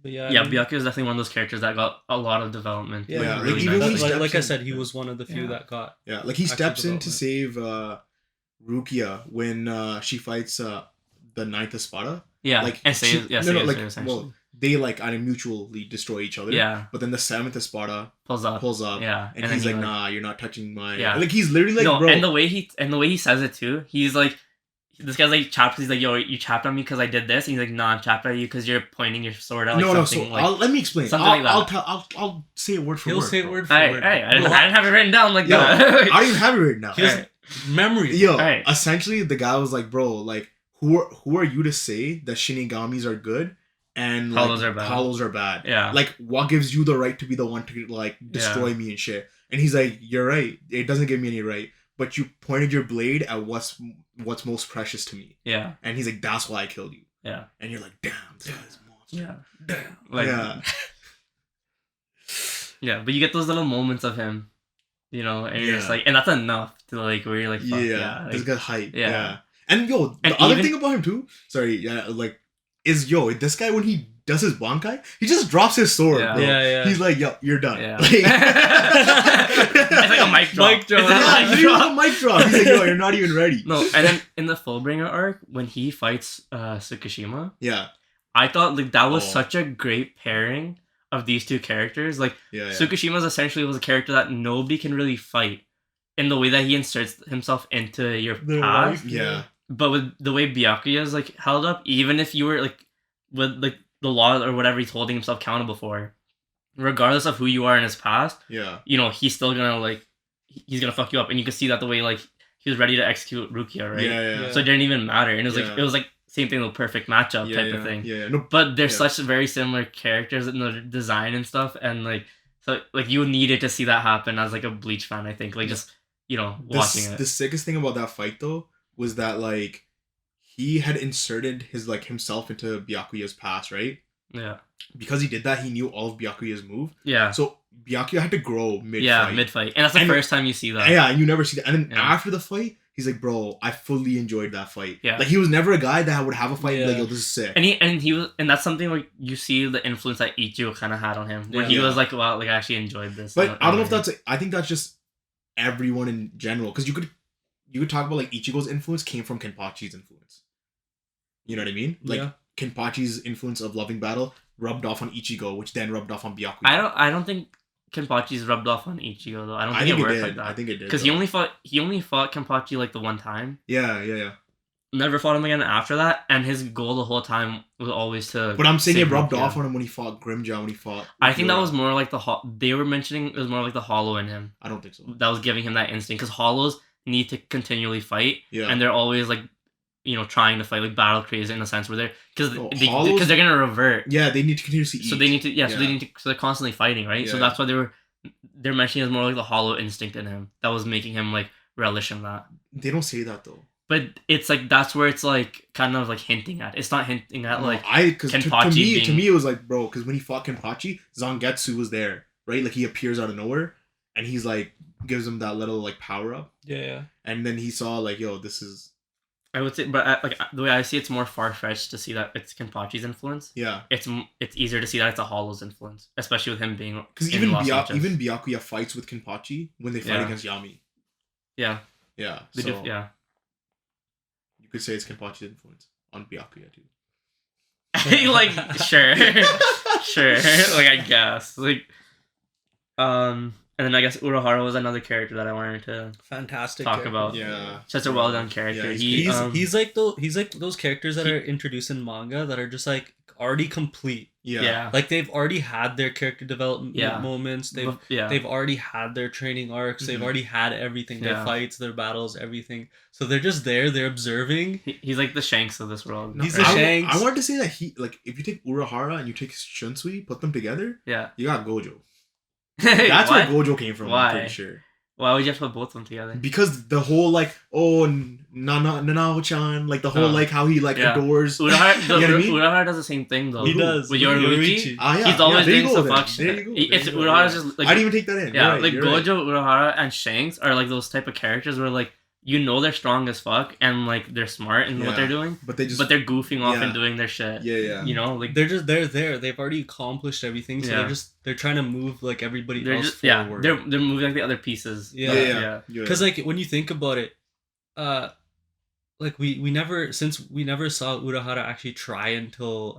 yeah, yeah, Byakuya is definitely one of those characters that got a lot of development. Yeah, Yeah, like, like, even even when he like, steps I in- said, he was one of the few Yeah. that got. Yeah, like he Actual steps in to development. save Rukia when she fights the Ninth Espada. Yeah, Like, and she- saves, yeah, no, no, saves like, her, essentially. well, they like mutually destroy each other. Yeah, But then the Seventh Espada pulls up. pulls up, Yeah, and then he's he, like, "Nah, you're not touching my." Yeah. Like he's literally like, no, bro. and the way he says it too, he's like, this guy's like chapped. He's like, yo, you chapped on me because I did this. And he's like, nah, I'm chapped at you because you're pointing your sword at like no. something So like. let me explain. something like that. I'll say it word for He'll word. say it bro. word for Hey, word. hey, I didn't Bro, have it written down like Yo, that. I don't even have it written now. He has Alright. memory. Yo, Alright. essentially, the guy was like, bro, like, who are you to say that Shinigamis are good and like, Hollows are bad. Hollows are bad? Yeah. Like, what gives you the right to be the one to like destroy me and shit? And he's like, you're right. It doesn't give me any right. But you pointed your blade at what's most precious to me. Yeah. And he's like, that's why I killed you. Yeah. And you're like, damn, this guy's a monster. Yeah. Damn. Like, Yeah. yeah, but you get those little moments of him, you know, and you're just Yeah. like, and that's enough to like where you're like, fuck, Yeah. like, This guy's hype. yeah. Yeah. And yo, the And other even- thing about him too, sorry, yeah, like, is yo, this guy when he does his Bankai, he just drops his sword, Yeah. bro. Yeah. He's like, yo, you're done. Yeah. Like, It's like a mic drop. Mic drop. It's a yeah, mic literally drop. a mic drop. He's like, yo, you're not even ready. No, and then in the Fullbringer arc, when he fights Tsukishima, Yeah. I thought like that was Oh. such a great pairing of these two characters. Like Yeah. Tsukishima's essentially was a character that nobody can really fight in the way that he inserts himself into your Their past. life. Yeah. But with the way Byakuya is like held up, even if you were like with like the law or whatever he's holding himself accountable for, regardless of who you are in his past, Yeah. you know, he's still gonna like he's gonna fuck you up. And you can see that the way like he was ready to execute Rukia, right? Yeah. So it didn't even matter. And it was Yeah. like same thing, the perfect matchup type of thing. Yeah. No. But they're Yeah. such very similar characters in the design and stuff, and like so like you needed to see that happen as like a Bleach fan, I think. Like just watching it. The sickest thing about that fight though was that like he had inserted his like himself into Byakuya's past, right? Yeah. Because he did that, he knew all of Byakuya's move. Yeah. So Byakuya had to grow mid Yeah, fight. mid fight. And that's the And- first time you see that. Yeah, and you never see that. And then Yeah. after the fight, he's like, bro, I fully enjoyed that fight. Yeah. Like he was never a guy that would have a fight and be like, Yeah. yo, this is sick. And he was, and that's something like you see the influence that Ichigo kind of had on him when he Yeah. was like, wow, like I actually enjoyed this. But I don't know if that's I think that's just everyone in general. Because you could talk about like Ichigo's influence came from Kenpachi's influence. You know what I mean? Like Yeah. Kenpachi's influence of loving battle rubbed off on Ichigo, which then rubbed off on Byakuya. I don't think Kenpachi's rubbed off on Ichigo though. I don't think, it it worked did. like that. I think it did. Because though. he only fought Kenpachi like the one time. Yeah. Never fought him again after that, and his goal the whole time was always to. But I'm saying save it rubbed Rukia. off on him when he fought Grimjaw, when he fought. I think that Ukura. was more like they were mentioning it was more like the hollow in him I don't think so. that was giving him that instinct because hollows need to continually fight Yeah. and they're always like trying to fight like battle crazy in a sense where they're because Hollows- they're gonna revert Yeah, they need to continuously eat. so they need to so they Yeah. need to so they're constantly fighting right so Yeah. that's why they're mentioning it as more like the hollow instinct in him that was making him like relish in that. They don't say that though. But it's like that's where it's like kind of like hinting at. It's not hinting at like Because to Kenpachi me it was like, bro, because when he fought Kenpachi, Zangetsu was there, right? Like he appears out of nowhere, and he's like gives him that little like power up, Yeah. and then he saw like, yo, this is I would say, but like the way I see it's more far fetched to see that it's Kenpachi's influence. yeah. It's easier to see that it's a Hollow's influence, especially with him being Because in Los Angeles. even Byakuya fights with Kenpachi when they fight Yeah. against Yami. Yeah, Yeah, they so do, yeah. you could say it's Kenpachi's influence on Byakuya too. Like sure, sure. Like I guess and then I guess Urahara was another character that I wanted to Fantastic. talk character. about. Yeah, Such a well done character. Yeah, he He's like those characters that he- are introduced in manga that are just like already complete. Yeah. Like they've already had their character development Yeah. moments. They've Yeah. they've already had their training arcs. They've Mhm. already had everything. Their Yeah. fights, their battles, everything. So they're just there. They're observing. He's like the Shanks of this world. No, He's the I, Shanks. I wanted to say that he like if you take Urahara and you take Shunsui, put them together, Yeah. you got Gojo. That's That's where Gojo came from. Why? I'm pretty sure. Why would you have to put both of them together? Because the whole like Nanao-chan, like the whole Oh. like how he like Yeah. adores. Urahara, You know what I mean? Urahara does the same thing though. He does. With Yoruichi. Ah, yeah, He's always there you doing go some then. fuck There you shit. go, It's there you go, Urahara's yeah. just like I didn't even take that in. yeah, You're right, like you're Gojo, right. Urahara, and Shanks are like those type of characters where like you know they're strong as fuck and like they're smart in Yeah. what they're doing, But they just but they're goofing off Yeah. and doing their shit. yeah. You know, like They're there. They've already accomplished everything. So Yeah. they're trying to move like everybody they're else just yeah, forward. they're moving like the other pieces. Yeah. Yeah. Because like when you think about it, like we never saw Urahara actually try until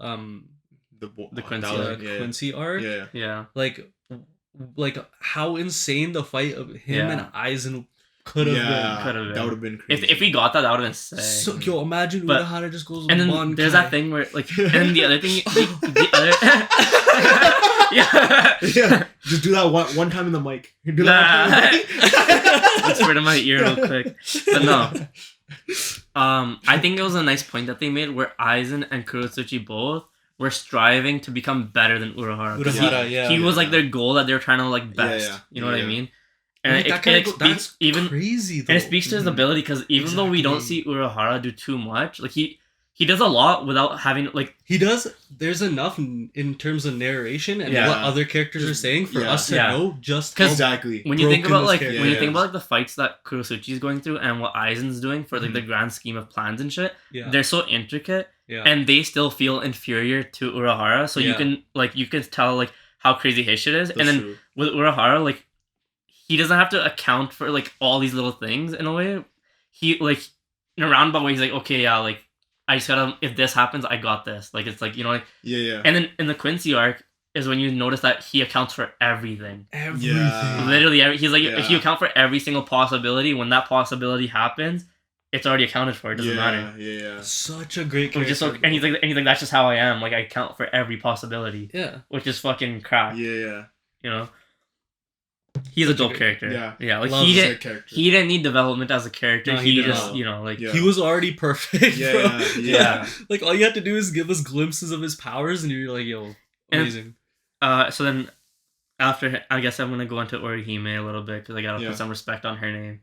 The Quincy that was- arc. yeah. Quincy arc. Yeah. Yeah. Like how insane the fight of him Yeah. and Aizen could have Yeah, Could have been. that would have been crazy. If we got that, that would have been been. sick. So yo, imagine But- Urahara just goes. And then Bankai. there's that thing where like, and then the other thing, the other, yeah, yeah, just do that one time in the mic. Do that Nah. one time in the mic. Let's rid of my ear real quick. But no, I think it was a nice point that they made where Aizen and Kurotsuchi both were striving to become better than Urahara. 'Cause Urahara, yeah. he was like their goal that they were trying to like best. Yeah. You know what I Yeah. mean? And And that kinda speaks that's even crazy though. and it speaks to his ability because even though we don't see Exactly. Urahara do too much, like he does a lot without having like He does. There's enough in terms of narration and Yeah. what other characters are Just- saying for yeah. us to Yeah. know just 'Cause how Exactly. when you think broken about this like character when you is. think about like the fights that Kurosuchi is going through and what Aizen's doing for like the grand scheme of plans and shit, yeah they're so intricate yeah and they still feel inferior to Urahara. So you Yeah. can tell like how crazy his shit is. That's and then true. with Urahara, like he doesn't have to account for like all these little things in a way. He like in a roundabout way, he's like, okay, yeah, like I just gotta if this happens, I got this. Like it's like like Yeah. and then in the Quincy arc is when you notice that he accounts for everything. everything. Yeah. Literally, he's like, Yeah. if you account for every single possibility, when that possibility happens, it's already accounted for. It doesn't matter. Yeah. Such a great Which character. is so, and he's like, that's just how I am. Like, I account for every possibility, yeah. which is fucking crack. Yeah. You know, he's a Such a dope good- character. yeah. Like Loves he his didn't, Character. he didn't need development as a character. No, he he didn't. just, like, Yeah. He was already perfect. Yeah. bro. Yeah. Like all you have to do is give us glimpses of his powers, and you're like, yo, And- amazing. So then after, I guess I'm gonna go into Orihime a little bit because I gotta Yeah. put some respect on her name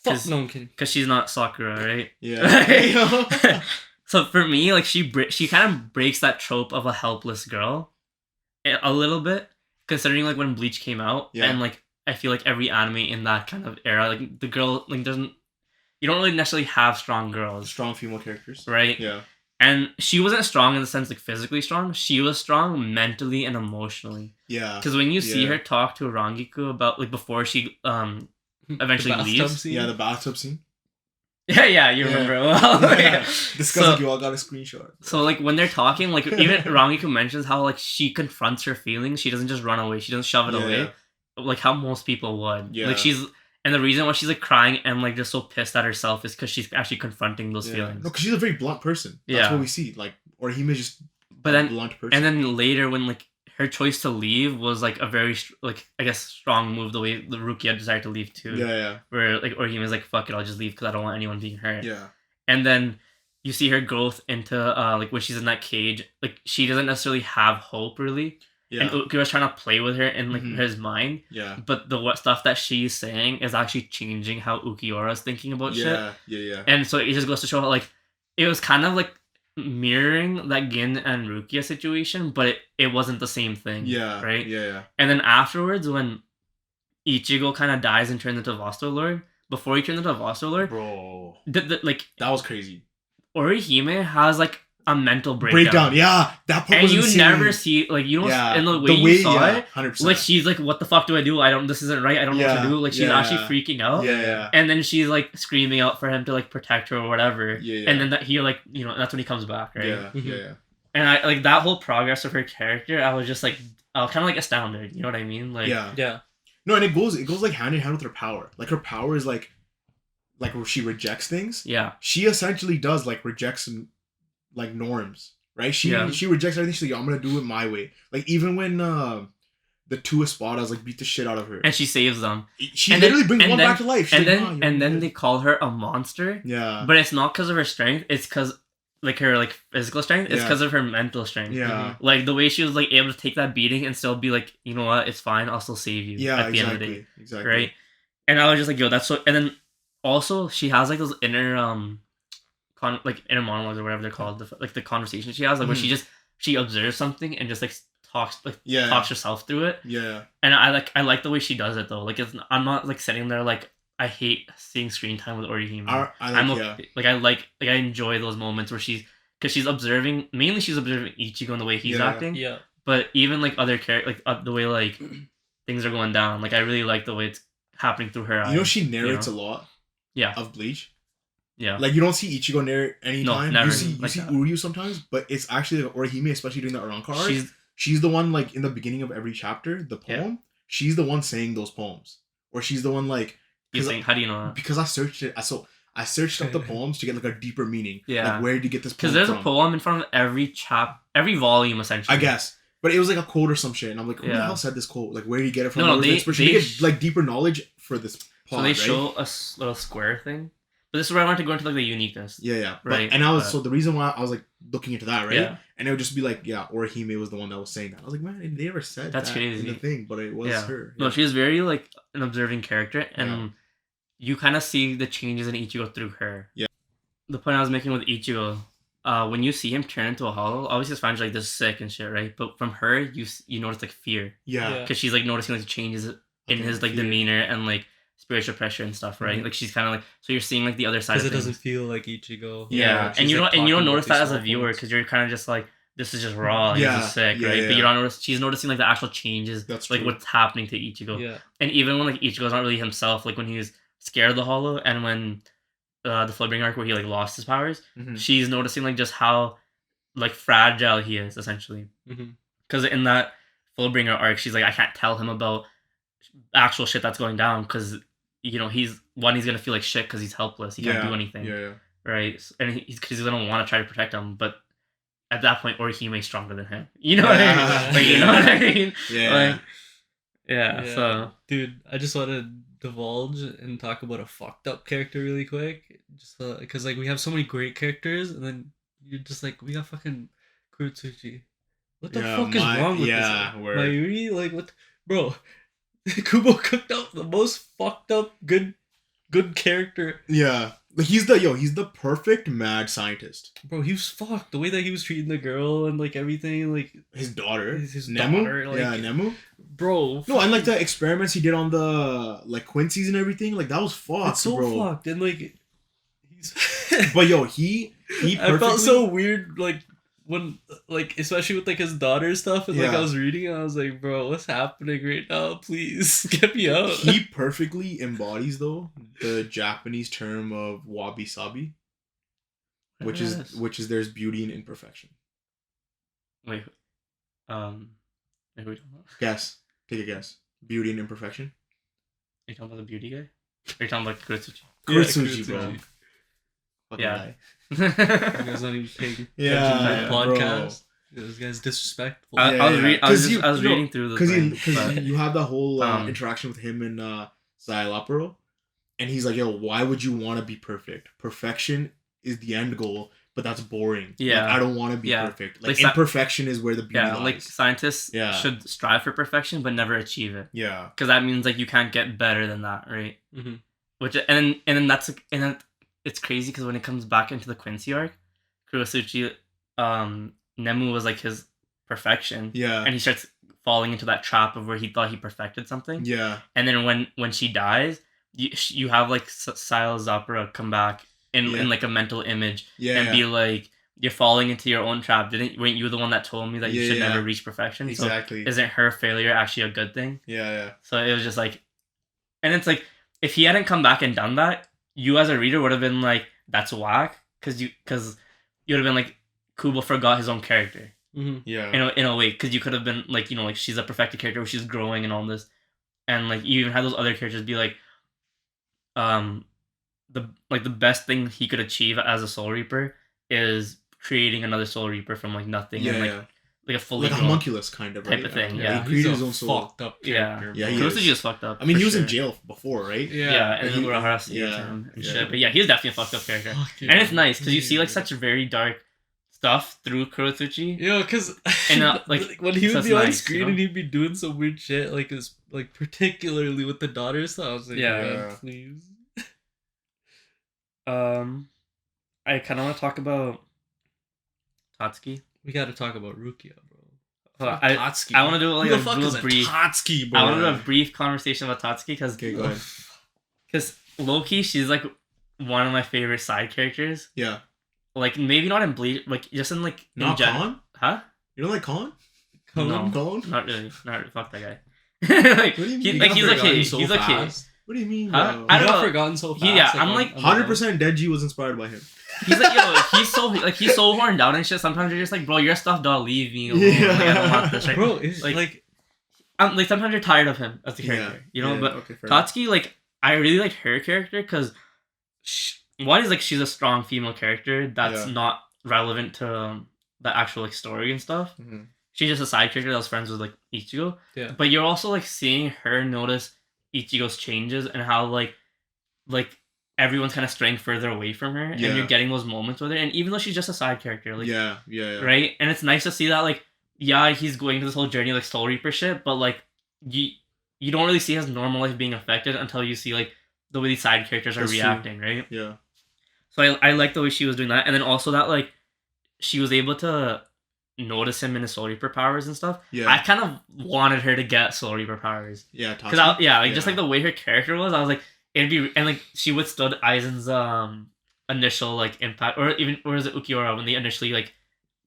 Fuck, 'cause- no, I'm kidding. because she's not Sakura, right? Yeah. So for me, like she kind of breaks that trope of a helpless girl a little bit, considering like when Bleach came out, Yeah. and like I feel like every anime in that kind of era, like the girl like doesn't, you don't really necessarily have strong girls, Strong female characters. right? Yeah. And she wasn't strong in the sense like physically strong. She was strong mentally and emotionally. Yeah. Because when you see Yeah. her talk to Rangiku about like before she eventually The bathtub leaves. scene? Yeah, the bathtub scene. Yeah, you Yeah. remember it well. Yeah. Yeah. This So- guy's like, you all got a screenshot. So like when they're talking, like even Rangiku mentions how like she confronts her feelings. She doesn't just run away. She doesn't shove it Yeah. away, like how most people would. Yeah. Like and the reason why she's like crying and like just so pissed at herself is because she's actually confronting those Yeah. feelings. No, because she's a very blunt person. That's Yeah. what we see. Like, Orihime is just But a then blunt person. and then later when like her choice to leave was like a very like I guess strong move, the way the Rukia decided to leave too. Yeah. Where like Orihime was like, fuck it, I'll just leave because I don't want anyone being hurt. Yeah. And then you see her growth into like when she's in that cage, like she doesn't necessarily have hope really. Yeah. And Ukira's trying to play with her in like Mhm. his mind, Yeah. but the what stuff that she's saying is actually changing how Ukiyora's thinking about shit. Yeah. And so it just goes to show how like it was kind of like mirroring that Gin and Rukia situation, but it wasn't the same thing. Yeah. Right? Yeah. And then afterwards when Ichigo kind of dies and turns into a Vasto Lord, before he turns into a Vasto Lord, Bro. like That was crazy. Orihime has like a mental breakdown. Yeah. That part And was you insane. never see like you don't Yeah. in the way you saw it. 100%. Like she's like, what the fuck do I do? This isn't right. I don't know what Yeah, to do. Like she's yeah. actually freaking out. Yeah. And then she's like screaming out for him to like protect her or whatever. Yeah. And then that he like that's when he comes back, right? Yeah. Mhm. Yeah. And I like that whole progress of her character. I was just like, I was kind of like astounded. You know what I mean? Like, Yeah. Yeah. No, and it goes like hand in hand with her power. Like her power is like where she rejects things. yeah, She essentially does like rejects some like norms right? She Yeah. she rejects everything. She's like, I'm gonna do it my way. Like even when the two espadas like beat the shit out of her, And she saves them. she and literally then- brings and one then- back to life. She's And like, then "Nah, you're and then good." they call her a monster. Yeah. But it's not because of her strength. It's because like her like physical strength. It's Yeah. because of her mental strength. Yeah. Like the way she was like able to take that beating and still be like, you know what, it's fine. I'll still save you. Yeah. At the end of the day, Exactly. right? And I was just like, yo, that's so. And then also she has like those inner inner monologues or whatever they're called, the conversation she has, like where she observes something and just like talks herself through it. Yeah. And I like the way she does it though. Like I'm not like sitting there like I hate seeing screen time with Orihime. I enjoy those moments where she's observing, mainly she's observing Ichigo and the way he's acting. Yeah. But even like other characters, like the way like things are going down, like I really like the way it's happening through her eyes. You know she narrates a lot. Yeah. Of Bleach. Yeah. Like you don't see Ichigo narrate anytime. No, never. You see Uryu sometimes, but it's actually like Orihime, especially during the Aranka arc. She's the one like in the beginning of every chapter, the poem. Yeah. She's the one saying those poems, or she's the one like. How do you know that? Because I searched it. I searched up the poems to get like a deeper meaning. Yeah. Like where did you get this? Because there's a poem in front of every volume essentially. I guess. But it was like a quote or some shit, and I'm like, who the hell said this quote? Like, where did you get it from? No, they get like deeper knowledge for this plot, so they show a little square thing. But this is where I want to go into like the uniqueness. Yeah. Right. So the reason why I was like looking into that, right? Yeah. And it would just be like, yeah, Orihime was the one that was saying that. I was like, man, they never said that's that crazy. in the thing, but it was her. Yeah. No, she's very like an observing character, and you kind of see the changes in Ichigo through her. Yeah. The point I was making with Ichigo, when you see him turn into a hollow, obviously his fans are like this is sick and shit, right? But from her, you notice like fear. Yeah. Because she's like noticing like changes in his like demeanor and like spiritual pressure and stuff, right? Like she's kind of like, so you're seeing like the other side of things. Because it doesn't feel like Ichigo. Yeah. And you don't notice that as a viewer because you're kind of just like, this is just raw. Like, this is sick, right? But you don't notice. She's noticing like the actual changes. That's like true. what's happening to Ichigo. Yeah. And even when like Ichigo's not really himself, like when he was scared of the hollow, and when the Floodbringer arc where he like lost his powers, she's noticing like just how like fragile he is essentially. Because in that Floodbringer arc, she's like, I can't tell him about actual shit that's going down because you know he's gonna feel like shit because he's helpless. He can't do anything. Yeah. Right. And he's gonna want to try to protect him, but at that point, Orihime's stronger than him. You know what I mean? Like, you know what I mean? Yeah. Like, yeah. So, dude, I just want to divulge and talk about a fucked up character really quick, just because like we have so many great characters, and then you're just like, we got fucking Kurotsuchi. What the fuck is wrong with this? Mayuri, like what, bro? Kubo cooked up the most fucked up good character. Yeah. Like he's the perfect mad scientist. Bro, he was fucked. The way that he was treating the girl and like everything, like his daughter. His Nemu? daughter, like, yeah, Nemu. Bro. No, and like the experiments he did on the like Quincy's and everything, like that was fucked. It's so bro. fucked. And like he's but yo, he I felt so weird like when like especially with like his daughter stuff and like I was reading it, I was like, bro, what's happening right now? Please get me out. He perfectly embodies though the Japanese term of wabi sabi, which is there's beauty in imperfection. Wait, guess. Take a guess. Beauty and imperfection. Are you talking about the beauty guy? Or are you talking about Kurotsuchi? Kurotsuchi, bro. Yeah. You guys not even paying attention to the podcast. This guy's disrespectful. I was reading through the thing. Because you have the whole interaction with him and Xylopero, and he's like, yo, why would you want to be perfect? Perfection is the end goal, but that's boring. Yeah. Like, I don't want to be perfect. Like imperfection is where the beauty lies. Like scientists should strive for perfection, but never achieve it. Yeah. Because that means like you can't get better than that, right? Which and then it's crazy because when it comes back into the Quincy arc, Kurotsuchi, Nemu was like his perfection. Yeah. And he starts falling into that trap of where he thought he perfected something. Yeah. And then when she dies, you have like Silas Opera come back in like a mental image and be like, you're falling into your own trap. Weren't you the one that told me that you should never reach perfection? Exactly. So isn't her failure actually a good thing? Yeah. So it was just like, and it's like, if he hadn't come back and done that, you as a reader would have been like, that's whack, because you would have been like, Kubo forgot his own character. Yeah. In a way, because you could have been like, like she's a perfected character where she's growing and all this, and like you even had those other characters be like, the best thing he could achieve as a Soul Reaper is creating another Soul Reaper from like nothing Yeah, and yeah. like a fully Like a grown homunculus kind of, type right? of thing. Yeah, Yeah, He he's created a his own soul. fucked up Yeah. character. Yeah, bro. he Kurosuji is. is fucked up. I mean, for he was in sure. jail before, right? Yeah. And But then he- Urahara saved yeah, him and yeah. shit. But yeah, he's definitely a fucked up character. Fucking And it's nice because you see like dude. such very dark stuff through Kurosuchi. Yo, because And, like, when he so would it's be on nice, screen you know? and he'd be doing some weird shit, like his like particularly with the daughters, so I was like, Yeah. man, please. I kind of want to talk about Tatsuki. We got to talk about Rukia, bro. Fuck, Fuck Tatsuki. I want to do like Who a the fuck real is a brief. Tatsuki, bro? I want to do Yeah. a brief conversation about Tatsuki because Okay, go ahead. Loki, she's like one of my favorite side characters. Yeah. Like maybe not in Bleach, like just in like in Not general. Khan? Huh? You don't like Khan? No. Khan? Not really. Not really. Fuck that guy. Like, What do you mean? he, You like got he's okay. forgotten so He's okay. fast. What do you mean? Huh? Bro? I I don't got know. forgotten so fast. Yeah, I'm on- like on 100% Deji was inspired by him. He's like, yo, he's so horned down and shit. Sometimes you're just like, bro, you're a stuffed doll. Leave me alone. Yeah. Like, I don't want this. the- Right? Bro, it's Like- like I'm like sometimes you're tired of him as a character, you know. Yeah, But okay, fair enough. Tatsuki, like, I really liked her character because one is like she's a strong female character that's Yeah. not relevant to the actual like story and stuff. Mhm. She's just a side character that was friends with like Ichigo. Yeah. But you're also like seeing her notice Ichigo's changes and how like everyone's kind of straying further away from her, and Yeah. you're getting those moments with her. And even though she's just a side character, like yeah. right, and it's nice to see that like yeah, he's going through this whole journey like Soul Reaper shit, but like you don't really see his normal life being affected until you see like the way these side characters are That's true. reacting, right? Yeah. So I like the way she was doing that, and then also that like she was able to notice him in his Soul Reaper powers and stuff. Yeah. I kind of wanted her to get Soul Reaper powers Yeah. because just like the way her character was, I was like it'd be and like she withstood Aizen's initial like impact, or is it Ukiura when they initially like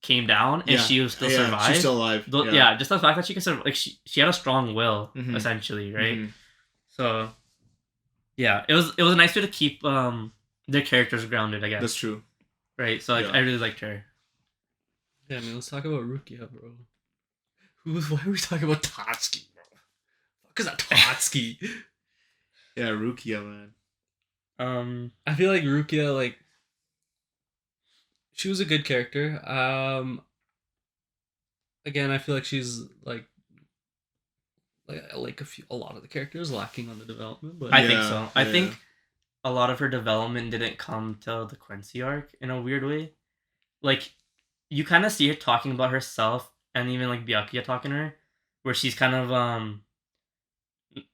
came down and she was still survived. She's still alive. Yeah, just the fact that she could survive, like she had a strong will Mhm. essentially, right? Mhm. So yeah, it was a nice way to keep their characters grounded, I guess. That's true. Right. So like Yeah. I really liked her. yeah, man. Let's talk about Rukia, bro. Why are we talking about Tatsuki, bro? Fuck is that Tatsuki? Yeah, Rukia, man. I feel like Rukia, like, she was a good character. Again, I feel like she's like a lot of the characters lacking on the development, but I think Yeah, so. I yeah. think a lot of her development didn't come till the Quincy arc in a weird way. Like you kind of see her talking about herself, and even like Byakuya talking to her, where she's kind of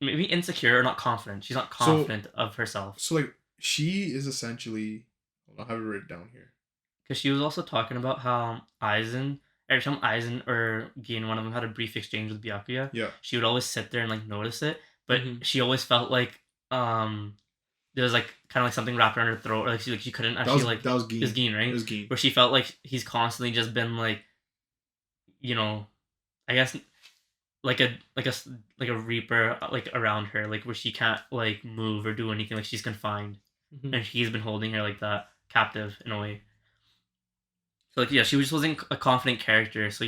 maybe insecure or not confident. She's not confident of herself So, like, she is essentially... I'll have it written down here. because she was also talking about how Aizen. Every time Aizen or Gin, one of them, had a brief exchange with Byakuya, Yeah. she would always sit there and like notice it, but Mhm. she always felt like there was like kind of like something wrapped around her throat, or like she couldn't actually That was Gin. it was Gin, right? It was Gin. Where she felt like he's constantly just been like, you know, I guess like a reaper like around her, like where she can't like move or do anything, like she's confined, Mhm. and he's been holding her like that, captive in a way. So like yeah, she just wasn't a confident character. So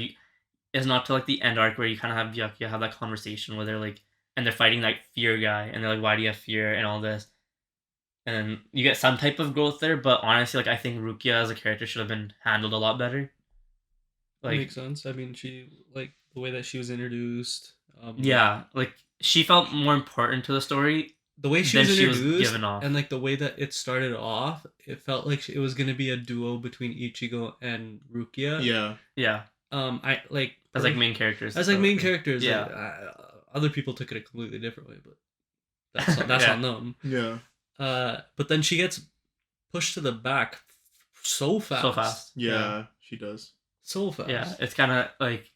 it's not till like the end arc where you kind of have Byakuya have that conversation where they're like, and they're fighting that fear guy, and they're like, why do you have fear and all this, and then you get some type of growth there. But honestly, like I think Rukia as a character should have been handled a lot better. That Like makes sense. I mean, she like the way that she was introduced. yeah, like she felt more important to the story. The way she Then was she was introduced, given off. and like the way that it started off, it felt like it was gonna be a duo between Ichigo and Rukia. Yeah. Yeah, I like as like main characters. as like main So, characters. Yeah. Like, other people took it a completely different way, but that's Yeah. on them. Yeah. But then she gets pushed to the back so fast. So fast. Yeah, she does. So fast. Yeah, it's kind of like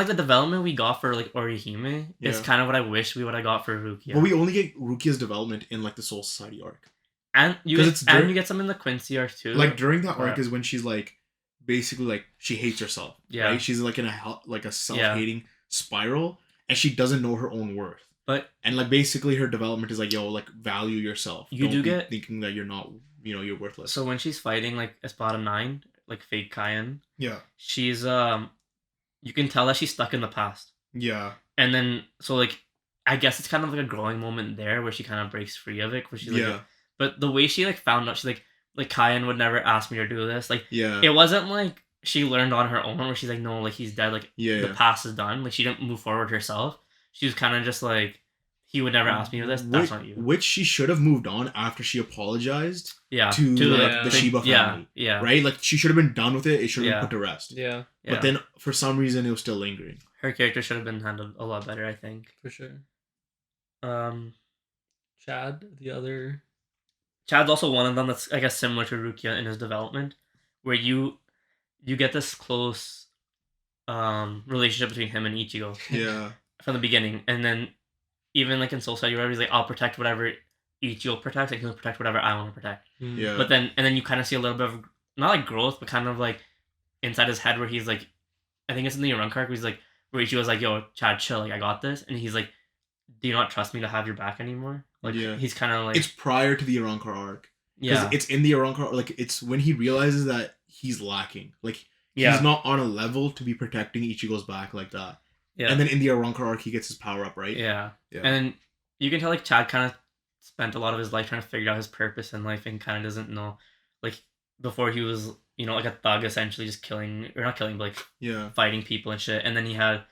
the development we got for like Orihime. It's Yeah. kind of what I wish we would have got for Rukia. But we only get Rukia's development in, like, the Soul Society arc. and you 'cause get, it's and dur- you get some in the Quincy arc too. Like, during that arc Right. is when she's, like, basically, like, she hates herself. Yeah. Right? She's, like, in a self-hating spiral, and she doesn't know her own worth. But And, like, basically her development is, like, yo, like, value yourself. You Don't do be get- thinking that you're not, you're worthless. so when she's fighting like Espada 9, like fake Kaien, Yeah. she's you can tell that she's stuck in the past. Yeah. And then so like I guess it's kind of like a growing moment there where she kind of breaks free of it, where she's like, Yeah. but the way she like found out, she's like, like Kayan would never ask me to do this. Like Yeah. it wasn't like she learned on her own where she's like, no, like he's dead, like Yeah. the Yeah. past is done. Like she didn't move forward herself. She was kind of just like, he would never ask me to do this. That's not you. Which she should have moved on after she apologized Yeah, to like, yeah. the Shiba family. Yeah. Right? Like she should have been done with it. It should have been put to rest. Yeah, Yeah. But then for some reason it was still lingering. Her character should have been handled a lot better, I think. for sure. Chad, the other. Chad's also one of them that's, I guess, similar to Rukia in his development, where you get this close relationship between him and Ichigo Yeah. from the beginning, and then even like in Soul Samurai, he's like, I'll protect whatever Ichigo protects, and he'll protect whatever I want to protect. Yeah. But then you kind of see a little bit of not like growth, but kind of like inside his head where he's like, I think it's in the Arunc arc where he's like, where Ichigo's like, yo, Chad, chill, like I got this, and he's like, do you not trust me to have your back anymore? Like he's kind of like, it's prior to the Arrancar arc. yeah, It's in the Arrancar arc. Like it's when he realizes that he's lacking. Like yeah, he's not on a level to be protecting Ichigo's back like that. yeah, And then in the Arrancar arc, he gets his power up, right? yeah, Yeah. and then you can tell like Chad kind of spent a lot of his life trying to figure out his purpose in life and kind of doesn't know, like before he was, you know, like a thug essentially, just killing, or not killing, but like Yeah. fighting people and shit, and then he had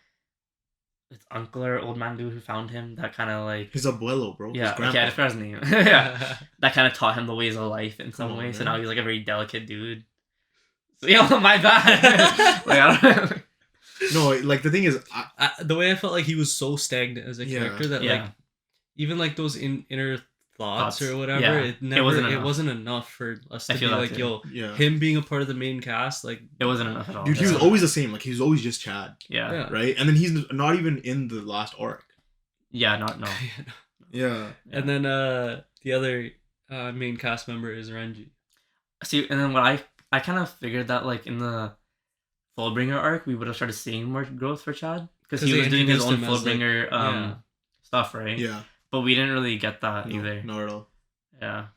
his uncle or old man dude who found him that kind of like, His abuelo, bro. yeah, His grandpa. okay, I just forgot his name. Yeah, that kind of taught him the ways of life in some Come on, way. So man. now he's like a very delicate dude. So, yo, my bad. Like, I don't. No, like the thing is, The way I felt like he was so stagnant as a Yeah. character that Yeah. like even like those inner thoughts or whatever, Yeah. it never wasn't wasn't enough. enough for us I to be feel that like, too. yo, yeah. him being a part of the main cast, like It wasn't enough at all. Dude, he was Yeah. always the same. Like he was always just Chad, Yeah. yeah. right? And then he's not even in the last arc. Yeah. No. Yeah. And then the other main cast member is Renji. See, and then what I kind of figured that like in the Fullbringer arc, we would have started seeing more growth for Chad because he they was doing his introduced own him as, like, Fullbringer yeah. stuff, right? Yeah. But we didn't really get that No, either. not at all. Yeah.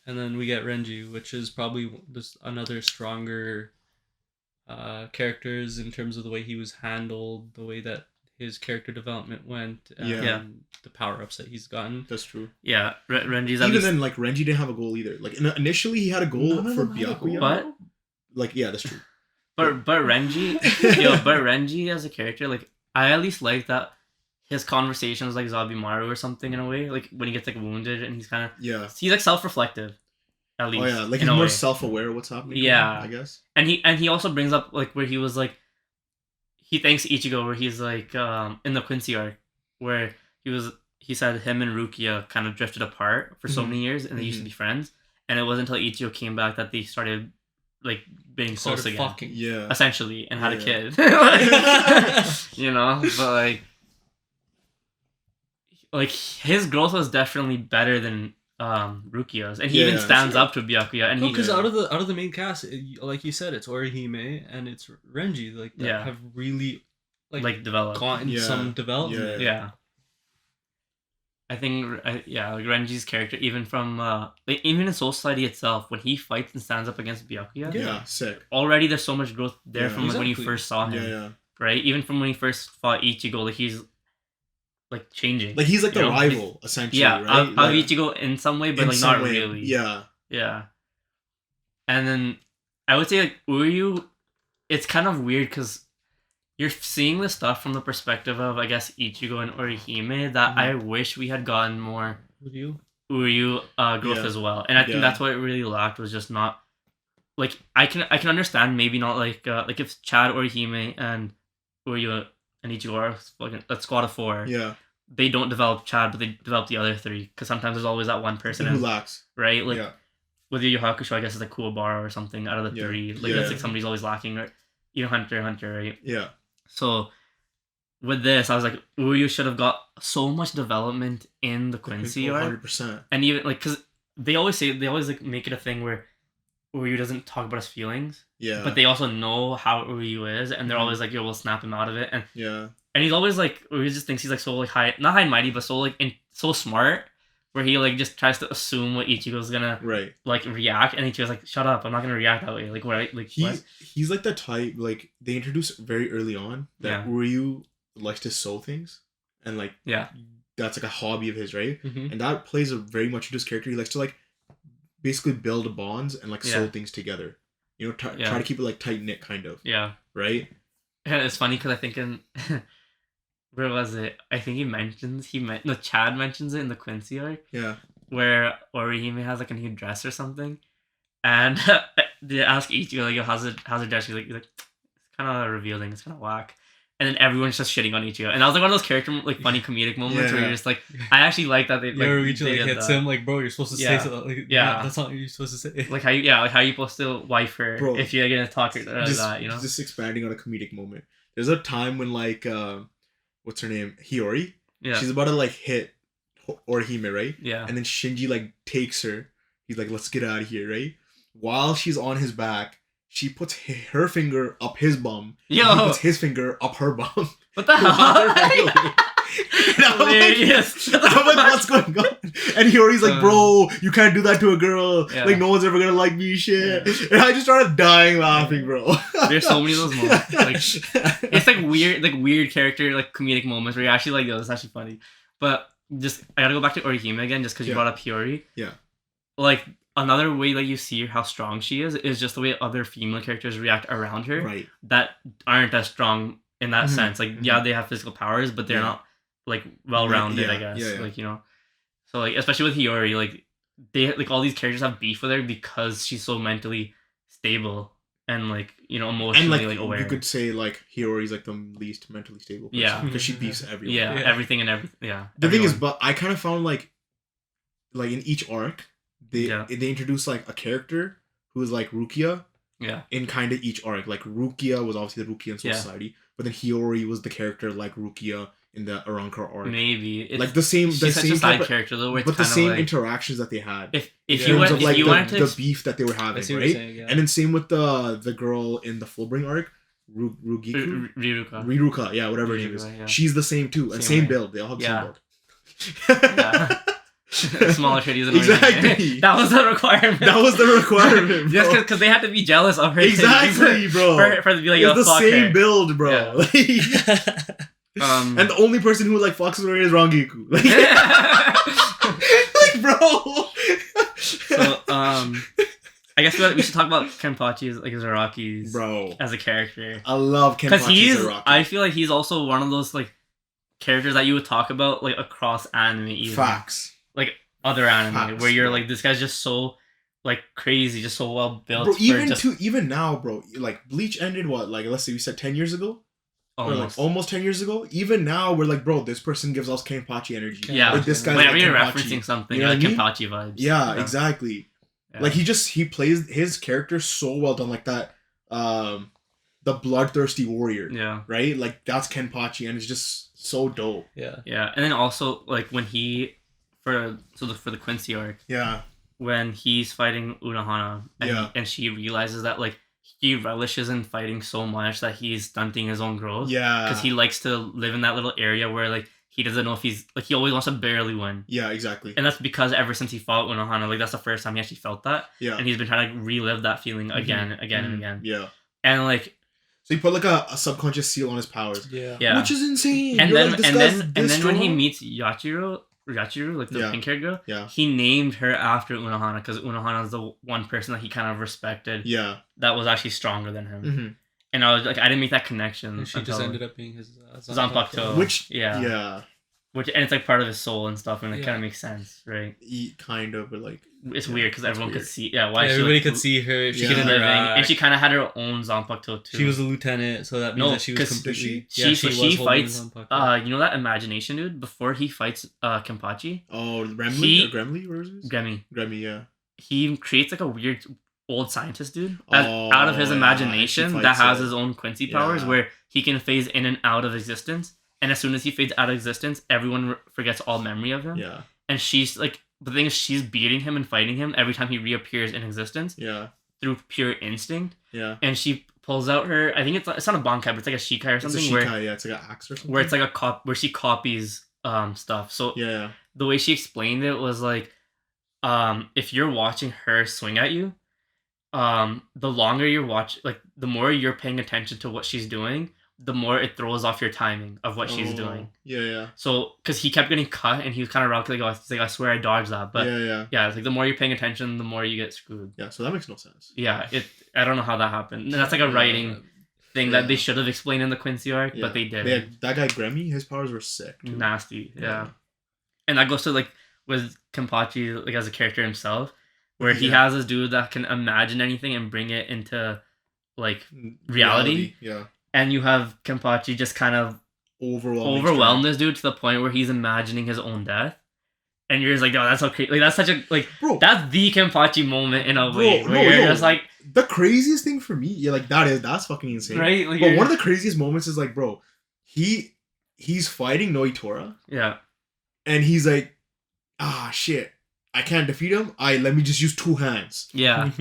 And then we get Renji, which is probably just another stronger characters in terms of the way he was handled, the way that his character development went, and Yeah. the power-ups that he's gotten. That's true. Yeah. Renji's at Even least. then, like Renji didn't have a goal either. Like initially, he had a goal None of for them had a goal. Byakuya. What? Like yeah, that's true. But Renji, but Renji as a character, like I at least like that his conversations like Zabimaru or something in a way, like when he gets like wounded and he's kind of Yeah. he's like self-reflective, at least. Oh yeah, like in he's a more way. self-aware of what's happening. Yeah. I guess. And he also brings up like where he was like, he thanks Ichigo where he's like in the Quincy arc where he said him and Rukia kind of drifted apart for so Mhm. many years and they used to be friends, and it wasn't until Ichigo came back that they started like being close Started again. fucking. Yeah. Essentially, and had a Yeah. kid. Like, you know, but like his growth was definitely better than Rukia's, and he Yeah, even yeah, stands sure. up to Byakuya, and No, he because out of the main cast, like you said, it's Orihime and it's Renji, like that Yeah. have really like developed. gotten Yeah. some development. Yeah. I think like Renji's character, even from like, even in Soul Society itself, when he fights and stands up against Byakuya, Yeah. Sick. already there's so much growth there Yeah. from like when you Exactly. first saw him, Yeah, yeah. right? Even from when he first fought Ichigo, like he's like changing. Like he's like the You know, rival essentially, yeah, right? of Like, Ichigo in some way, but in like some not way. really. Yeah. Yeah. And then I would say like Uryu, it's kind of weird because you're seeing this stuff from the perspective of I guess Ichigo and Orihime that Mhm. I wish we had gotten more Would you? Uryu growth Yeah. as well. And I think Yeah. that's what it really lacked was just not like I can understand maybe not like if Chad Orihime and Uryu and Ichigo are fucking a squad of 4. Yeah. They don't develop Chad, but they develop the other 3 because sometimes there's always that one person, Who in, lacks? right? Like Yeah. with Yu Yu Hakusho, I guess it's like Kuwabara or something out of the Yeah. 3. Like Yeah. that's like somebody's always lacking, right? You know, Hunter, right? Yeah. So with this, I was like, Uryu should have got so much development in the Quincy arc, 100%. and even like because they always like make it a thing where Uryu doesn't talk about his feelings, Yeah. but they also know how Uryu is, and they're Mhm. always like, "Yo, we'll snap him out of it," Yeah. and he's always like, Uryu just thinks he's like so like not high and mighty, but so like so smart. Where he like just tries to assume what Ichigo's gonna Right. like react, and Ichigo's like, "Shut up! I'm not gonna react that way." Like what? Like what? He's like the type, like they introduce very early on that Yeah. Uryu likes to sew things, and like Yeah. that's like a hobby of his, right? Mm-hmm. And that plays a very much into his character. He likes to like basically build bonds and like sew Yeah. things together. You know, Yeah. try to keep it like tight knit, kind of. Yeah. Right. Yeah, it's funny because I think in where was it? I think Chad mentions it in the Quincy arc Yeah. where Orihime has like a new dress or something, and they ask Ichigo like, "Yo, how's it dress?" He's like, it's kind of revealing. It's kind of whack. And then everyone's just shitting on Ichigo, and that was like one of those character like funny comedic moments where Yeah. you're just like, I actually like that they Yeah, like Ichigo they like did hits that. him like, bro, you're supposed to Yeah. say so. Like, Yeah. that's not what you're supposed to say. Like how you supposed to wife her Bro, if you're gonna talk like just, that, you know? Just expanding on a comedic moment. There's a time when like what's her name? Hiyori? Yeah. She's about to like hit Orihime, right? Yeah. And then Shinji like takes her. He's like, let's get out of here, right? While she's on his back, she puts her finger up his bum. Yo. And he puts his finger up her bum. What the hell? Hilarious. I'm like, what's going on? And Hiyori's like, bro, you can't do that to a girl. Yeah. Like, no one's ever gonna like me, shit. Yeah. And I just started dying laughing, bro. There's so many of those moments. Like, it's like weird character, like comedic moments where you're actually like, yo, this is actually funny. But just, I gotta go back to Orihime again, just because you brought up Hiyori. Yeah. Like, another way that you see how strong she is just the way other female characters react around her. Right. That aren't as strong in that Mhm. sense. Like, yeah, they have physical powers, but they're not like well-rounded, I guess. Yeah. Like, you know. So like, especially with Hiyori, like they like all these characters have beef with her because she's so mentally stable and like, you know, emotionally and like aware. you could say like Hiyori's like the least mentally stable person. Yeah. Because she beefs everyone. yeah, Yeah. everything and everything. Yeah. The thing is, everyone. but I kind of found like in each arc, they Yeah. introduce like a character who is like Rukia Yeah. in kind of each arc. Like Rukia was obviously the Rukia in Soul Yeah. Society, but then Hiyori was the character like Rukia in the Arrancar arc. Maybe it's, Like the same, she's such a type side of, character though, where it's but the kinda same like, interactions that they had. if in you terms went of like to the beef that they were I having, see what right? you're saying, yeah. And then same with the girl in the Fullbring arc, Rugiku. Riruka. Riruka, yeah, whatever her name is. Riruka, yeah. She's the same too, and Same same way. build. They all have the Yeah. same build. Yeah. Smaller titties and Exactly. That was the requirement. That was the requirement, bro. Just because they had to be jealous of her. Exactly, titties bro. For to be like, It's yo, the fuck same her. build, bro. Yeah. And the only person who like fucks with her is Rangiku. Like, like, bro. So, I guess we should talk about Kenpachi's, like Zaraki's, Bro, as a character. I love Because Kenpachi Zaraki. I feel like he's also one of those like characters that you would talk about like across anime, even Facts. like other anime, Facts, where you're bro. like, this guy's just so like crazy, just so well built. Bro, for even just even now, bro, like Bleach ended what, like let's say we said 10 years ago? Or like almost. almost 10 years ago? Even now, we're like, bro, this person gives us Kenpachi energy. Yeah. Like, this guy's Whenever like you're Kenpachi. referencing something, You know like what I mean? Kenpachi vibes. Yeah, exactly. Yeah. Like he plays his character so well done, like that the bloodthirsty warrior. Yeah. Right? Like that's Kenpachi and it's just so dope. Yeah. Yeah, and then also like when he for the Quincy arc, Yeah. when he's fighting Unohana, and, Yeah. and she realizes that like he relishes in fighting so much that he's stunting his own growth. Yeah. Because he likes to live in that little area where like he doesn't know if he's like, he always wants to barely win. Yeah, exactly. And that's because ever since he fought Unohana, like that's the first time he actually felt that. Yeah. And he's been trying to relive that feeling again, Mhm. again, and Mhm. again. Yeah. And like, So he put like a subconscious seal on his powers. Yeah. yeah. Which is insane. And You're then like, this and guy's then and this then when he strong? meets Yachiro, like the Yeah. pink haired girl, Yeah. he named her after Unohana because Unohana is the one person that he kind of respected Yeah. that was actually stronger than him. Mm-hmm. And I was like, I didn't make that connection. And she just until ended up being his Zanpakuto. Which Yeah. yeah. and it's like part of his soul and stuff, and it Yeah. kind of makes sense, right? Kind of, but like It's Yeah, weird because it's everyone weird. could see, why she everybody like, could see her. She Yeah. could living, interact. and she kind of had her own Zanpakuto too. She was a lieutenant, so that means No, that she was 'cause completely. she Yeah, so was she holding fights Zanpakuto. you know that imagination dude before he fights Kenpachi, oh Gremlin He- or Gremlin, where is it? Gemi. Gremlin, yeah. He creates like a weird old scientist dude out of his Oh, yeah, imagination he that fights has it. his own Quincy powers Yeah. where he can phase in and out of existence, and as soon as he fades out of existence, everyone forgets all memory of him. Yeah. And she's like, the thing is, she's beating him and fighting him every time he reappears in existence Yeah. through pure instinct. Yeah. And she pulls out her, I think it's not a bankai, but it's like a shikai or It's a something shikai, yeah, it's like an axe or something. where it's like where she copies stuff. So Yeah. the way she explained it was like, if you're watching her swing at you, the longer you're like the more you're paying attention to what she's doing, the more it throws off your timing of what she's doing. Yeah. So, because he kept getting cut, and he was kind of like, he's like, I swear I dodged that. But yeah, it's like the more you're paying attention, the more you get screwed. Yeah, so that makes no sense. Yeah, I don't know how that happened. And that's like a writing thing that they should have explained in the Quincy arc, but they didn't. That guy Gremmy, his powers were sick. Too. Nasty, yeah. And that goes to like with Kenpachi, like as a character himself, where he has this dude that can imagine anything and bring it into like reality. Yeah. And you have Kenpachi just kind of overwhelm this dude to the point where he's imagining his own death. And you're just like, oh, that's so crazy. Like, that's such a, like, bro, that's the Kenpachi moment in a way. Where you're just like... The craziest thing for me, that's fucking insane. Right? Like, but one of the craziest moments is like, bro, he's fighting Noitora. Yeah. And he's like, shit, I can't defeat him. Let me just use 2 hands. Yeah.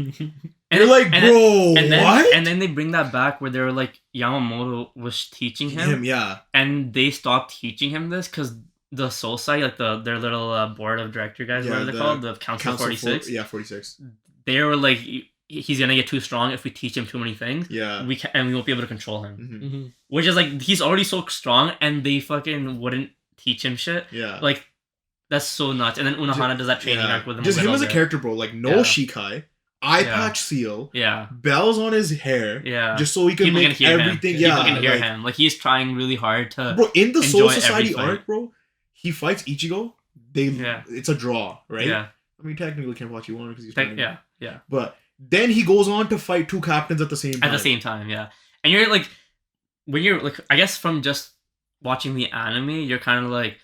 And you're like, bro, what? And then they bring that back where they were like, Yamamoto was teaching him. Yeah. And they stopped teaching him this because the Soul Society, like their little board of director guys, whatever they're called, the Council 46. 46. They were like, he's gonna get too strong if we teach him too many things. Yeah. We won't be able to control him. Which is like, he's already so strong, and they fucking wouldn't teach him shit. Yeah. Like, that's so nuts. And then Unohana does that training arc with him. Just him as a character, bro. Like, no Shikai. Eye patch seal. Yeah. Bells on his hair. Yeah. Just so he can People make can everything. Him. People can hear him. Like, he's trying really hard to. Bro, in the Soul Society arc, bro, he fights Ichigo. It's a draw, right? Yeah. I mean, technically, Kenpachi won because he's trying. Yeah. But then he goes on to fight 2 captains at the same time. At the same time, yeah. And you're like, when you're like, I guess from just watching the anime, you're kind of like,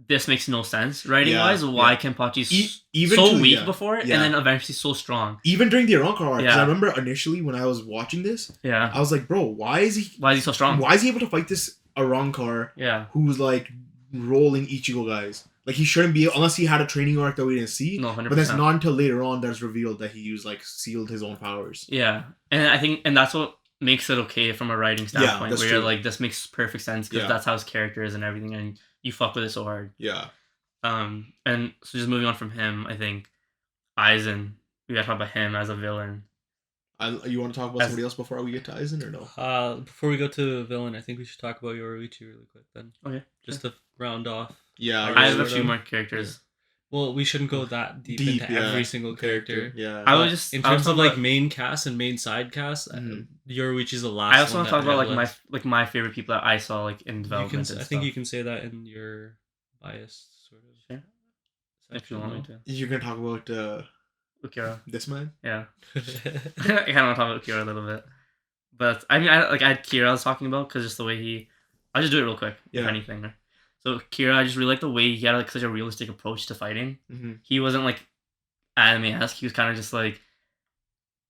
this makes no sense writing wise. Why Kenpachi's so weak before it, and then eventually so strong. Even during the Aranka arc, because I remember initially when I was watching this, I was like, bro, why is he so strong? Why is he able to fight this Aranka who's like rolling Ichigo guys? Like, he shouldn't be, unless he had a training arc that we didn't see. No, 100%. But that's not until later on that's revealed that he used sealed his own powers. Yeah, and I think, and that's what makes it okay from a writing standpoint, where you're like, this makes perfect sense because that's how his character is and everything, and you fuck with it so hard. Yeah. And so just moving on from him, I think Aizen, we gotta talk about him as a villain. You want to talk about somebody else before we get to Aizen, or no? Before we go to villain, I think we should talk about Yoruichi really quick then. Okay. Just to round off. Yeah. I have a few more characters. Well, we shouldn't go that deep into every single character. Yeah. I was just in terms of like main cast and main side cast, Yoruichi's the last. I also want to talk about my favorite people that I saw like in development. I think you can say that in your bias sort of. Sure. If you want me to. You're gonna talk about Ukira. This man? Yeah. I kind of want to talk about Ukira a little bit, but I mean, I had Kira I was talking about because just the way he. I'll just do it real quick. If anything. So Kira, I just really like the way he had like such a realistic approach to fighting. He wasn't like anime-esque. He was kind of just like,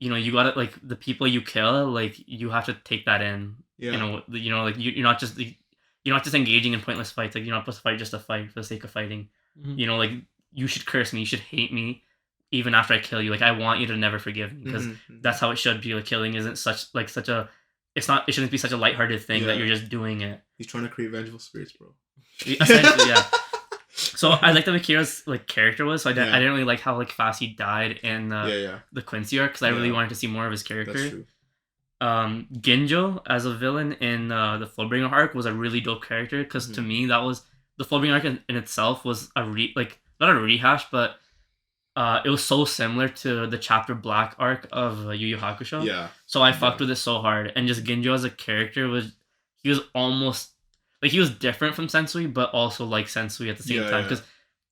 you got to like the people you kill, like you have to take that in. Yeah. Like you're not just engaging in pointless fights. Like you're not supposed to fight just to fight for the sake of fighting. Like you should curse me, you should hate me, even after I kill you. Like I want you to never forgive me because that's how it should be. Like killing isn't such a. It shouldn't be such a lighthearted thing that you're just doing it. He's trying to create vengeful spirits, bro. Essentially, yeah. So I like that Akira's like character was. So I didn't really like how like fast he died in the Quincy arc because I really wanted to see more of his character. That's true. Ginjo as a villain in the Fullbringer arc was a really dope character because to me that was the Fullbringer arc in itself was not a rehash, but it was so similar to the chapter Black arc of Yu Yu Hakusho. Yeah. So I fucked with it so hard, and just Ginjo as a character was almost like he was different from Sensui, but also like Sensui at the same time because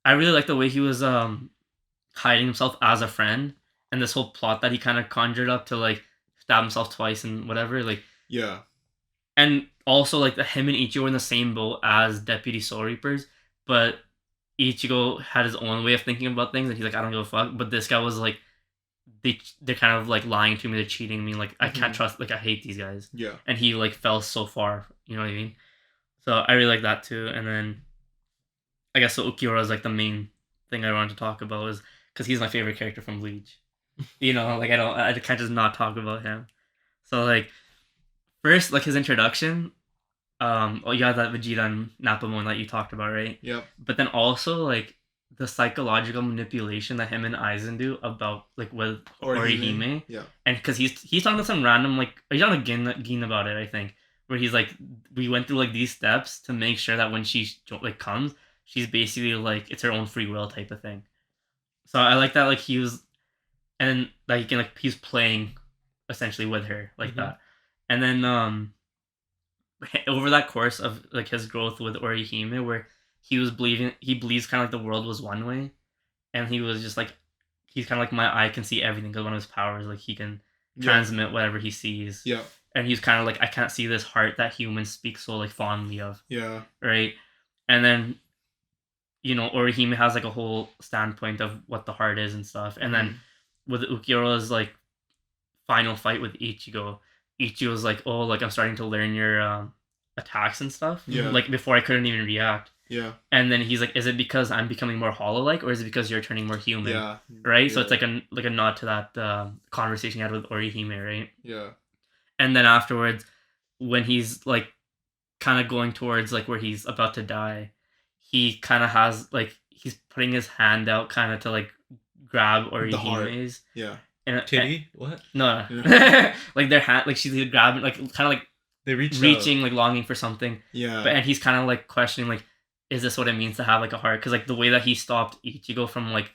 I really like the way he was hiding himself as a friend, and this whole plot that he kind of conjured up to like stab himself twice and whatever, like and also like him and Ichigo were in the same boat as Deputy Soul Reapers, but Ichigo had his own way of thinking about things, and he's like, I don't give a fuck. But this guy was like, they're kind of like lying to me, they're cheating me. Like I can't trust. Like I hate these guys. Yeah. And he like fell so far. You know what I mean? So I really like that too. And then I guess so Ukiura is like the main thing I wanted to talk about was because he's my favorite character from Bleach. Like I can't just not talk about him. So like first like his introduction. You got that Vegeta and Napamon that you talked about, right? Yep. But then also like the psychological manipulation that him and Aizen do about like with Orihime. Yeah. And because he's talking to some random like he's talking to Gin about it, I think, where he's like, we went through like these steps to make sure that when she like comes, she's basically like it's her own free will type of thing. So I like that, like he was, and like he can like he's playing essentially with her like that, and then over that course of like his growth with Orihime, where he believes kind of like the world was one way, and he was just like he's kind of like my eye can see everything because one of his powers like he can transmit whatever he sees. Yeah. And he's kind of like I can't see this heart that humans speak so like fondly of. Yeah. Right. And then Orihime has like a whole standpoint of what the heart is and stuff, and then with Ukiura's like final fight with Ichigo's like, oh, like I'm starting to learn your attacks and stuff. Yeah. Like before I couldn't even react. Yeah. And then he's like, is it because I'm becoming more hollow-like, or is it because you're turning more human? Yeah. Right? Yeah. So it's like a nod to that conversation you had with Orihime, right? Yeah. And then afterwards, when he's like kind of going towards like where he's about to die, he kind of has like he's putting his hand out kind of to like grab Orihime's. Yeah. And Titty? What? No. Yeah. Like their hand, like she's grabbing, like kind of like they reaching, like longing for something. Yeah. And he's kind of like questioning, like, is this what it means to have like a heart? Because like the way that he stopped Ichigo from like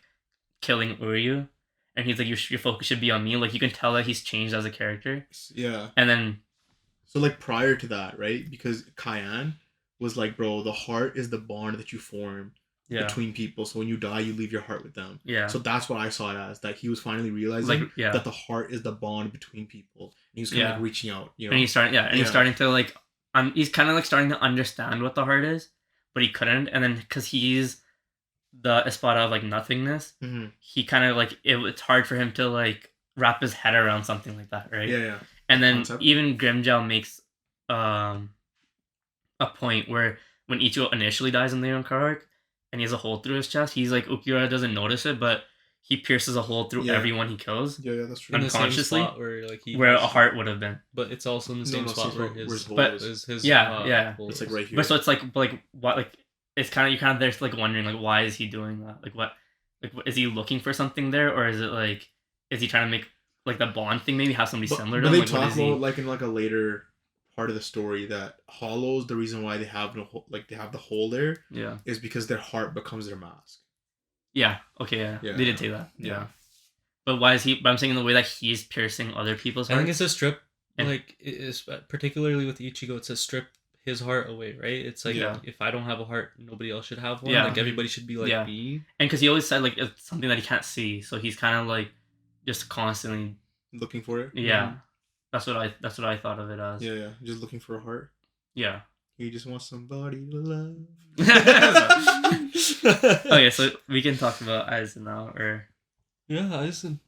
killing Uryu, and he's like, your focus should be on me. Like you can tell that he's changed as a character. Yeah. And then, so like prior to that, right? Because Cayenne was like, bro, the heart is the bond that you form between people. So when you die, you leave your heart with them. Yeah. So that's what I saw it as. That he was finally realizing that the heart is the bond between people. And he was kind of like reaching out, you know. And he's starting, he's starting to like, he's kind of like starting to understand what the heart is, but he couldn't. And then because he's the Espada of like nothingness, he kind of like it's hard for him to like wrap his head around something like that, right? Yeah. And then even Grimmjow makes a point where when Ichigo initially dies in the Yonkawa arc, and he has a hole through his chest, he's like, Ukiura doesn't notice it, but he pierces a hole through everyone he kills. Yeah, that's true. Unconsciously, in the same spot where like where a heart would have been. But it's also in the same spot where his hole is. His hole it's like right here. But so it's like what like it's kind of you're kind of there like wondering like why is he doing that? Like what is he looking for something there, or is it like is he trying to make like the bond thing maybe have somebody similar to him? They like, talk about like in like a later part of the story that hollows, the reason why they have they have the hole there is because their heart becomes their mask. Yeah. Okay. Yeah. They did say that. Yeah. But why is he? But I'm saying in the way that he's piercing other people's hearts. I think it's a strip. Like it's particularly with Ichigo, it's a strip his heart away, right? It's like if I don't have a heart, nobody else should have one. Like everybody should be like me. And because he always said like it's something that he can't see, so he's kind of like just constantly looking for it. Yeah. That's what I thought of it as. Yeah, just looking for a heart. Yeah. He just wants somebody to love. Okay, so we can talk about Aizen now, or Aizen.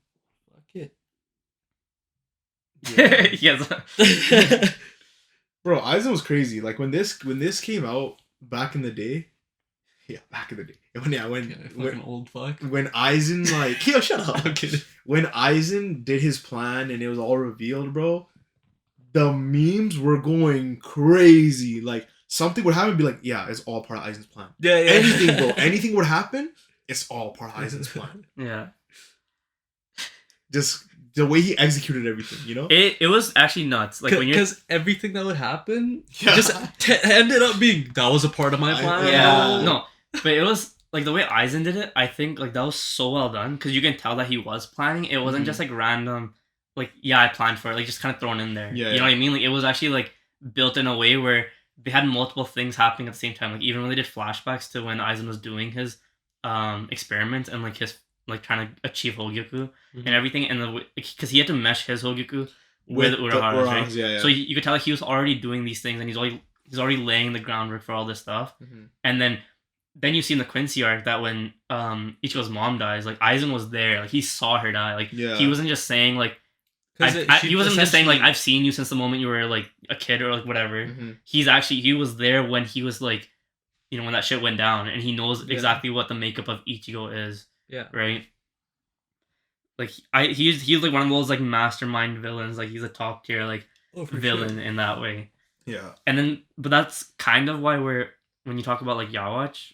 Fuck it. Yes. Bro, Aizen was crazy. Like when this came out back in the day. Yeah, back in the day. When old fuck. When Aizen like yo, shut up. I'm kidding. When Aizen did his plan and it was all revealed, bro, the memes were going crazy. Like something would happen, and be like, yeah, it's all part of Aizen's plan. Yeah. Anything, bro. Anything would happen, it's all part of Aizen's plan. Yeah. Just the way he executed everything, you know? It was actually nuts. Like when because everything that would happen just ended up being that was a part of my plan. No, but it was like the way Aizen did it. I think like that was so well done because you can tell that he was planning. It wasn't just like random. Like I planned for it. Like just kind of thrown in there. You know what I mean? Like it was actually like built in a way where they had multiple things happening at the same time. Like even when they did flashbacks to when Aizen was doing his experiments and like his like trying to achieve Hogyoku and everything, and because he had to mesh his Hogyoku with Urahara's, right? Yeah. So you could tell like, he was already doing these things, and he's already laying the groundwork for all this stuff. And then you see in the Quincy arc that when Ichigo's mom dies, like Aizen was there, like he saw her die, like he wasn't just saying like. He wasn't just saying like I've seen you since the moment you were like a kid or like whatever. He was there when he was like, you know, when that shit went down, and he knows exactly what the makeup of Ichigo is. Yeah. Right. Like he's like one of those like mastermind villains. Like he's a top tier like villain in that way. Yeah. And then, but that's kind of why when you talk about like Yawatch,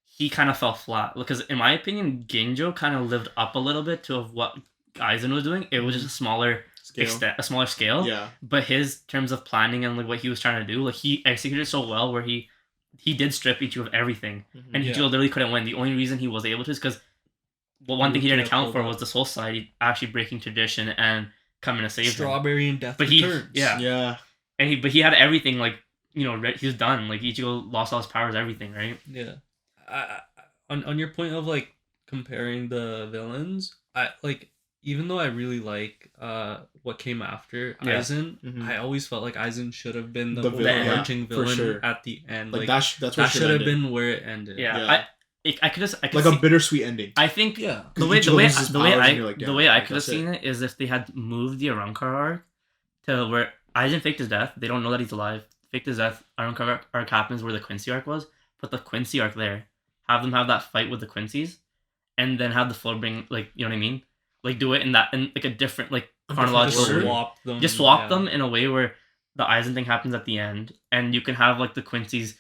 he kind of fell flat because in my opinion, Ginjo kind of lived up a little bit to what Aizen was doing. It was just a smaller a smaller scale. Yeah. But his terms of planning and like what he was trying to do, like he executed so well where he did strip Ichigo of everything, and Yeah. Ichigo literally couldn't win. The only reason he was able to is because one thing he didn't account for was the Soul Society actually breaking tradition and coming to save him. Strawberry and Death But returns. Yeah. And he had everything, like, you know, he was done. Like Ichigo lost all his powers, everything, right? Yeah. On your point of like comparing the villains, I like, even though I really like what came after Yeah. Aizen, I always felt like Aizen should have been the villain, overarching for villain sure. at the end. Like, Like that's that should have ended. been where it ended. Yeah. I could like see, a bittersweet ending. I think Yeah. the way Ichigo loses his powers and you're like, the damn, way I like, could have that's seen it is if they had moved the Arrancar arc to where Aizen faked his death. They don't know that he's alive. Faked his death. Arrancar arc happens where the Quincy arc was. Put the Quincy arc there. Have them have that fight with the Quincy's, and then have the Fullbring, like, you know what I mean? Like, do it in like a different, like, chronological order. order. Swap them. Just swap them in a way where the Aizen thing happens at the end, and you can have like the Quincy's.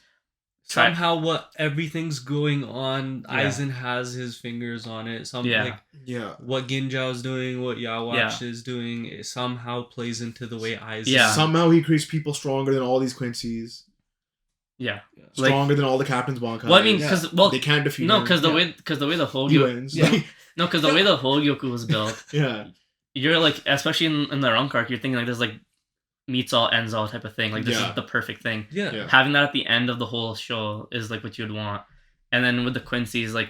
Somehow, what everything's going on, Yeah. Aizen has his fingers on it. Yeah. Like Yeah. what Ginjao's doing, what Yawatch is doing, it somehow plays into the way Aizen. Yeah. Somehow he creates people stronger than all these Quincy's. Yeah. Stronger than all the Captain's Bankai. Well, I mean, because they can't defeat no, him. because the way the whole He wins. Yeah. no, because the way the whole Yoku was built, Yeah. you're like, especially in the Rank arc, you're thinking like this like meets all ends all type of thing. Like this Yeah. is the perfect thing. Yeah. Yeah. Having that at the end of the whole show is like what you'd want. And then with the Quincy's, like,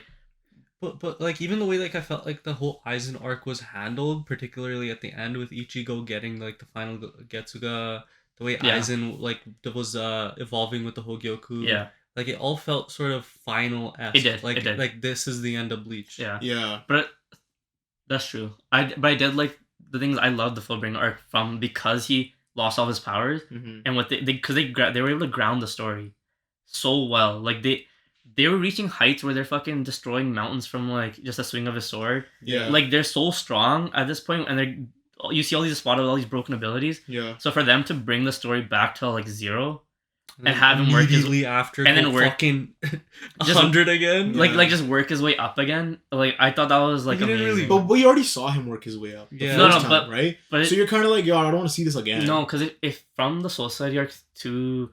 But like, even the way like I felt like the whole Aizen arc was handled, particularly at the end with Ichigo getting like the final Getsuga, the way Yeah. Aizen like was evolving with the Hogyoku. yeah, Like it all felt sort of final-esque. It did, Like it did. like this is the end of Bleach. yeah, Yeah. But that's true. I did like the things I loved the Fullbringer arc from because he lost all his powers Mm-hmm. and what they were able to ground the story so well. Like they were reaching heights where they're fucking destroying mountains from like just a swing of a sword. Yeah. Like they're so strong at this point, and you see all these spot of all these broken abilities. Yeah. So for them to bring the story back to like 0, then have him work his- immediately after, and then go work- fucking Just- 100 again. Yeah. like just work his way up again. Like I thought that was like He didn't amazing. really- But we already saw him work his way up. The Yeah. first No, time, right? but So you're kind of like, yo, I don't want to see this again. no, because if from the Soul Society arc to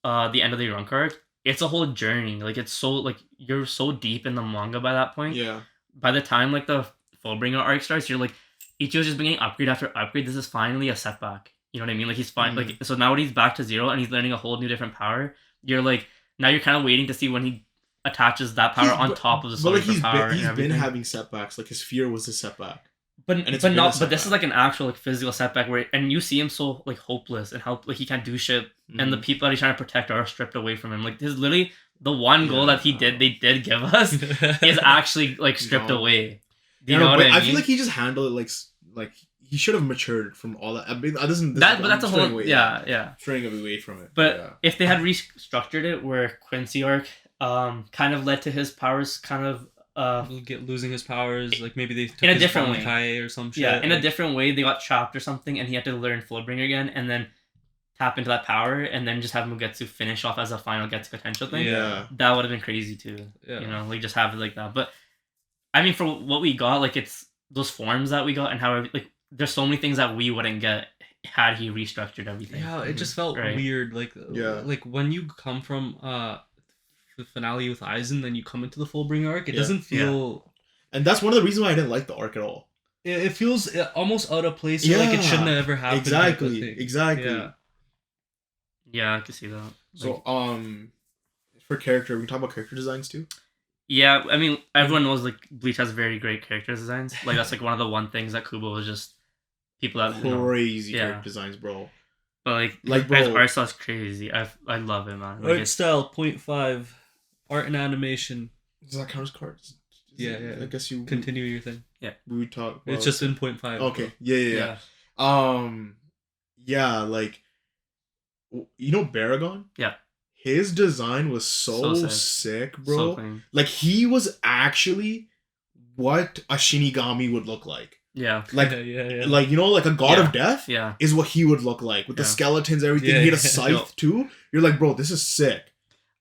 the end of the Rank arc, it's a whole journey. Like it's so like you're so deep in the manga by that point. Yeah. By the time like the Fullbringer arc starts, you're like Ichigo's just bringing upgrade after upgrade. This is finally a setback. You know what I mean? Like he's fine. Like so now when he's back to 0 and he's learning a whole new different power, you're like now you're kind of waiting to see when he attaches that power on top of the Soul But like power. he's and been everything. having setbacks. Like his fear was a setback. But And it's but been not a but this is setback. like an actual like physical setback where and you see him so like hopeless and help like he can't do shit and the people that he's trying to protect are stripped away from him. Like his literally the one goal that they did give us is actually like stripped No. away. Do Yeah, you know what but I mean? feel like he just handled it like he should have matured from all that. I mean, that doesn't. But that's a whole yeah. Straying away from it. But yeah. if they had restructured it where Quincy arc kind of led to his powers kind of losing his powers, like maybe they took in a his different way. Bankai or some shit. yeah, in a like- different way they got trapped or something and he had to learn Fullbringer again and then tap into that power and then just have Mugetsu finish off as a final Getsu potential thing. Yeah. That would have been crazy too. Yeah. You know, like just have it like that. But I mean, for what we got, like it's those forms that we got and how like there's so many things that we wouldn't get had he restructured everything. Yeah, it just felt Right. weird. Like Yeah. like when you come from the finale with Aizen, then you come into the Fullbringer arc. It Yeah. doesn't feel. And that's one of the reasons why I didn't like the arc at all. It feels almost out of place. Like it shouldn't have ever happened. type of Exactly. thing. Exactly. Yeah. Yeah, I can see that. So for character, we can talk about character designs too. Yeah, I mean, everyone knows like Bleach has very great character designs. Like that's like one of the one things that Kubo was just people that you know, Crazy yeah. character designs, bro. but like Like, his bro. art style's crazy. I love it, man. Like, Art it's, style 0.5, art and animation. Does that count as cards? Yeah. I guess you Continue your thing. We would talk. It's just in 0.5. okay. Yeah. Yeah. Like, you know, Baragon. Yeah. His design was so So sick. sick, so bro. clean. Like he was actually what a Shinigami would look like. Yeah, Like, yeah. like you know, like a god Yeah. of death yeah. is what he would look like with the Yeah. skeletons, everything. Yeah, He had a yeah. scythe too. You're like, bro, this is sick.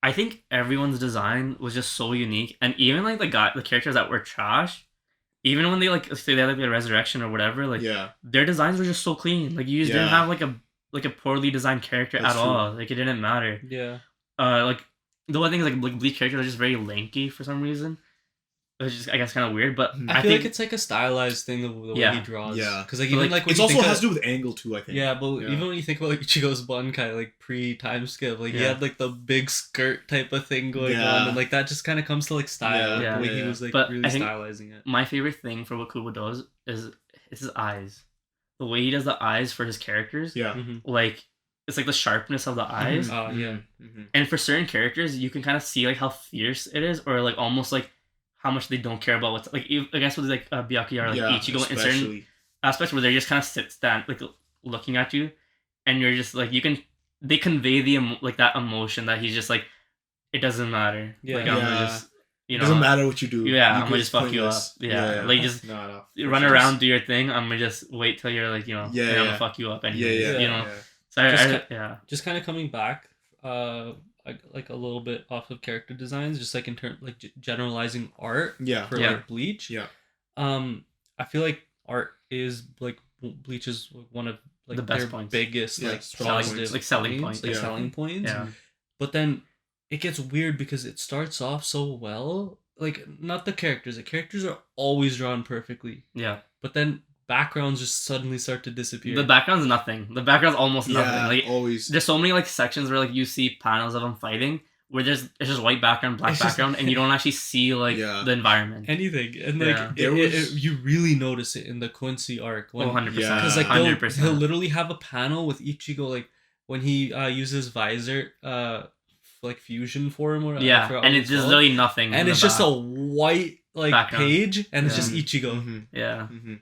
I think everyone's design was just so unique, and even like the characters that were trash, even when they like say they had like a resurrection or whatever, like Yeah. their designs were just so clean. Like you just didn't Yeah. have like a poorly designed character That's at true. all. Like it didn't matter. Yeah. Like the one thing is like Bleach characters are just very lanky for some reason. Which is I guess kind of weird, but I feel think like it's like a stylized thing of the way Yeah. he draws. Yeah. Because like But, even like, like when It you also think has of, to do with angle too, I think. yeah, but Yeah. even when you think about like Ichigo's Bunkai, like pre-time skip, like he Yeah. had like the big skirt type of thing going Yeah. on, and like that just kind of comes to like style, Yeah. the way Yeah, he yeah. was like But really I think stylizing it. my favorite thing for what Kubo does is his eyes. The way he does the eyes for his characters, Yeah. Mm-hmm. like it's like the sharpness of the eyes. Yeah. Mm-hmm. And for certain characters, you can kind of see like how fierce it is, or like almost like how much they don't care about what's like. I guess with like Byakuya or like Ichigo in certain especially. aspects where they just kind of stand like looking at you, and you're just like they convey the like that emotion that he's just like it doesn't matter. Yeah. Like I'm gonna Yeah. just It doesn't matter what you do. Yeah, You I'm gonna could just fuck you up. pointless. Yeah, like just No. run around, do your thing. I'm gonna just wait till you're like Yeah, I'm yeah. gonna fuck you up anyway. Yeah. You know. Yeah. So Just yeah. Just kind of coming back, like a little bit off of character designs, just like in terms like generalizing art Yeah. for Yeah. like Bleach. Yeah. I feel like art is like Bleach is one of like The best their points. biggest Yeah, like strong positive points. Like selling points, points, like yeah. selling points. Yeah. But then it gets weird because it starts off so well. Like not the characters. The characters are always drawn perfectly, Yeah. but then backgrounds just suddenly start to disappear. The background's nothing. The background's almost nothing. Yeah. Like Always. there's so many like sections where like you see panels of them fighting where it's just white background, black It's just- background, and you don't actually see like Yeah. the environment. Anything, and like Yeah. There was- you really notice it in the Quincy arc when 100%. Yeah. because like 100%. he'll literally have a panel with Ichigo like when he uses visor like fusion form or I Yeah, forgot and what it's just called. literally nothing. and in it's the just back. a white like Background. page and it's Yeah. just Ichigo. Mm-hmm. Yeah. Mm-hmm.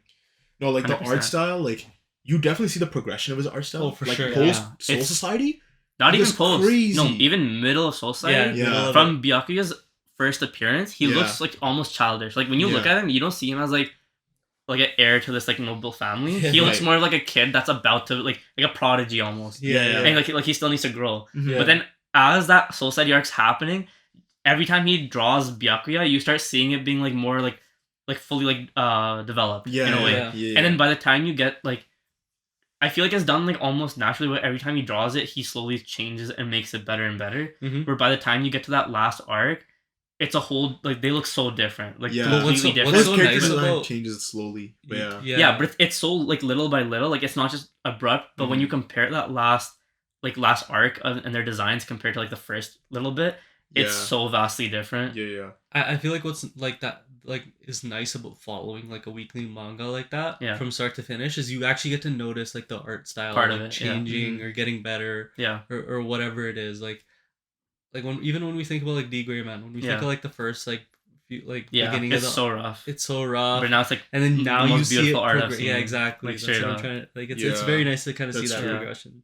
No, like the 100%. art style, like you definitely see the progression of his art style. Oh, for like sure, post yeah. Soul It's- Society. Not It even was close. crazy. No, even middle of Soul Society. Yeah. middle of From Byakuya's first appearance, he Yeah. looks like almost childish. Like when you look Yeah. at him, you don't see him as like an heir to this like noble family. Yeah. He looks Right. more like a kid that's about to like a prodigy almost. Yeah. And like he still needs to grow. Mhm. Yeah. But then as that Soul Society arc's happening, every time he draws Byakuya, you start seeing it being like more like fully like developed Yeah, in a way. Yeah. And then by the time you get like I feel like it's done like almost naturally where every time he draws it, he slowly changes and makes it better and better. Mhm. Where by the time you get to that last arc, it's a whole like they look so different. Like Yeah. completely What's so- different. His so character nice design about- changes slowly. But yeah. Yeah, but it's so like little by little. Like it's not just abrupt. But when Mhm. you compare that last arc and their designs compared to like the first little bit, it's Yeah. so vastly different. Yeah. I feel like what's like that like is nice about following like a weekly manga like that Yeah. from start to finish is you actually get to notice like the art style Part like, of it, yeah. changing or getting better Yeah, or whatever it is like when even when we think about like D Gray Man when we think Yeah. of like the first like few, like yeah. beginning It's of the so rough. it's so rough But now it's like and then the now you most see it beautiful art I've yeah seen, exactly like, that's straight what I'm up. trying to like it's Yeah. very nice to kind of see That's that true. progression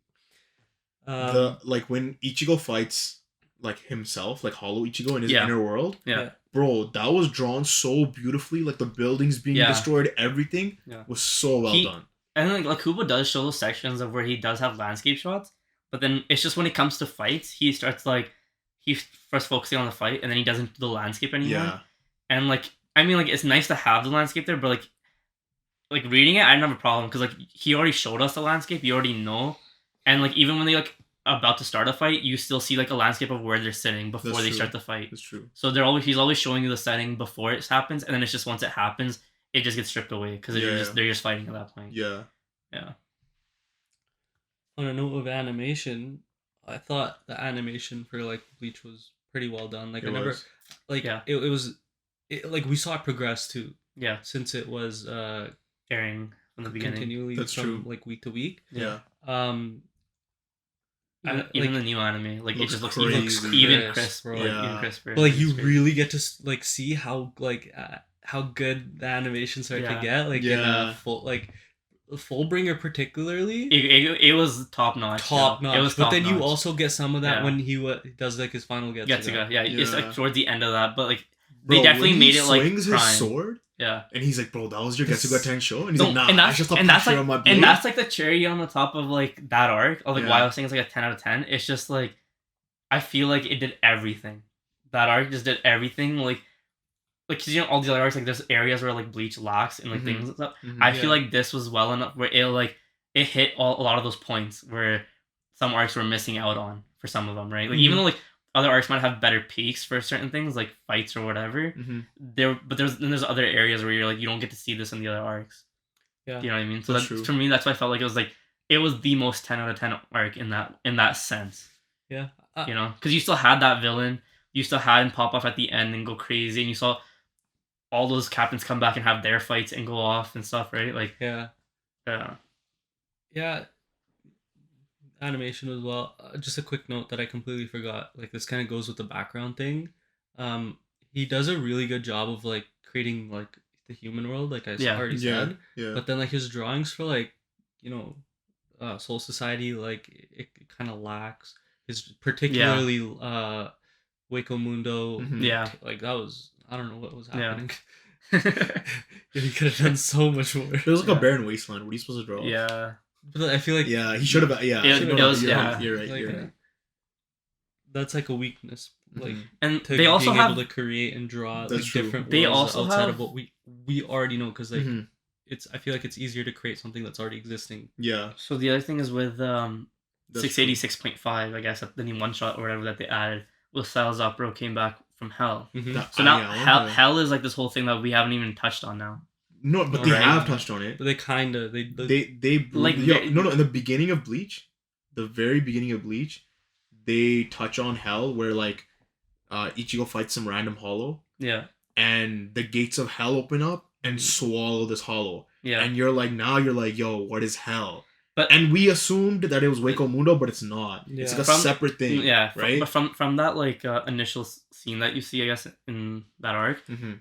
The like when Ichigo fights like himself, like Hollow Ichigo in his Yeah. inner world. Yeah. Bro, that was drawn so beautifully. Like the buildings being Yeah. destroyed, everything Yeah. was so well He- done. And like Kubo does show those sections of where he does have landscape shots, but then it's just when it comes to fights, he starts like he's first focusing on the fight, and then he doesn't do the landscape anymore. Yeah. And like I mean, like it's nice to have the landscape there, but like reading it, I didn't have a problem because like he already showed us the landscape, you already know, and like even when they like about to start a fight, you still see like a landscape of where they're sitting before That's they true. start the fight. That's true. So he's always showing you the setting before it happens, and then it's just once it happens, it just gets stripped away because Yeah. they're just fighting at that point. Yeah. Yeah. on a note of animation I thought the animation for like Bleach was pretty well done like It I never was. like Yeah. it was like we saw it progress too Yeah. since it was Airing from the beginning. continually That's from true. like week to week Yeah. Even like, the new anime, like it looks just looks crazy. even Crisp, crisper, bro. like, Yeah. even crisper. but like you It's crazy. really get to like see how like how good the animations start to Yeah. get like in Yeah. a Fullbringer particularly It was top notch. top notch It was but top then you notch. also get some of that Yeah. when he does like his final Getsuga. Yeah, it's Yeah. like towards the end of that, but like Bro, they definitely when he made it like swings prime. his sword, Yeah. and he's like, "Bro, that was your This- Getsuga Tensho," and he's No, like, "Nah, and that's just a that's picture like of my blade." and that's like the cherry on the top of like that arc. Of like why I Yeah. was saying it's like a 10 out of 10. It's just like I feel like it did everything. That arc just did everything. Like like, 'cause, you know, all the other arcs, like, there's areas where, like, Bleach lacks and, like, Mhm. things and stuff. Mhm. I feel Yeah. like this was well enough where it hit a lot of those points where some arcs were missing out on for some of them, right? Like, even Mhm. though, like, other arcs might have better peaks for certain things, like fights or whatever, Mhm. there's other areas where you're like, you don't get to see this in the other arcs. Yeah. Do you know what I mean? So That's that true. for me, that's why I felt like it was the most 10 out of 10 arc in that sense. Yeah. You know, because you still had that villain, you still had him pop off at the end and go crazy, and you saw all those captains come back and have their fights and go off and stuff, right? Like, Yeah. yeah, Yeah. Animation as well. Just a quick note that I completely forgot. Like this kind of goes with the background thing. Um, he does a really good job of like creating like the human world, like Yeah. already Yeah. said. Yeah. But then like his drawings for like you know, Soul Society, like it kind of lacks. His particularly Waco Mundo, Mhm. yeah, like that was I don't know what was Yeah. happening. He could have done so much more. It was like Yeah. a barren wasteland. What are you supposed to draw? yeah. But I feel like Yeah, he should have. Yeah, It no, was- you're, yeah. you're right. Like, You're right. that's like a weakness. Like Mhm. And to they also being have able to create and draw That's like true. different They worlds also outside have- of what we already know because like Mhm. it's I feel like it's easier to create something that's already existing. Yeah, so the other thing is with That's 686.5, I guess, the new one shot or whatever that they added, with Styles Opera came back from Hell. Mhm. So now yeah, hell, okay. hell is like this whole thing that we haven't even touched on now. No, but they Right. have touched on it. But they kind of They Like, yo, they- no in the beginning of Bleach, the very beginning of Bleach, they touch on hell where like Ichigo fights some random hollow Yeah, and the gates of hell open up and swallow this hollow. yeah. And you're like, yo, what is hell? But- and we assumed that it was Waco Mundo, but it's not. It's Yeah. like a From- separate thing. Yeah, right. But from that like initial scene that you see, I guess, in that arc, Mm-hmm.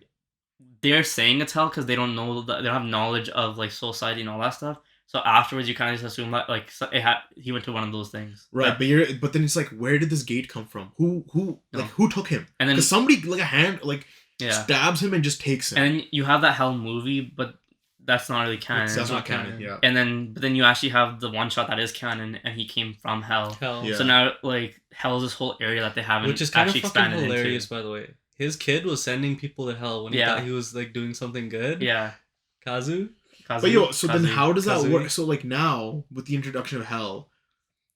they're saying it's hell because they don't know that they don't have knowledge of like Soul Society and all that stuff. So afterwards, you kind of just assume that like he went to one of those things, Right, but then it's like, where did this gate come from? Who No. like who took him? And then Because somebody like a hand like yeah, stabs him and just takes him. and then you have that hell movie, but that's not really canon. That's not not canon. canon. Yeah. But then you actually have the one shot that is canon, and he came from hell. hell. Yeah. So now like hell is this whole area that they haven't Which is kind of actually fucking expanded hilarious, into. by the way. His kid was sending people to hell when he Yeah. thought he was like doing something good. Yeah, Kazu. But yo, so then how does that Kazui. work? So like now with the introduction of hell,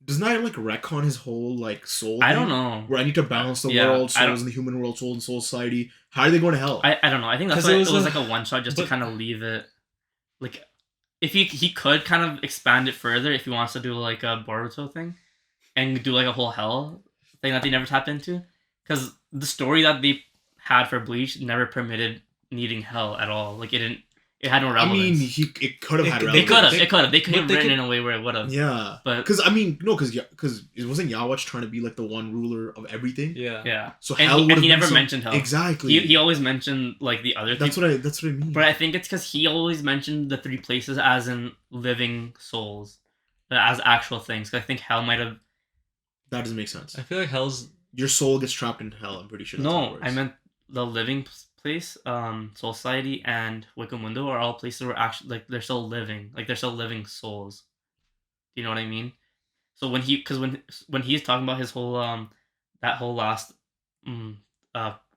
doesn't that like retcon his whole like soul? I thing? don't know. Where I need to balance the Yeah, world, I don't- souls in the human world, soul in Soul Society. How are they going to hell? I don't know. I think that's 'Cause why it it was was a- like a one shot just to but- kind of leave it. Like, if he could kind of expand it further if he wants to do like a Boruto thing, and do like a whole hell thing that they never tapped into, because the story that they had for Bleach never permitted needing hell at all. Like it had no I relevance. mean, it could have had They they relevance. could have. They could but have they written could- in a way where it would have. Yeah, But because I mean, no, because it wasn't Yawatch trying to be like the one ruler of everything. Yeah. yeah. So And hell he would've been never some- mentioned hell. Exactly. He always mentioned like the other That's things. what I mean. But I think it's because he always mentioned the three places as in living souls, as actual things. 'Cause I think hell might have. That doesn't make sense. I feel like hell's Your soul gets trapped in hell. I'm pretty sure. That's how it No, works. I meant the living place, Soul Society and Wikamundo are all places where actually like they're still living, like they're still living souls. Do you know what I mean? So when he's talking about his whole that whole last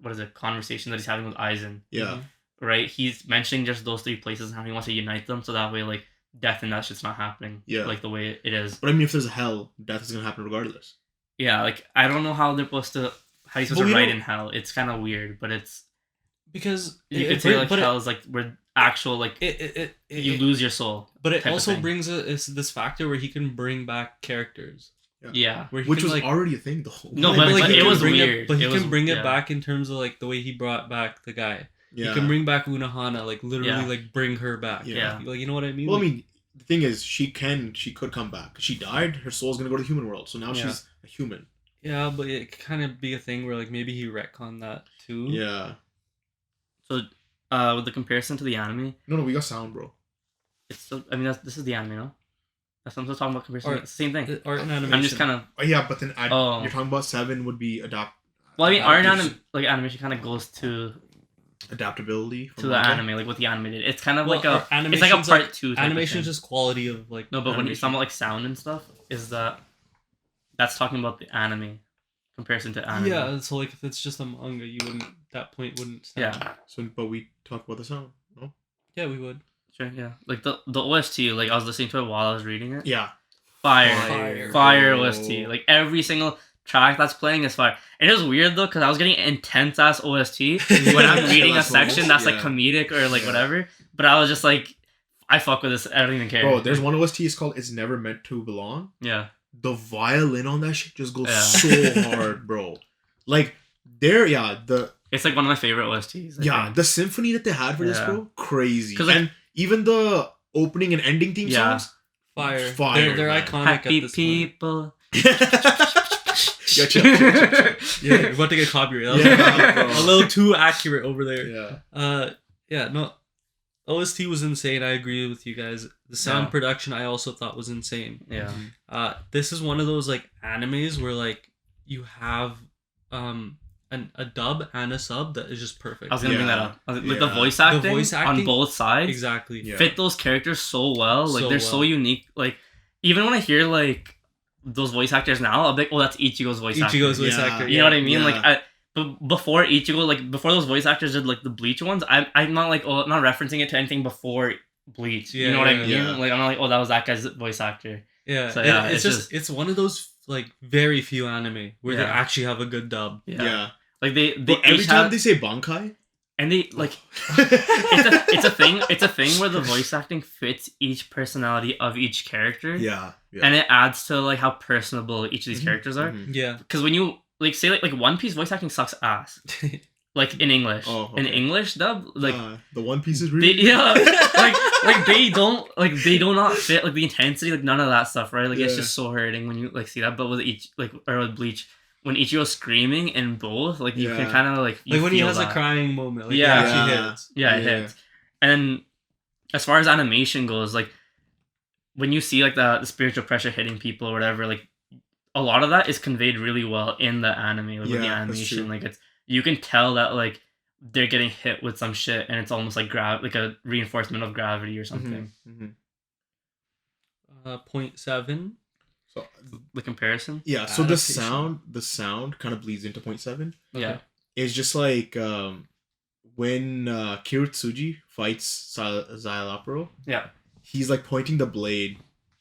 what is it, conversation that he's having with Aizen, Yeah. right? He's mentioning just those three places and how he wants to unite them so that way like death and that shit's not happening. Yeah. Like the way it is. But I mean, if there's a hell, death is gonna happen regardless. Yeah, like I don't know how they're supposed to how you're But supposed we to write don't- in hell. It's kind of weird, but it's because you could say like hell is like where actual like you lose your soul. But it type of also thing. brings it's this factor where he can bring back characters. Yeah. Where he Which can, was like, already a thing the whole No, time. but he it can was bring weird. But he It can was- bring it yeah. back in terms of like the way he brought back the guy. Yeah. He can bring back Unohana, like literally, Yeah. like bring her back. Yeah. Like you know what I mean? Well, I Like, mean, the thing is, she could come back. She died. Her soul's gonna go to the human world. So now Yeah. she's a human. yeah, but it could kind of be a thing where like maybe he retconned that too. Yeah. So with the comparison to the anime, No, we got sound, bro. it's still, I mean this is the anime, no? That's what I'm still talking about comparison. Art- It's the same thing. Art and animation. I'm just kind of Oh, yeah, but then Oh. you're talking about 7 would be well, I mean art and adaptation- animation kind of goes to adaptability from the manga. anime, like what the anime did. It's kind of Well, like a it's like a animation's part like- two. Type Animation of is thing. just quality of like No, but when you're animation. talking about like sound and stuff, that's talking about the anime comparison to anime. Yeah, so like if it's just a manga, you wouldn't that point wouldn't stand. Yeah. So, but we talk about the sound. No. Yeah, we would. Sure, yeah. Like the OST, like I was listening to it while I was reading it. Yeah. Fire Bro. OST. Like every single track that's playing is fire. It is weird though, because I was getting intense ass OST when I'm reading a That's section moments, that's like yeah. comedic or like Yeah. whatever. But I was just like, I fuck with this. I don't even care. Bro, there's one OST. It's called "It's Never Meant to Belong." Yeah. The violin on that shit just goes Yeah. so hard, bro. Like the It's like one of my favorite OSTs. I think. the symphony that they had for this, Yeah. bro, crazy. 'Cause, like- and even the opening and ending theme Yeah. songs, Fire. Fire, They're man. iconic Happy at this point. people. yeah, chill. Yeah, you're about to get copyrighted. Yeah, bro. A little too accurate over there. Yeah. Yeah, no. OST was insane. I agree with you guys. The sound Yeah. production I also thought was insane. Yeah. This is one of those like animes where like you have a dub and a sub that is just perfect. I was gonna bring that Yeah. up. Like the Yeah. voice The acting, voice on acting? both sides Exactly. Yeah. fit those characters so well. Like So they're so well. unique. Like even when I hear like those voice actors now, I'll be like, oh, that's Ichigo's voice actor. Ichigo's voice Yeah. actor. You know what I mean? Yeah. Like but before Ichigo, like before those voice actors did like the Bleach ones, I'm not like I'm not referencing it to anything before Bleach. Yeah, you know what yeah, I mean? yeah. Like I'm not like, oh, that was that guy's voice actor. Yeah. So, yeah, it's it's just it's one of those like very few anime where they Yeah. actually have a good dub. Yeah. Like they But every each time have, they say Bankai, and they like it's a thing where the voice acting fits each personality of each character. yeah. And it adds to like how personable each of these Mhm, characters are. mhm. Yeah. Because when you like say like One Piece voice acting sucks ass. Like in English. Oh, In okay. English dub, like the One Piece is they, really yeah, like they do not fit like the intensity, like none of that stuff, right? Like it's Yeah. just so hurting when you like see that. But with each like or with Bleach, when Ichigo's screaming in both, like you can Yeah. kind of like you Like when he feel has that. a crying moment. Like Yeah. it actually Yeah. hits. Yeah, it Yeah. hits. And then as far as animation goes, like when you see like the spiritual pressure hitting people or whatever, like a lot of that is conveyed really well in the anime, like with the Yeah, that's animation. true. Like it's you can tell that like they're getting hit with some shit and it's almost like like a reinforcement of gravity or something. Mhm. 0.7. So The comparison. yeah, so Adaptation. the sound kind of bleeds into 0.7. Yeah. It's just like when Kirutsuji fights Xylopro, Yeah. he's like pointing the blade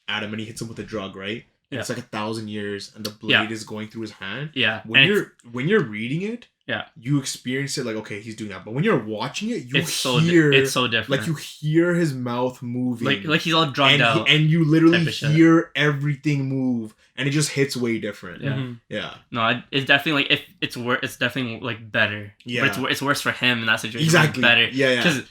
at him and he hits him with a drug, right? And Yeah. it's like 1,000 years and the blade Yeah. is going through his hand. Yeah. When And it's- when you're reading it, Yeah. you experience it like, okay, he's doing that. But when you're watching it, you it's so hear it's so different. like you hear his mouth moving. like he's all drugged and, out. and you literally type of shit. hear everything move and it just hits way different. Yeah. Mhm. Yeah. No, it's definitely like if it's worse, it's definitely like better. Yeah. But it's worse for him in that situation. Exactly. It's better. Yeah, yeah. Because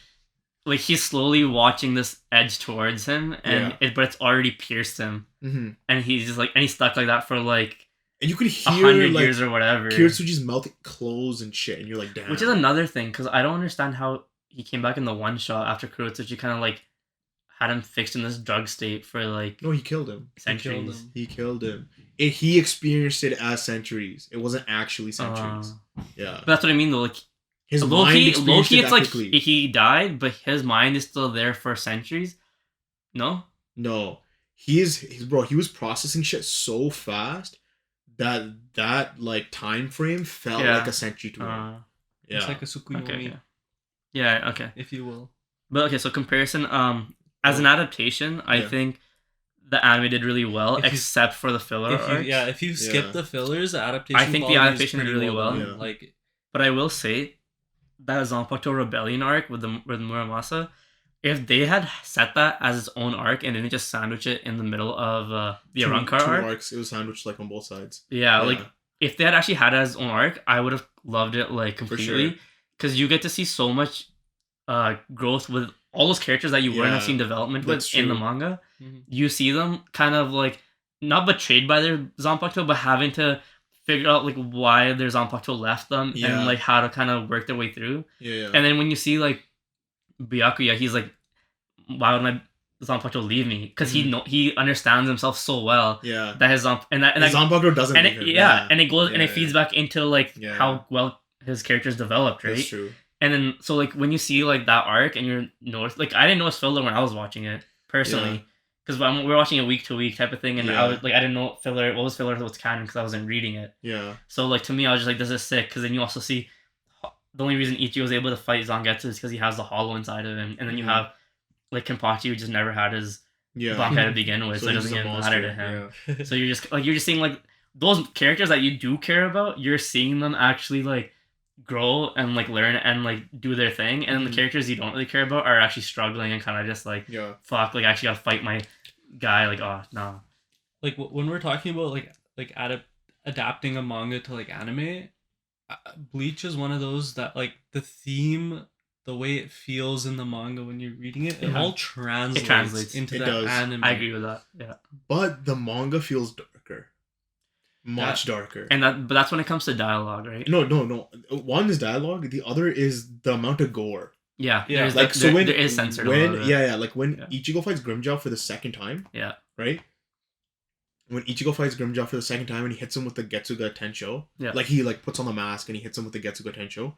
like he's slowly watching this edge towards him, and Yeah. but it's already pierced him, hmm and he's just like and he's stuck like that for like And you could hear 100 like years or whatever. Kirutsuji's mouth close and shit, and you're like, damn. Which is another thing because I don't understand how he came back in the one shot after Kurotsuchi kind of like had him fixed in this drug state for like No, he killed him. centuries. him. He killed him. He experienced it as centuries. It wasn't actually centuries. Yeah. But that's what I mean though. Like His low mind key, experienced it it's that like quickly. he died, but his mind is still there for centuries. No. No, he's bro. He was processing shit so fast that like time frame felt Yeah. like a century to him. Yeah, It's like a Tsukuyomi, Okay. Yeah. Okay. if you will. But okay, so comparison. As an adaptation, I Yeah. think the anime did really well, If you- except for the filler arcs. If you skip Yeah. the fillers, the adaptation. I think the quality is adaptation did pretty really well. Yeah. Like But I will say that Zanpakuto Rebellion arc with Muramasa, if they had set that as its own arc and didn't just sandwich it in the middle of the two Arrancar arc, arcs. It was sandwiched like on both sides. yeah, like if they had actually had it as its own arc, I would have loved it like For completely sure. because you get to see so much growth with all those characters that you wouldn't have Yeah, seen development with that's in the true. manga. Mhm. You see them kind of like not betrayed by their Zanpakuto, but having to figure out like why their Zanpakuto left them Yeah. and like how to kind of work their way through. Yeah. And then when you see like Byakuya, he's like, why would my Zanpakuto leave me? Because he understands himself so well yeah. that his and that Zanpakuto doesn't. and leave it, him. yeah, and it goes and Yeah, it feeds back into like Yeah. how well his character's developed, right? That's true. And then so like when you see like that arc and you're notice like I didn't know it's filler when I was watching it personally. because we're watching a week to week type of thing, and Yeah. I didn't know what was filler, what's canon, because I wasn't reading it. Yeah. So like to me, I was just like, this is sick, because then you also see the only reason Ichigo was able to fight Zangetsu is because he has the hollow inside of him, and then you have like Kenpachi, who just never had his Bankai to begin with, so it he's doesn't a even monster, matter to him. Yeah. So you're just seeing like those characters that you do care about, you're seeing them actually like grow and like learn and like do their thing, and then the characters you don't really care about are actually struggling and kind of just like fuck, like I actually gotta fight my guy, like oh no. Like when we're talking about like adapting a manga to like anime, Bleach is one of those that like the theme, the way it feels in the manga when you're reading it, it all translates into that anime. I agree with that. Yeah. But the manga feels darker. Much darker. And but that's when it comes to dialogue, right? No. One is dialogue, the other is the amount of gore. Yeah. Like so when there is censored. Like when Ichigo fights Grimmjow for the second time. Yeah. Right? When Ichigo fights Grimmjow for the second time and he hits him with the Getsuga Tensho. Yeah. Like he like puts on the mask and he hits him with the Getsuga Tensho.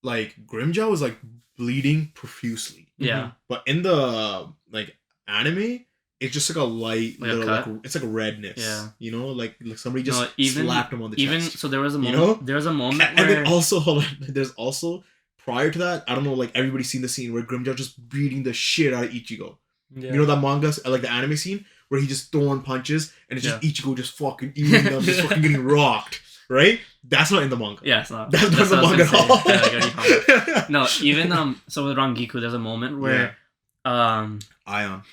Like Grimmjow is like bleeding profusely. Yeah. But in the like anime, it's just like a light like little, a like it's like a redness. Yeah. You know, like somebody just slapped him on the chest. Even so there was a moment, you know? There was a moment and where... then also hold on, there's also prior to that, I don't know, like everybody's seen the scene where Grimmjow just beating the shit out of Ichigo. Yeah. You know that manga, like the anime scene where he just throwing punches and it's just Ichigo just fucking eating them, just fucking getting rocked, right? That's not in the manga. Yeah, it's not. That's not in the manga at all. No, even so with Rangiku, there's a moment where Ion.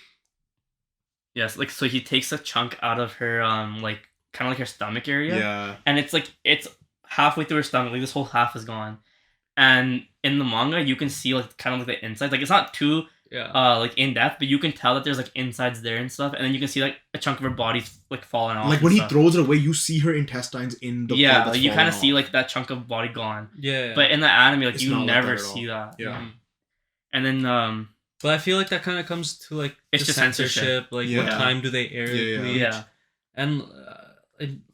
Yes, like so he takes a chunk out of her like kind of like her stomach area. Yeah. And it's halfway through her stomach, like this whole half is gone. And in the manga you can see like kind of like the insides. Like it's not too like in depth, but you can tell that there's like insides there and stuff, and then you can see like a chunk of her body's like falling off. Like when he throws it away, you see her intestines in the part that's you kind of see like that chunk of body gone. Yeah. But in the anime, like it's you never see that. Yeah. And then but I feel like that kind of comes to like it's just censorship. Like what time do they air Bleach? Yeah. And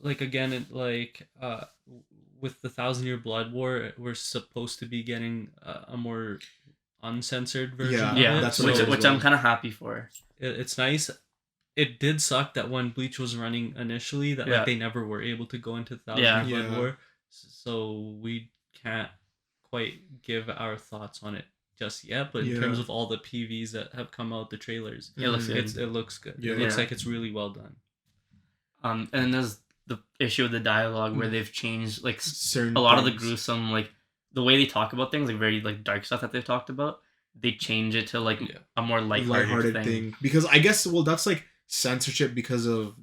like again, it like with the 1,000-Year Blood War, we're supposed to be getting a more uncensored version of it. That's which I'm kind of happy for. It's nice. It did suck that when Bleach was running initially that like they never were able to go into 1,000-Year Blood War, so we can't quite give our thoughts on it just yet. But in terms of all the PVs that have come out, the trailers, it looks good. It looks good. It looks like it's really well done. And there's the issue of the dialogue where they've changed like certain a lot of the gruesome, like the way they talk about things, like very like dark stuff that they've talked about, they change it to like a more lighthearted thing. Because I guess that's like censorship because of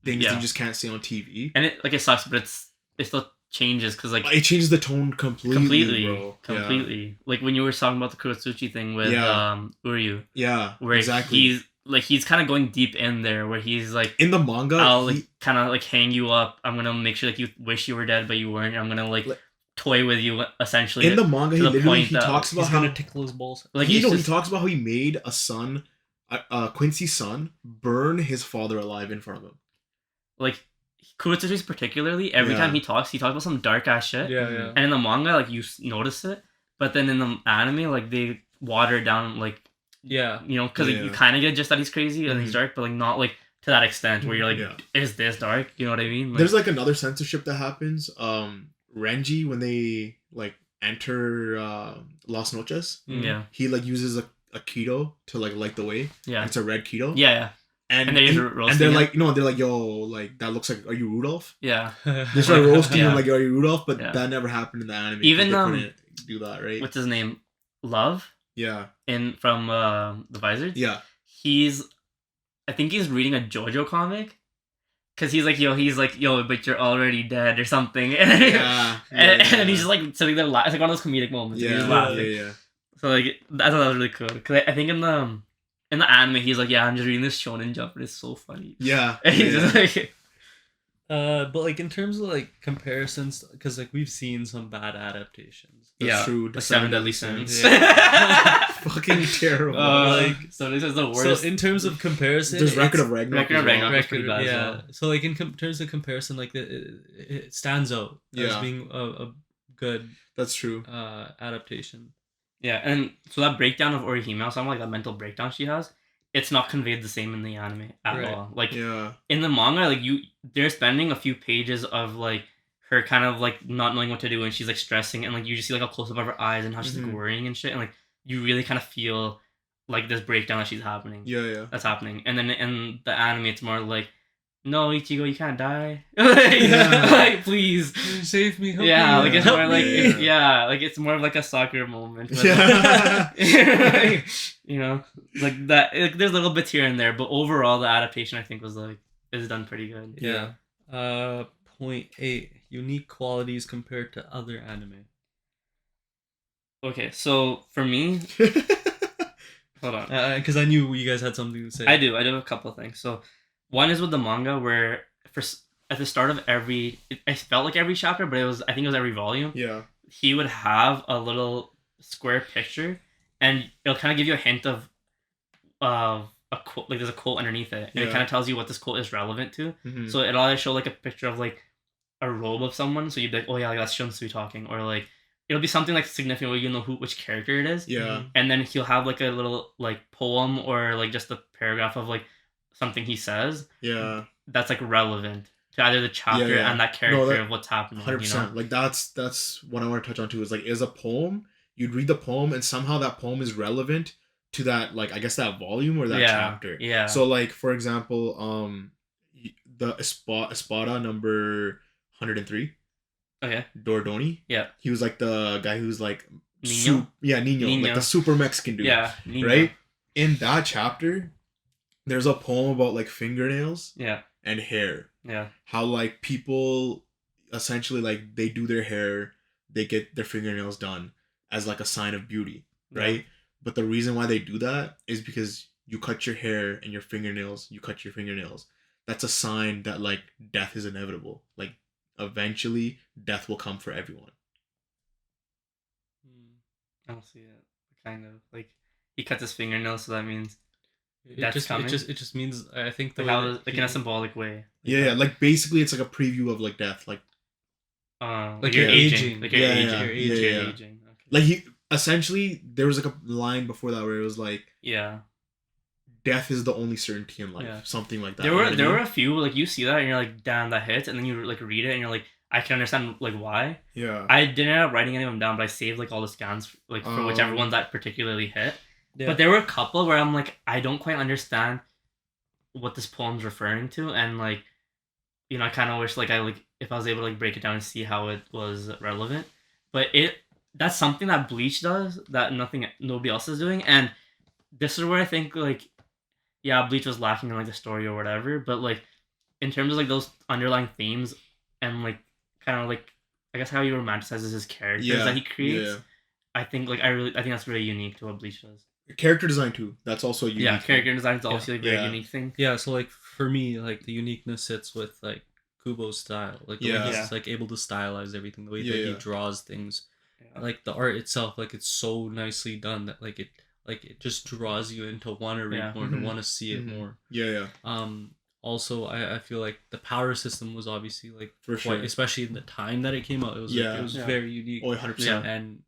things you just can't see on TV. And it sucks, but it still changes because like it changes the tone completely, bro. Completely. Like when you were talking about the Kurotsuchi thing with Uryu. Yeah, where exactly. He's kind of going deep in there where he's like in the manga I'll like kind of like hang you up. I'm gonna make sure like you wish you were dead but you weren't. I'm gonna like toy with you essentially. In the manga he talks about how gonna tickle his balls. Like he talks about how he made a son, Quincy's son, burn his father alive in front of him. Like Kurotsuchi's particularly, every time he talks about some dark ass shit. Yeah. And in the manga, like you notice it, but then in the anime, like they water it down, like you know, because you kind of get just that he's crazy and he's dark, but like not like to that extent where you're like, is this dark? You know what I mean? Like, there's like another censorship that happens. Renji, when they like enter Las Noches, he like uses a keto to like light the way. Yeah, it's a red keto. Yeah. And they're like, no, they're like, yo, like that looks like, are you Rudolph? Yeah. They start roasting him like, are you Rudolph? But that never happened in the anime. Even they couldn't do that, right? What's his name? Love. Yeah. From the Vizards. Yeah. I think he's reading a JoJo comic. Cause he's like, yo, but you're already dead or something. And he's just like sitting there laughing. It's like one of those comedic moments. Yeah. He's laughing. Yeah. So like, I thought that was really cool. Cause I think in the anime, he's like, I'm just reading this Shonen Jump, and it's so funny. Yeah. And he's just like, but like in terms of like comparisons, because like we've seen some bad adaptations. That's true. The Seven Deadly Sins. Fucking terrible. Like so, this is the worst. So in terms of comparison, there's Record of Ragnarok. Pretty bad as well. So like in terms of comparison, like it stands out as being a good. That's true. Adaptation. Yeah, and so that breakdown of Orihime, so I'm like that mental breakdown she has, it's not conveyed the same in the anime at Right. all. Like Yeah. in the manga, like they're spending a few pages of like her kind of like not knowing what to do and she's like stressing and like you just see like a close up of her eyes and how she's like Mhm. worrying and shit and like you really kind of feel like this breakdown that she's happening. Yeah. That's happening. And then in the anime, it's more like, no, Ichigo, you can't die. Yeah. Like, please. Save me. Help Yeah, me, like it's help more like me. like it's more of like a soccer moment. But, Yeah. you know, like that. Like, there's little bits here and there, but overall, the adaptation I think was like is done pretty good. Yeah. 0.8 unique qualities compared to other anime. Okay, so for me, hold on. Because I knew you guys had something to say. I do have a couple of things. So one is with the manga where at the start of I felt like every chapter, but I think it was every volume. Yeah. He would have a little square picture, and it'll kind of give you a hint of a quote. Like there's a quote underneath it, and it Yeah. kind of tells you what this quote is relevant to. Mhm. So it'll either show like a picture of like a robe of someone, so you'd be like, oh yeah, like, that's Shunsu talking, or like it'll be something like significant where you know which character it is. Yeah. And then he'll have like a little like poem or like just a paragraph of like something he says Yeah. that's like relevant to either the chapter Yeah. and that character that- of what's happening. 100%. Like that's what I want to touch on too. Is like is a poem. You'd read the poem and somehow that poem is relevant to that, like, I guess that volume or that chapter. Yeah. So like for example, the Espada number 103. Okay. Dordoni. Yeah. He was like the guy who's like Nino? Nino, like the super Mexican dude. Yeah. Nino. Right? In that chapter, there's a poem about like fingernails Yeah. and hair. Yeah. How like people essentially like they do their hair, they get their fingernails done as like a sign of beauty, right? But the reason why they do that is because you cut your hair and your fingernails, you cut your fingernails. That's a sign that like death is inevitable. Like eventually death will come for everyone. I don't see it. Kind of like he cuts his fingernails, so that means It that's just coming. it just means I think the like way how that like he- in a symbolic way. Yeah, like basically it's like a preview of like death. Like Like you're you're aging. aging. Like you're Yeah, aging. yeah, You're yeah, aging. yeah. You're aging. Okay. like he essentially there was like a line before that where it was like Yeah. death is the only certainty in life. Yeah. Something like that. There you know were what I there mean? were a few like you see that and you're like damn that hits and then you like read it and you're like I can understand like why. Yeah. I didn't end up writing any of them down, but I saved like all the scans like for whichever ones that particularly hit. Yeah. But there were a couple where I'm like I don't quite understand what this poem's referring to, and like you know I kind of wish like I like if I was able to like break it down and see how it was relevant. But that's something that Bleach does that nobody else is doing, and this is where I think like yeah Bleach was lacking in like the story or whatever, but like in terms of like those underlying themes and like kind of like I guess how he romanticizes his characters that he creates. Yeah. I think like I think that's really unique to what Bleach does. Character design too. That's also a unique. Yeah, thing. character design is also a very Yeah. unique thing. Yeah, so like for me, like the uniqueness sits with like Kubo's style, like the way Yeah. he's like able to stylize everything, the way Yeah, that he yeah. draws things, Yeah. like the art itself, like it's so nicely done that like it just draws you into want to read Yeah. more, Mhm. to want to see it Mhm. more. Yeah. Also, I feel like the power system was obviously like For quite, sure. especially in the time that it came out, it was Yeah. it was Yeah. very unique, Oh, 100%. and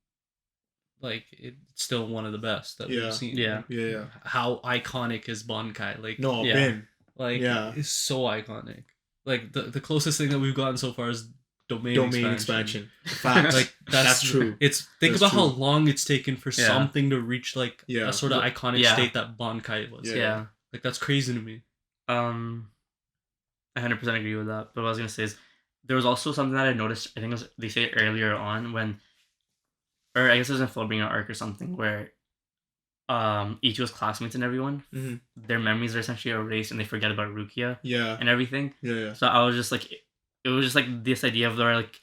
like it's still one of the best that Yeah. we've seen. Yeah. Yeah. How iconic is Bankai? Like No, Yeah. Ben. like Yeah. it's so iconic. Like the closest thing that we've gotten so far is domain Expansion. Facts. Like That's true. It's think That's about how true. long it's taken for Yeah. something to reach like Yeah. a sort of iconic Yeah. state that Bankai was. Yeah. Yeah. Like that's crazy to me. I 100% agree with that. But what I was gonna say is there was also something that I noticed. I think it was, they say it earlier on when, or I guess it was in Fullbringer arc or something where, Ichigo's classmates and everyone, Mhm. their memories are essentially erased and they forget about Rukia Yeah. and everything. Yeah. So I was just like, it was just like this idea of their like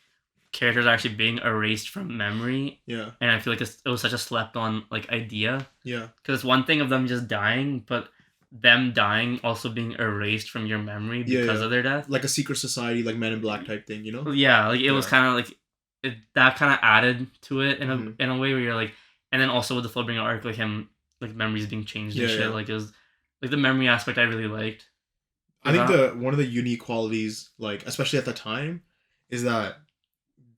characters are actually being erased from memory, Yeah. and I feel like it was such a slept on like idea. Yeah. Because it's one thing of them just dying, but them dying also being erased from your memory Yeah, because yeah. of their death. Like a secret society, like Men in Black type thing, you know? Yeah, like it was Yeah. kind of like that kind of added to it in Mhm. a way where you're like, and then also with the Fullbringer arc, like him like memories being changed and Yeah, shit. yeah. Like it was like the memory aspect I really liked. I think one of the unique qualities, like especially at the time, is that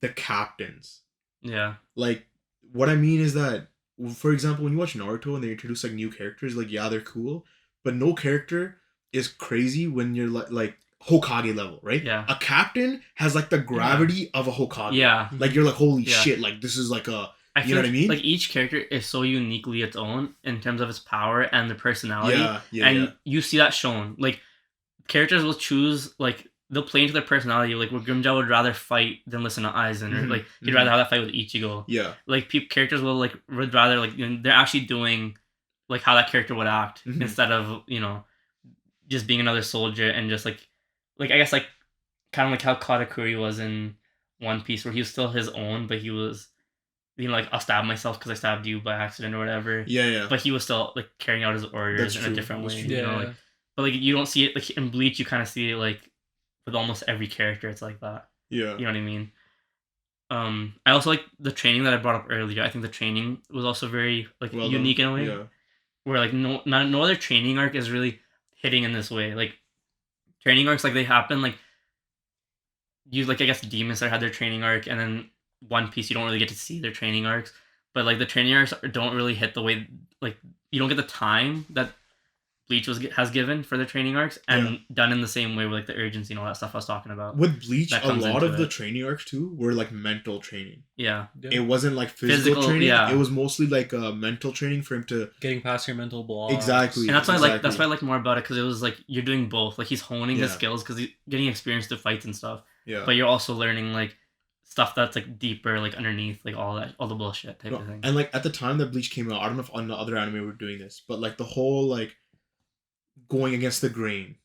the captains. Yeah, Like, what I mean is that, for example, when you watch Naruto and they introduce like new characters, like yeah, they're cool, but no character is crazy when you're like Hokage level, right? Yeah. A captain has like the gravity of a Hokage. Yeah. Like you're like, holy Yeah. shit, like this is like a, I you feel know what I mean? like each character is so uniquely its own in terms of its power and the personality. Yeah, and you see that shown. Like characters will choose like they'll play into their personality. Like where Grimjaw would rather fight than listen to Aizen, or Mhm, like he'd mhm. rather have that fight with Ichigo. Yeah. Like characters will like would rather like they're actually doing like how that character would act Mhm. instead of just being another soldier and just like I guess like kind of like how Katakuri was in One Piece, where he was still his own, but he was like I'll stab myself because I stabbed you by accident or whatever. Yeah. But he was still like carrying out his orders That's in true, a different that's way. true. You know, Yeah. like, but like you don't see it like in Bleach. You kind of see it like with almost every character. It's like that. Yeah. You know what I mean? I also like the training that I brought up earlier. I think the training was also very like Well unique done. in a way, Yeah. where like no other training arc is really hitting in this way. Like training arcs, like they happen like you like I guess Demon Slayer had their training arc, and then One Piece you don't really get to see their training arcs, but like the training arcs don't really hit the way like you don't get the time that Bleach has given for their training arcs, and done in the same way with like the urgency and all that stuff I was talking about. With Bleach, That a comes lot into of the it. training arcs too were like mental training. Yeah. It wasn't like physical training. yeah. It was mostly like mental training for him to Getting past your mental blocks. Exactly. And that's why I like Exactly. that's why I liked more about it, because it was like you're doing both. Like he's honing his Yeah. skills because he's getting experience to fights and stuff, yeah. but you're also learning like stuff that's like deeper, like underneath, like all the bullshit type of thing. And like at the time that Bleach came out, I don't know if on the other anime were doing this, but like the whole like going against the grain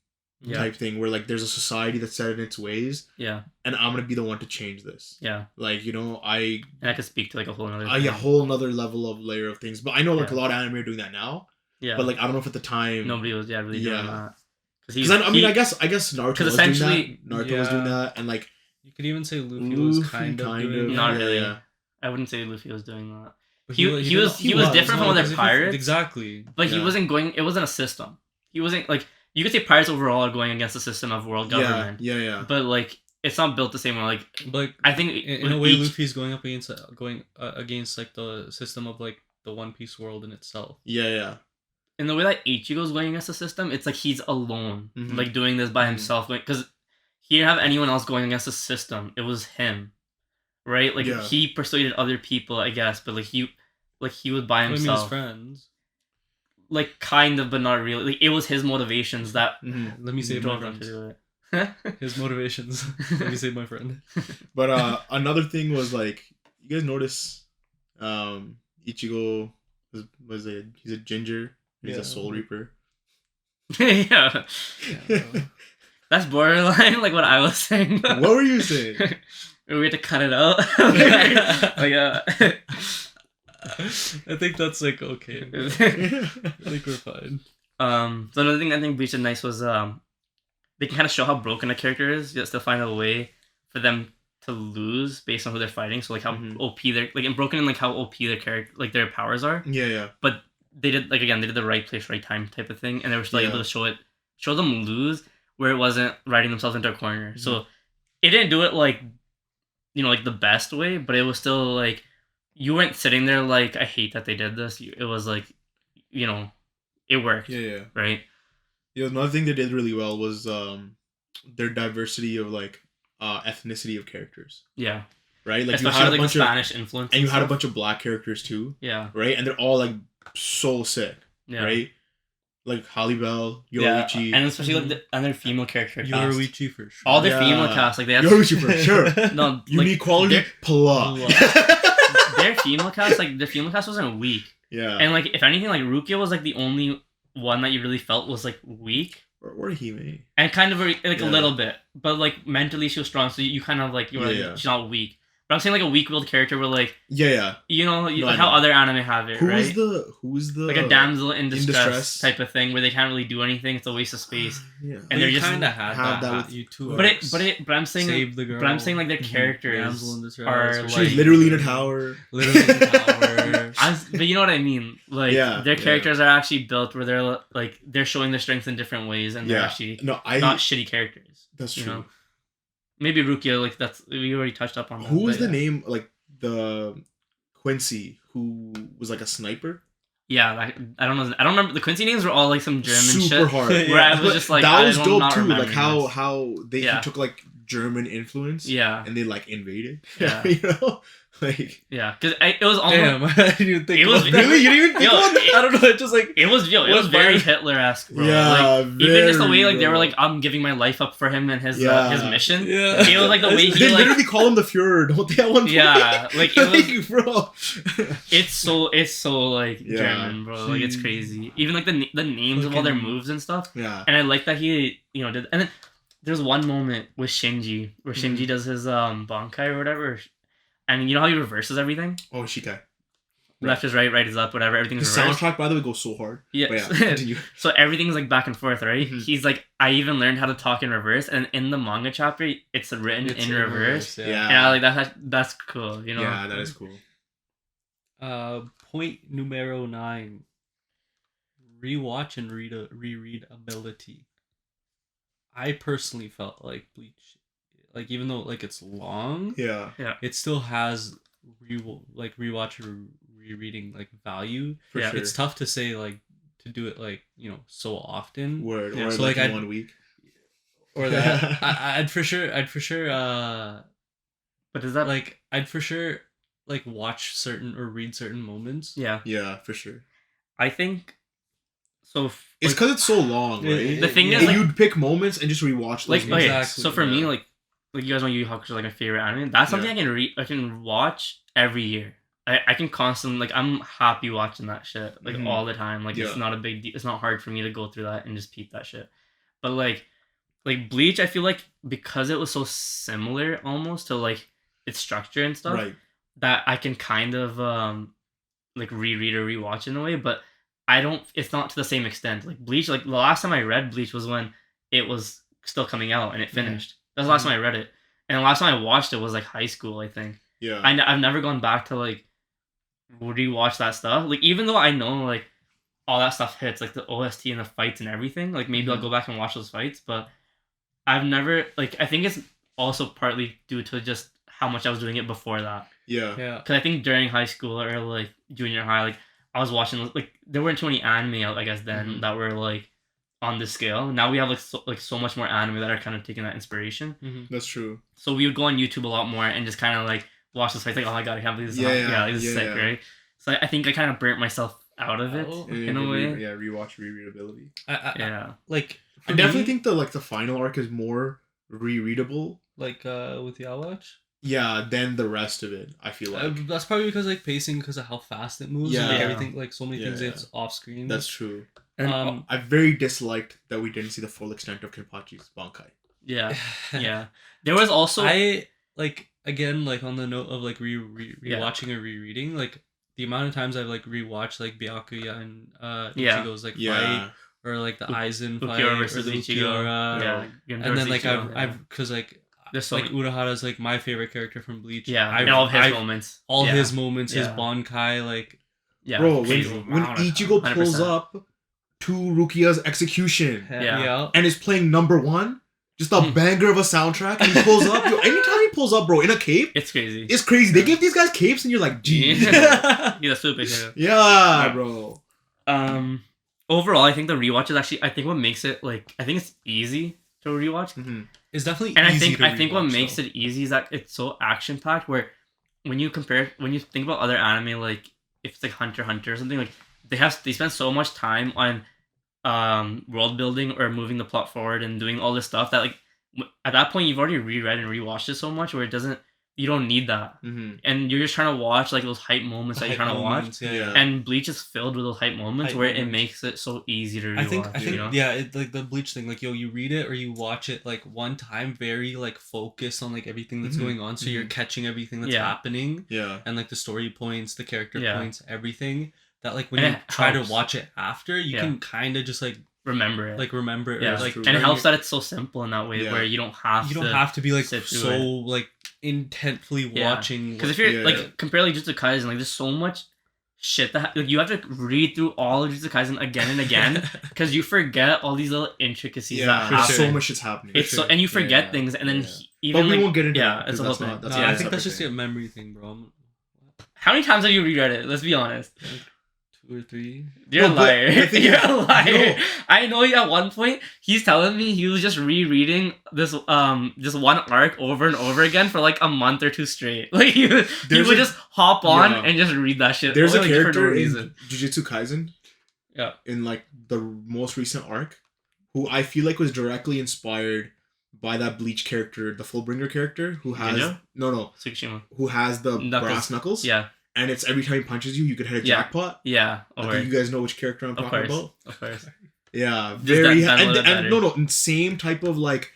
Yeah. type thing, where like there's a society that's set in its ways, Yeah. and I'm gonna be the one to change this. Yeah. Like I And I could speak to like a whole other a whole another level of layer of things. But I know like a Yeah. lot of anime are doing that now. Yeah. But like I don't know if at the time nobody was really doing Yeah. that. Because I mean I guess Naruto 'cause was doing essentially- that. Naruto was doing Yeah. that, and like You could even say Luffy was Luffy kind of doing that. Not yeah, really. yeah. I wouldn't say Luffy was doing that. But He was different from no, other because if you- pirates. Exactly. But he Yeah. wasn't going. It wasn't a system. He wasn't like you could say pirates overall are going against the system of world government. Yeah. But like it's not built the same way. Like But I think in a way, Luffy's going up against against like the system of like the One Piece world in itself. Yeah. in the way that Ichigo's going against the system, it's like he's alone, Mhm. like doing this by Mhm. himself. Because he didn't have anyone else going against the system. It was him, right? Like Yeah. he persuaded other people, I guess, but like he was by I mean, his himself. friends. Like kind of, but not really. Like it was his motivations that Mhm. Let me save my drove him to friends. do it. His motivations. Let me save my friend. But another thing was like, you guys notice Ichigo he's a ginger. He's Yeah. a soul reaper. Yeah, that's borderline like what I was saying. What were you saying? We had to cut it out. Like, I think that's like okay. I think we're fine. So another thing I think Bleach did nice was they can kind of show how broken a character is, yet still find a way for them to lose based on who they're fighting. So like how Mhm. OP they're like in broken in like how OP their character like their powers are. Yeah. But they did like again they did the right place, right time type of thing, and they were still Yeah. able to show them lose where it wasn't writing themselves into a corner. Mhm. So it didn't do it like like the best way, but it was still like you weren't sitting there like I hate that they did this. It was like it worked. Yeah. Right. Yeah, another thing they did really well was their diversity of like ethnicity of characters. Yeah. Right? Like Especially you had with, a like the bunch of Spanish influence. and you had a stuff. bunch of black characters too, Yeah. right? And they're all like so sick, Yeah. right? Like Halle Bell, Yeah. Yoichi. And especially like and their female character cast. Yoruichi for sure. All their Yeah. female cast, like they have Yoichi for sure. no Unique quality, their, pla. their female cast, like their female cast wasn't weak. Yeah. And like if anything, like Rukia was like the only one that you really felt was like weak. Or Hime. And kind of like Yeah. a little bit. But like mentally she was strong, so you kind of like you were like Yeah. she's not weak. But I'm saying like a weak-willed character where like Yeah. like No, I how know. other anime have it, right? Who's the Like a damsel in distress, distress. type of thing where they can't really do anything. It's a waste of space. Yeah. And they're just kind of had have that, that with you too. But I'm saying Save the girl. But I'm saying like their Mhm. characters Damsel in distress, are or She's like literally in a tower. literally in the tower. but you know what I mean. Like Yeah, their yeah. characters are actually built where they're like they're showing their strengths in different ways, and they're Yeah. actually No, not shitty characters. That's you true. know? Maybe Rukia, like that's we already touched up on. That, Who was but the yeah. name, like the Quincy, who was like a sniper? Yeah, like, I don't know. I don't remember. The Quincy names were all like some German super shit. hard. Where I was But just like, that was I'm dope not too. Like remembering this. how they Yeah. he took like German influence. Yeah. And they like invaded. Yeah. You know, like Yeah, because it was almost. Damn, I didn't even think It was about that. really you didn't even think Yo, about that. I don't know. It just like It was Was very violent. Hitler-esque, bro. Yeah, like, even just the way like they were bro. like, I'm giving my life up for him and his mission. Yeah. It was like the way he They like. literally call him the Führer, don't they? At one point? Yeah, like, it was. bro. It's so like Yeah. German, bro. Like, it's crazy. Even like the names of all their Fucking- moves and stuff. Yeah. And I like that he did. And then there's one moment with Shinji where Shinji does his Bankai or whatever, and you know how he reverses everything. Oh, Shikai. Left is right, right is up, whatever. The Everything's reversed. soundtrack, by the way, goes so hard. Yeah. But yeah, continue. So everything's like back and forth, right? Mhm. He's like, I even learned how to talk in reverse, and in the manga chapter, it's written It's in reverse. Yeah. And I like that. That's cool, you know. Yeah, that is cool. Point numero 9. Rewatch and reread ability. I personally felt like Bleach, like even though like it's long, Yeah. it still has rewatch or rereading like value. For Yeah. sure. It's tough to say like to do it like so often. Word. Yeah. Or So, like, like, in 1 week. Or that I'd for sure But is that like? like I'd for sure like watch certain or read certain moments. Yeah, Yeah, for sure. I think. So It's because it's so long, Yeah, right? the thing yeah. is, like, you'd pick moments and just rewatch those like moments. okay, Exactly, so for me, yeah. like you guys know Yu Yu Hakusho is like my favorite anime. That's something I can watch every year. I can constantly like I'm happy watching that shit like Mhm. all the time. Like Yeah. it's not a big deal. It's not hard for me to go through that and just peep that shit. But like Bleach, I feel like because it was so similar almost to like its structure and stuff Right. that I can kind of like reread or rewatch in a way, but I don't. It's not to the same extent. Like Bleach, like the last time I read Bleach was when it was still coming out and it finished. That's the last time I read it, and the last time I watched it was like high school, I think. Yeah. I've never gone back to like rewatch that stuff. Like even though I know like all that stuff hits, like the OST and the fights and everything. Like maybe I'll go back and watch those fights, but I've never like. I think it's also partly due to just how much I was doing it before that. Yeah. Yeah. Because I think during high school or like junior high, like I was watching like there weren't too many anime out, I guess then Mhm. that were like on this scale. Now we have like so much more anime that are kind of taking that inspiration. Mm-hmm. That's true. So we would go on YouTube a lot more and just kind of like watch this fight. Like, oh my god, I can't believe this. Yeah, This is yeah, sick, yeah. right? So I think I kind of burnt myself out of it Oh. in a way. Yeah, rewatch rereadability. Yeah. Like I definitely think the final arc is more rereadable. like with Yawatch. Yeah, than the rest of it. I feel like That's probably because like pacing, because of how fast it moves, and like Yeah. everything, like so many things Yeah. it's off screen. that's true. And I very disliked that we didn't see the full extent of Kenpachi's Bankai. yeah, yeah. There was also I like again like on the note of like Yeah. rewatching or rereading, like the amount of times I've like rewatched like Byakuya and Yeah. Ichigo's like Yeah. fight, or like the Aizen fight, Ukiura or versus the Ichigo. Ukiura. Yeah. And then like Ichigo. I've because like There's so like many- Urahara's like my favorite character from Bleach. yeah, I've, and all of his I've- moments. all Yeah. his moments, his Yeah. Bankai, like Yeah, Bro, crazy. when Wow, Ichigo pulls 100%. up to Rukia's execution Yeah. and is playing number one, just a banger of a soundtrack, and he pulls up. Yo, anytime he pulls up, bro, in a cape, It's crazy. it's crazy. They give these guys capes, and you're like, geez. Yeah. He's a super hero. Yeah, bro. Overall, I think the rewatch is actually. I think what makes it like. I think it's easy to rewatch, It's definitely and easy I think what makes it it easy is that it's so action packed. Where when you think about other anime, like if it's like Hunter x Hunter or something, like they spend so much time on world building or moving the plot forward and doing all this stuff that like at that point you've already reread and rewatched it so much where you don't need that, and you're just trying to watch like those hype moments that you're trying to watch. Yeah. And Bleach is filled with those hype moments Hype where it moments. makes it so easy to rewatch. I think you know? yeah, it, like the Bleach thing, like you read it or you watch it like one time, very like focused on like everything that's Mhm. going on, so you're catching everything that's Yeah. happening, Yeah. and like the story points, the character Yeah. points, everything. That like when And you it try helps. to watch it after, you Yeah. can kind of just like Remember it. remember it, yeah, or, like true. and it during helps your- that it's so simple in that way Yeah. where you don't have you to. don't have to be like sit through so it. like intently Yeah. watching. Because if what- you're Yeah. like compare like Jujutsu Kaisen, like there's so much shit that like you have to read through all of Jujutsu Kaisen again and again because you forget all these little intricacies Yeah, that for happen. so much is happening. It's For so sure. and you forget Yeah. things and then Yeah. even But we like won't get into yeah, that, it's 'cause a whole that's not- thing. that's no, Yeah, I it's think that's separate just thing. a memory thing, bro. How many times have you reread it? Let's be honest. 2 or 3. You're a No, but liar. the thing You're is- a liar. no. I know at one point he's telling me he was just rereading this just one arc over and over again for like a month or two straight. Like he would just hop on Yeah. and just read that shit. There's a like, for no character in reason. Jujutsu Kaisen. Yeah. In like the most recent arc, who I feel like was directly inspired by that Bleach character, the Fullbringer character, who has Ninja? no, Tsukishima. who has the Knuckles. brass knuckles. Yeah. And it's every time he punches you, you could hit a Yeah. jackpot. Yeah. I think you guys know which character I'm Of talking course. about. Of course. Yeah, Just very that and better. no, same type of like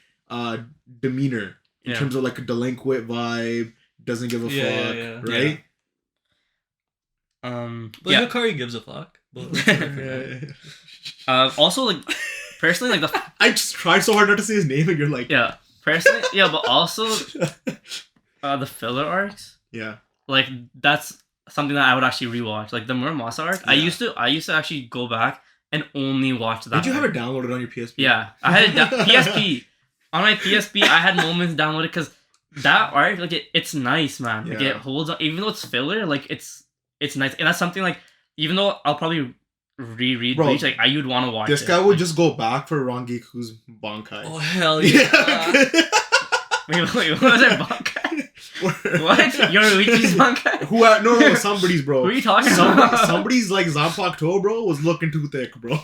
demeanor in Yeah. terms of like a delinquent vibe, doesn't give a Yeah, fuck, yeah. right? But yeah. Hikari gives a fuck. But Also, like, personally, like, I just tried so hard not to say his name, and you're like, yeah. Personally, yeah, but also, the filler arcs, yeah, like, that's something that I would actually rewatch. Like, the Muramasa arc, I Yeah. used to actually go back and only watch that. Did you have arc. it downloaded on your PSP? Yeah. I had a PSP. On my PSP, I had moments downloaded because that arc, like, it's nice, man. Like, Yeah. it holds on. Even though it's filler, like, it's nice. And that's something, like, even though I'll probably reread Bro, Bleach, like, you'd want to watch This it. guy would just go back for Rangiku's Bankai. oh hell yeah! Wait, what was it, Bankai? What? Yoruichi's Bankai? Who? No, somebody's bro. Who are you talking about? Somebody's like Zanpakuto, bro, was looking too thick, bro.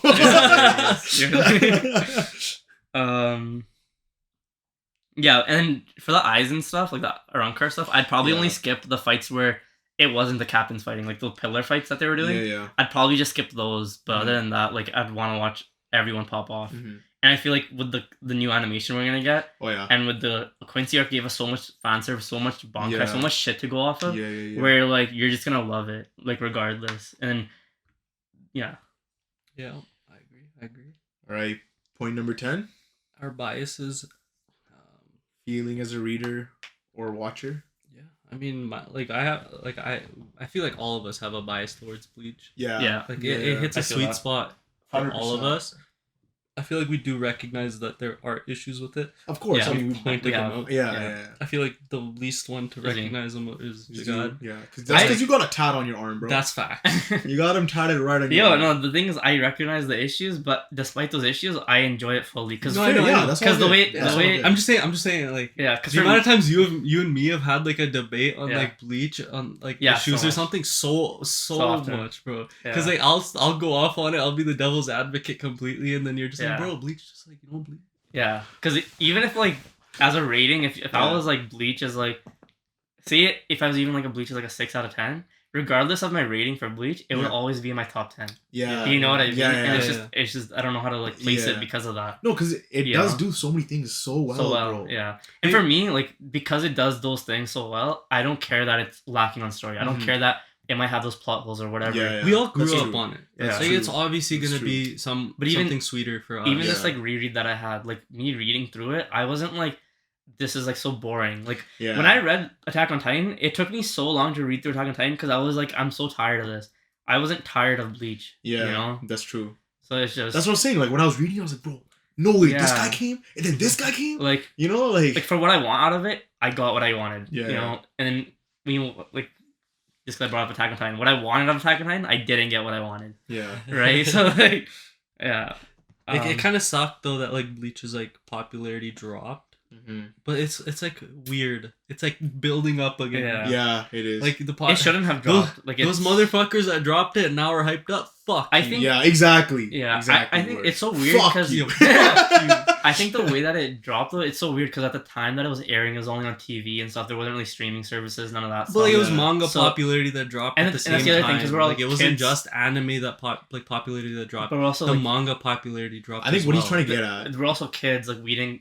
Yeah, and then for the eyes and stuff, like the Arankar stuff, I'd probably Yeah. only skip the fights where it wasn't the captains fighting, like the pillar fights that they were doing. Yeah. I'd probably just skip those, but Mhm. other than that, like I'd want to watch everyone pop off. Mhm. And I feel like with the new animation we're gonna get, Oh yeah. and with the Quincy arc gave us so much fan service, so much Bankai, Yeah. so much shit to go off of, Yeah. where like you're just gonna love it, like regardless. And yeah, Yeah, I agree. All right. Point number 10. Our biases. Feeling as a reader or watcher. Yeah, I mean, I feel like all of us have a bias towards Bleach. Yeah. Yeah. Like Yeah. it hits I a feel sweet that. spot for all of 100%. us. I feel like we do recognize that there are issues with it. Of course. Yeah. I mean, Point we them have- out. yeah. I feel like the least one to Is he? recognize them is You. God. Yeah. That's because you got a tat on your arm, bro. That's fact. You got him tatted right on your Yo, arm. no, the thing is, I recognize the issues, but despite those issues, I enjoy it fully. Because No, I know, yeah, that's all because the good. way, That's the all way, good. I'm just saying, like, yeah, because the amount of times you and me have had like a debate on Yeah. like Bleach on like Yeah, issues so or much. something so often. much, bro. Yeah. Because like I'll go off on it. I'll be the devil's advocate completely, and then you're just Yeah. like, bro, Bleach, just like you don't Bleach. yeah, because even if like as a rating, if I Yeah. was like Bleach as like, say if I was even like a Bleach as like a 6 out of 10, regardless of my rating for Bleach, it would Yeah. always be in my top 10. Yeah. You know what I mean? Yeah, And yeah, it's just I don't know how to like place Yeah. it because of that. No, because it You does know? do so many things so well, bro. Yeah. And for me, like because it does those things so well, I don't care that it's lacking on story. I don't Mhm. care that it might have those plot holes or whatever. Yeah. We all grew That's up true. on it. Yeah. Like, That's it's true. obviously That's gonna true. be But even- something sweeter for us. Even Yeah. this like reread that I had, like me reading through it, I wasn't like, this is like so boring. Like Yeah. when I read Attack on Titan, it took me so long to read through Attack on Titan because I was like, I'm so tired of this. I wasn't tired of Bleach. Yeah. You know? That's true. So it's just That's what I'm saying. Like when I was reading, I was like, bro, no way, this Yeah. guy came, and then this guy came. like You know, like for what I want out of it, I got what I wanted. Yeah. You know? And then like just 'cause I brought up Attack on Titan. What I wanted out of Attack on Titan, I didn't get what I wanted. yeah. Right? So like yeah. It kind of sucked though that like Bleach's like popularity dropped, Mhm. but it's like weird. It's like building up again. Yeah. Yeah, it is. Like the It shouldn't have those, dropped. Like those it's- motherfuckers that dropped it and now are hyped up. Fuck. I you. think- yeah, exactly. Yeah, exactly. I think word. it's so weird Fuck because you. I think the way that it dropped though, it's so weird because at the time that it was airing, it was only on TV and stuff. There wasn't really streaming services, none of that But stuff. like it was Yeah. manga So- popularity that dropped and at the and same that's the other time. thing, 'cause we're all like it wasn't kids. just anime that popularity that dropped. But we're also The like, manga popularity dropped. I think as what he's well. trying to get at. we're also kids. Like we don't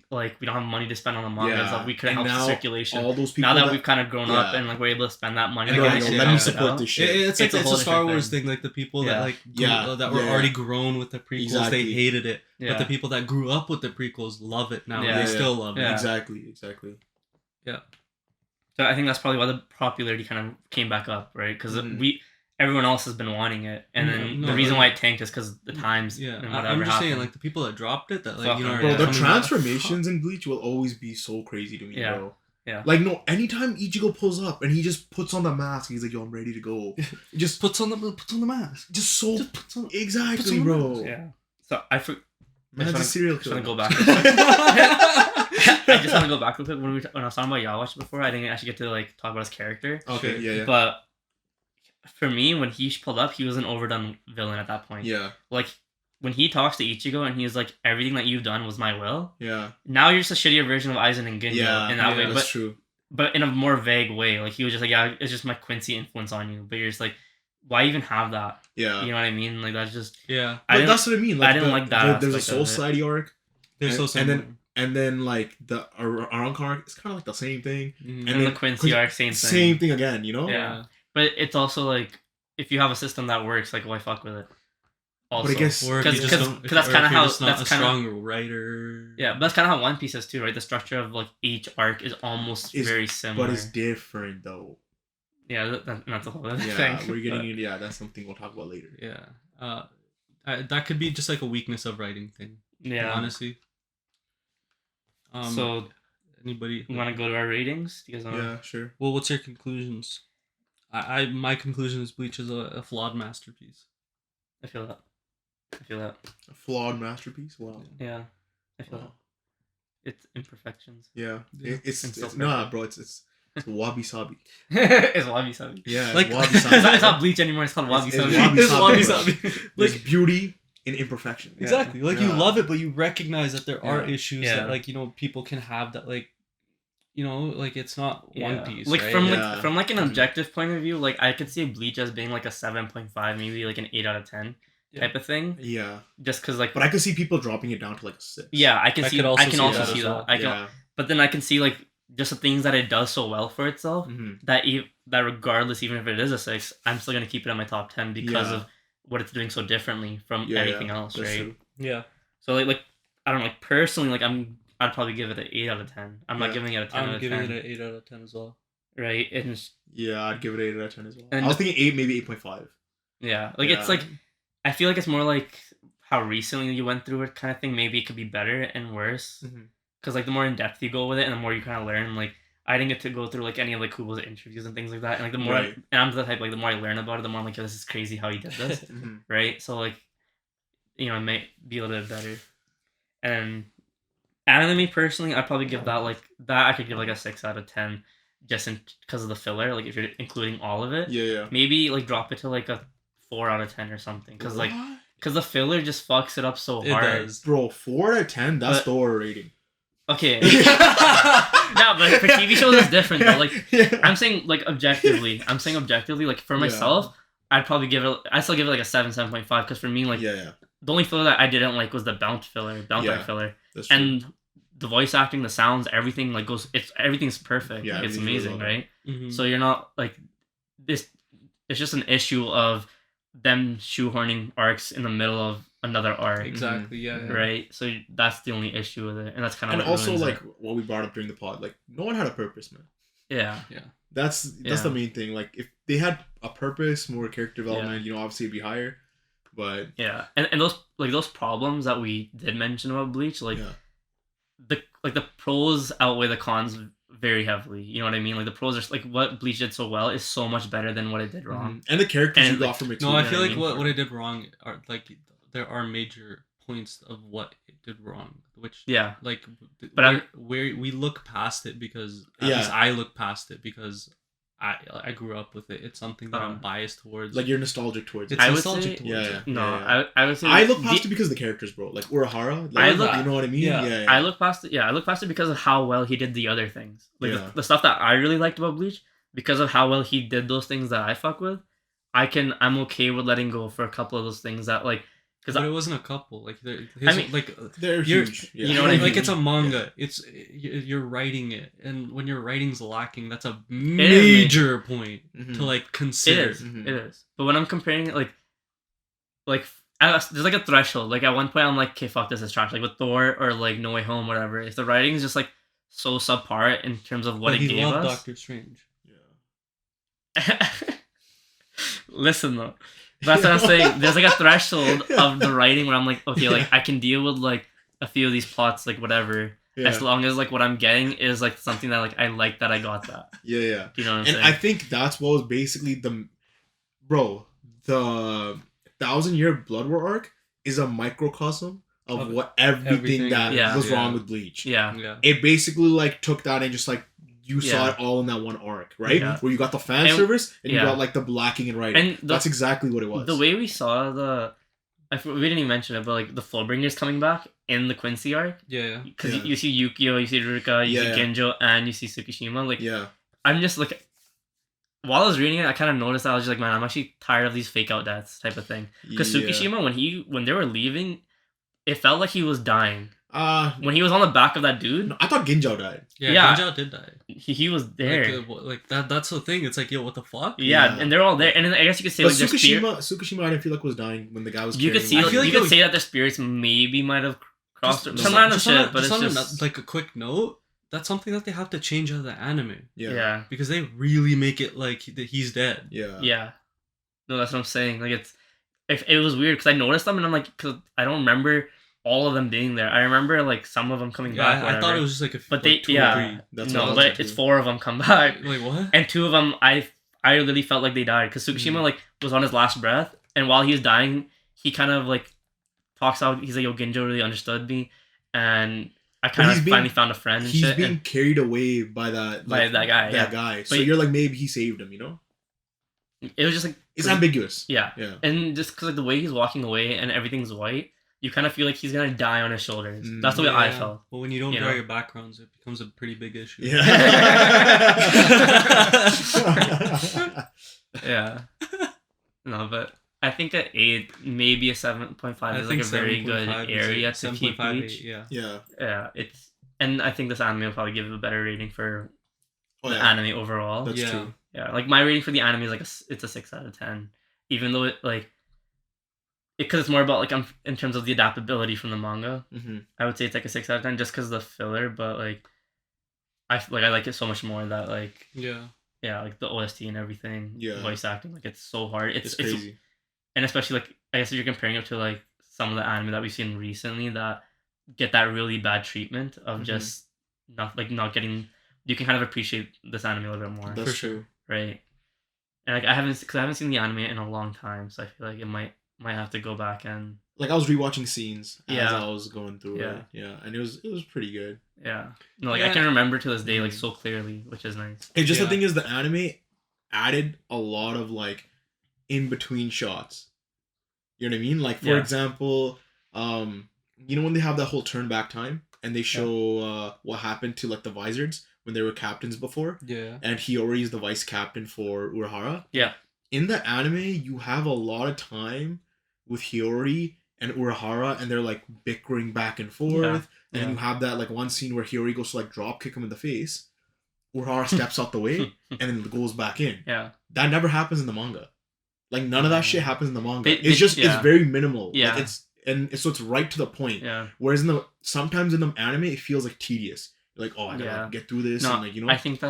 have money to spend on the manga and Yeah. stuff. We couldn't And help the now circulation. all those people Now that we've kind of grown up Yeah. and like we're able to spend that money, And to I get go, shit let me out, support this shit. It's like It's a it's whole a Star different Wars thing. thing. Like the people Yeah. that like Yeah. that were Yeah. already grown with the prequels, Exactly. they hated it. Yeah. But the people that grew up with the prequels love it now. Yeah. And they Yeah. still love it. Yeah. Exactly. So I think that's probably why the popularity kind of came back up, right? Because Mhm. everyone else has been wanting it, and then No, the reason no. why it tanked is because the times. Yeah, and I'm whatever just saying, happened. like the people that dropped it, that like Fuck you know, them. are Bro, the coming back. transformations in Bleach will always be so crazy to me, Yeah. bro. Yeah. Like, no, anytime Ichigo pulls up and he just puts on the mask, he's like, yo, I'm ready to go. Just puts on the mask. Just so Just puts on exactly, puts on the bro. mask. Yeah. So Man's a serial just want killer. to go back. I just want to go back real quick. When I was talking about Yawatch before, I didn't actually get to like talk about his character. Okay, yeah. But for me, when he pulled up, he was an overdone villain at that point. Yeah. Like when he talks to Ichigo and he's like, everything that you've done was my will. Yeah. Now you're just a shittier version of Aizen and Ginjo in that way. That's true. But in a more vague way. Like he was just like, yeah, it's just my Quincy influence on you. But you're just like, why even have that? Yeah. You know what I mean? Like that's just Yeah. But that's what I mean. Like, I didn't like that. There's a aspect Soul of it. Society arc. There's so similar. And then like the Aranka arc, it's kind of like the same thing. Mhm. And the Quincy arc, same thing. Same thing again, you know? Yeah. But it's also like, if you have a system that works, like why fuck with it? Also, But I guess Or if you just because don't- that's or kind if of you're how just not that's a kind of strong writer. yeah, but that's kind of how One Piece is too, right? The structure of like each arc is almost very similar. But it's different though. Yeah, that's a whole other Yeah, thing. we're getting but- into that's something we'll talk about later. Yeah. That could be just like a weakness of writing thing. yeah. Honestly. So anybody you want to go to our ratings? Do you guys want? Yeah, sure. Well, what's your conclusions? My conclusion is Bleach is a flawed masterpiece. I feel that. A flawed masterpiece. Wow. Yeah, I feel Wow. that. It's imperfections. Yeah. Yeah. It's nah, bro. It's wabi sabi. It's wabi sabi. Yeah, Like- wabi It's sabi. not Bleach anymore. It's called wabi It's sabi. wabi-sabi. It's wabi bro. sabi. There's Like beauty in imperfection. exactly. Like you Yeah. love it, but you recognize that there are Yeah. issues Yeah. that like people can have that like like it's not One Piece. Like right? from from like an Mhm. objective point of view, like I could see Bleach as being like a 7.5, maybe like an 8 out of 10 type of thing. Yeah. Just because like But I could see people dropping it down to like a 6. yeah, I can I see could also I can see also that see as that. well. I can, Yeah. but then I can see like just the things that it does so well for itself Mhm. that regardless, even if it is a 6, I'm still gonna keep it in my top 10 because Yeah. of what it's doing so differently from Yeah, anything yeah. else, That's right? true. Yeah. So like I don't know, like personally, like I'd probably give it an 8 out of 10. I'm not Yeah. giving it a 10 out I'm of giving 10. it an 8 out of 10 as well. Right? And it's- Yeah, I'd give it 8 out of 10 as well. And I was just- thinking 8, maybe 8.5. yeah, like it's Yeah. like I feel like it's more like how recently you went through it kind of thing. Maybe it could be better and worse. Mhm. Because like the more in depth you go with it, and the more you kind of learn. Like I didn't get to go through like any of like Kubo's interviews and things like that. And like the more, Right. and I'm the type like the more I learn about it, the more I'm like, yo, this is crazy how he did this, Mhm. right? So like, it may be a little bit better. And anime personally, I'd probably give that like that. I could give like a 6 out of 10, just because of the filler. Like if you're including all of it, Yeah. maybe like drop it to like a 4 out of 10 or something. Because like, What? because the filler just fucks it up so It hard. does. Bro, 4 out of 10, that's But- the horror rating. Okay. No, but for TV shows it's different though. Like yeah. I'm saying like objectively. Like for Yeah. myself, I'd probably I still give it like a 7.5 because for me like yeah. the only filler that I didn't like was the Bount Yeah. arc filler. That's true. And the voice acting, the sounds, everything like everything's perfect. Yeah, Like, it's everything's really amazing, well right? Mhm. So you're not like this. It's just an issue of them shoehorning arcs in the middle of another arc, Exactly. Yeah. yeah. right? So that's the only issue with it, and that's kind of And also, like, what we brought up during the pod, like, no one had a purpose, man. yeah, That's Yeah. the main thing. Like, if they had a purpose, more character development, obviously it'd be higher. But yeah, and those problems that we did mention about Bleach, like yeah, the pros outweigh the cons very heavily. You know what I mean? Like the pros are like what Bleach did so well is so much better than what it did wrong. and the characters And, you got like, from it too. No, I Yeah, feel I like mean- what I did wrong are like there are major points of what it did wrong, which Yeah, like But where we look past it because at Yeah. least I look past it because I grew up with it. It's something that I'm biased towards. like, you're nostalgic towards it's it. I would nostalgic say- towards Yeah, it. no, yeah. I would say I look past it because of the characters, bro. Like Urahara. Like, I look- you know what I mean? Yeah. Yeah. I look past it. Yeah, I look past it because of how well he did the other things. Like Yeah. the stuff that I really liked about Bleach, because of how well he did those things that I fuck with. I'm okay with letting go for a couple of those things that like because But it wasn't a couple. Like his, I mean, like They're you're- huge. Yeah. you know what I like mean? it's a manga. It's you're writing it, and when your writing's lacking, that's a major. major point Mhm. to like it consider. is, Mhm. it is. But when I'm comparing it, like there's like a threshold. Like at one point, I'm like, okay, fuck this is trash. Like with Thor or like No Way Home, whatever. If the writing is just like so subpar in terms of what But it he gave loved us. Doctor Strange. Yeah. Listen though, that's what I'm saying. There's like a threshold of the writing where I'm like, okay, like I can deal with like a few of these plots, like whatever. Yeah. As long as like what I'm getting is like something that like I like that I got that. Yeah. You know what I'm And saying? I think that's what was basically the 1,000-year Blood War arc is a microcosm of what everything that else, was wrong with Bleach. Yeah. Yeah. It basically like took that and just like you saw Yeah. it all in that one arc, right? Yeah. Where you got the fan And- service and you yeah. got like the blacking and writing. And That's exactly what it was. The way we saw we didn't even mention it, but like the Flowbringers coming back in the Quincy arc, Yeah. because Yeah. you see Yukio, you see Ruka, you Yeah. see Genjo, and you see Tsukishima. Like, Yeah. I'm just like, while I was reading it, I kind of noticed that I was just like, man, I'm actually tired of these fake out deaths type of thing. Because Yeah. Tsukishima, when they were leaving, it felt like he was dying. Uh, When he was on the back of that dude, no, I thought Ginjo died. Yeah. Yeah. Genjo did die. he was there. Like that's the thing. It's like, yo, what the fuck? Yeah, Yeah. and they're all there. And then I guess you could say But like their spirit. Tsukishima, I didn't feel like was dying when the guy was. You could see, carrying I like, feel you like could say that their spirits maybe might have crossed Just- some just random Just on shit, a- but just on it's a- just like a quick note. That's something that they have to change out of the anime yeah. because they really make it like he's dead. Yeah. Yeah. No, that's what I'm saying. Like, it was weird because I noticed them and I'm like, because I don't remember all of them being there. I remember like some of them coming back. I thought whatever. it was just like But like two or yeah, three. That's what I no, was but thinking. it's 4 of them come back, Like what? and 2 of them I really felt like they died because Tsukishima like was on his last breath, and while he was dying, he kind of like talks out. He's like, "Yo, Ginjo really understood me," and I kind he's of being- finally found a friend. And He's shit, being and- carried away by that By that guy, That yeah. guy. So But- you're like, maybe he saved him. You know, it was just like it's ambiguous. yeah. Yeah. And just because like the way he's walking away and everything's white, you kind of feel like he's gonna die on his shoulders. Mm, That's the way I Yeah. felt. Well, when you don't You draw know? your backgrounds, it becomes a pretty big issue. Yeah. Yeah. No, but I think at 8, maybe a 7.5 is like a very good 7.5 is area like to keep 7.5, Bleach. Yeah. Yeah. Yeah, and I think this anime will probably give a better rating for Oh, the yeah. anime overall. That's Yeah. true. Yeah, like my rating for the anime is like it's a 6 out of 10, even though because it's more about like in terms of the adaptability from the manga. Mm-hmm. I would say it's like a 6 out of 10 just because of the filler, but like I like it so much more that like Yeah. like the OST and everything, Yeah. voice acting, like it's so hard. It's crazy. And especially like I guess if you're comparing it to like some of the anime that we've seen recently that get that really bad treatment of Mhm. just not getting, you can kind of appreciate this anime a little bit more, That's For sure. true. right? And like I haven't seen the anime in a long time, so I feel like it might have to go back and Like I was rewatching scenes as Yeah. I was going through Yeah. it. Yeah, and it was pretty good. yeah, no, like I Yeah. can remember to this day like Mhm. so clearly, which is nice. It's just Yeah. the thing is the anime added a lot of like in between shots. You know what I mean? Like for Yeah. example, you know when they have that whole turn back time and they show what happened to like the Vizards when they were captains before, Yeah. and Hiyori is the vice captain for Urahara. Yeah. In the anime, you have a lot of time with Hiyori and Urahara, and they're like bickering back and forth. And Yeah. you have that like one scene where Hiyori goes to like drop kick him in the face. Urahara steps out the way and then goes back in. Yeah, That never happens in the manga. Like none of that shit happens in the manga. They- it's just yeah. it's very minimal. Yeah. Like, so it's right to the point. yeah. Whereas sometimes in the anime it feels like tedious. You're like, oh, I gotta Yeah. get through this, No, and like I think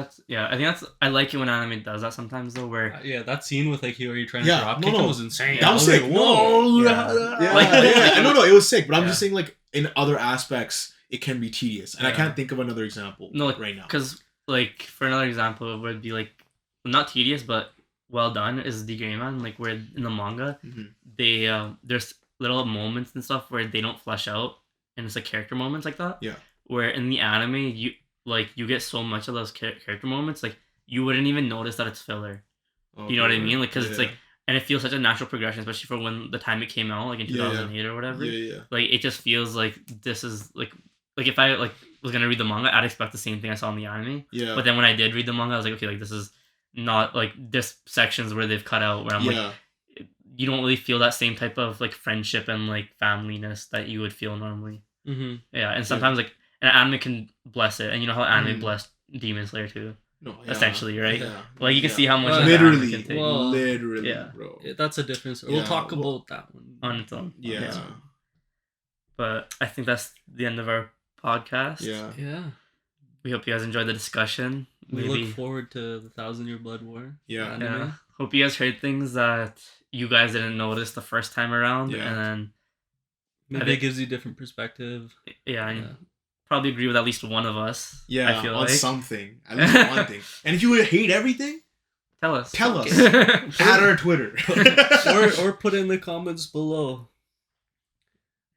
I like it when anime does that sometimes though, where Yeah, that scene with like Hiyori trying Yeah, to drop no, kick him no. was insane. that I was like, sick. whoa. Yeah. Like- No, it was sick. But I'm Yeah. just saying, like in other aspects, it can be tedious, and I Yeah. can't think of another example. No, like, right now. because like for another example, it would be like not tedious but well done is the Gray Man, like where in the manga Mhm. they there's little moments and stuff where they don't flesh out, and it's like character moments like that. Yeah. Where in the anime you get so much of those character moments, like you wouldn't even notice that it's filler. You know what I mean? Like because it's like, and it feels such a natural progression, especially for when the time it came out, like in Yeah, yeah. 2008 or whatever. yeah. Like it just feels like this is like if I like was gonna read the manga, I'd expect the same thing I saw in the anime. Yeah. But then when I did read the manga, I was like, okay, like this is not like this sections where they've cut out where I'm like, you don't really feel that same type of like friendship and like familyness that you would feel normally. Mm-hmm. Yeah, and sometimes like an anime can bless it, and you know how anime Mhm. blessed Demon Slayer too. No, essentially, right? Yeah. Like you can Yeah. see how much Well, of the anime literally, can take Well, literally, yeah. bro. That's a difference. Yeah, We'll talk well- about that one on its own. Yeah. But I think that's the end of our podcast. Yeah. Yeah. We hope you guys enjoyed the discussion. We Maybe, look forward to the 1,000-Year Blood War. Yeah. anime. yeah. Hope you guys heard things that you guys didn't notice the first time around, Yeah. and then Maybe think- it gives you different perspective. yeah, and Yeah. probably agree with at least one of us. Yeah, I feel on like something. At least one thing. And if you hate everything, tell us. tell us. At our Twitter. or put it in the comments below.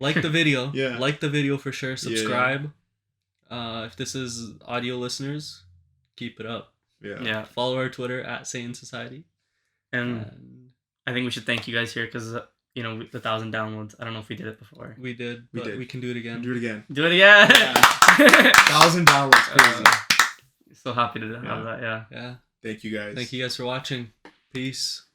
Like the video. Yeah. Like the video for sure. Yeah. Subscribe. If this is audio listeners, keep it up. Yeah. Yeah, Follow our Twitter at Satan Society. and I think we should thank you guys here because the 1,000 downloads. I don't know if we did it before. We did, We but did. we can do it again. Do it again. Do it again. Yeah. 1,000 downloads. Crazy. So happy to have that. Yeah. Yeah. Thank you guys. Thank you guys for watching. Peace.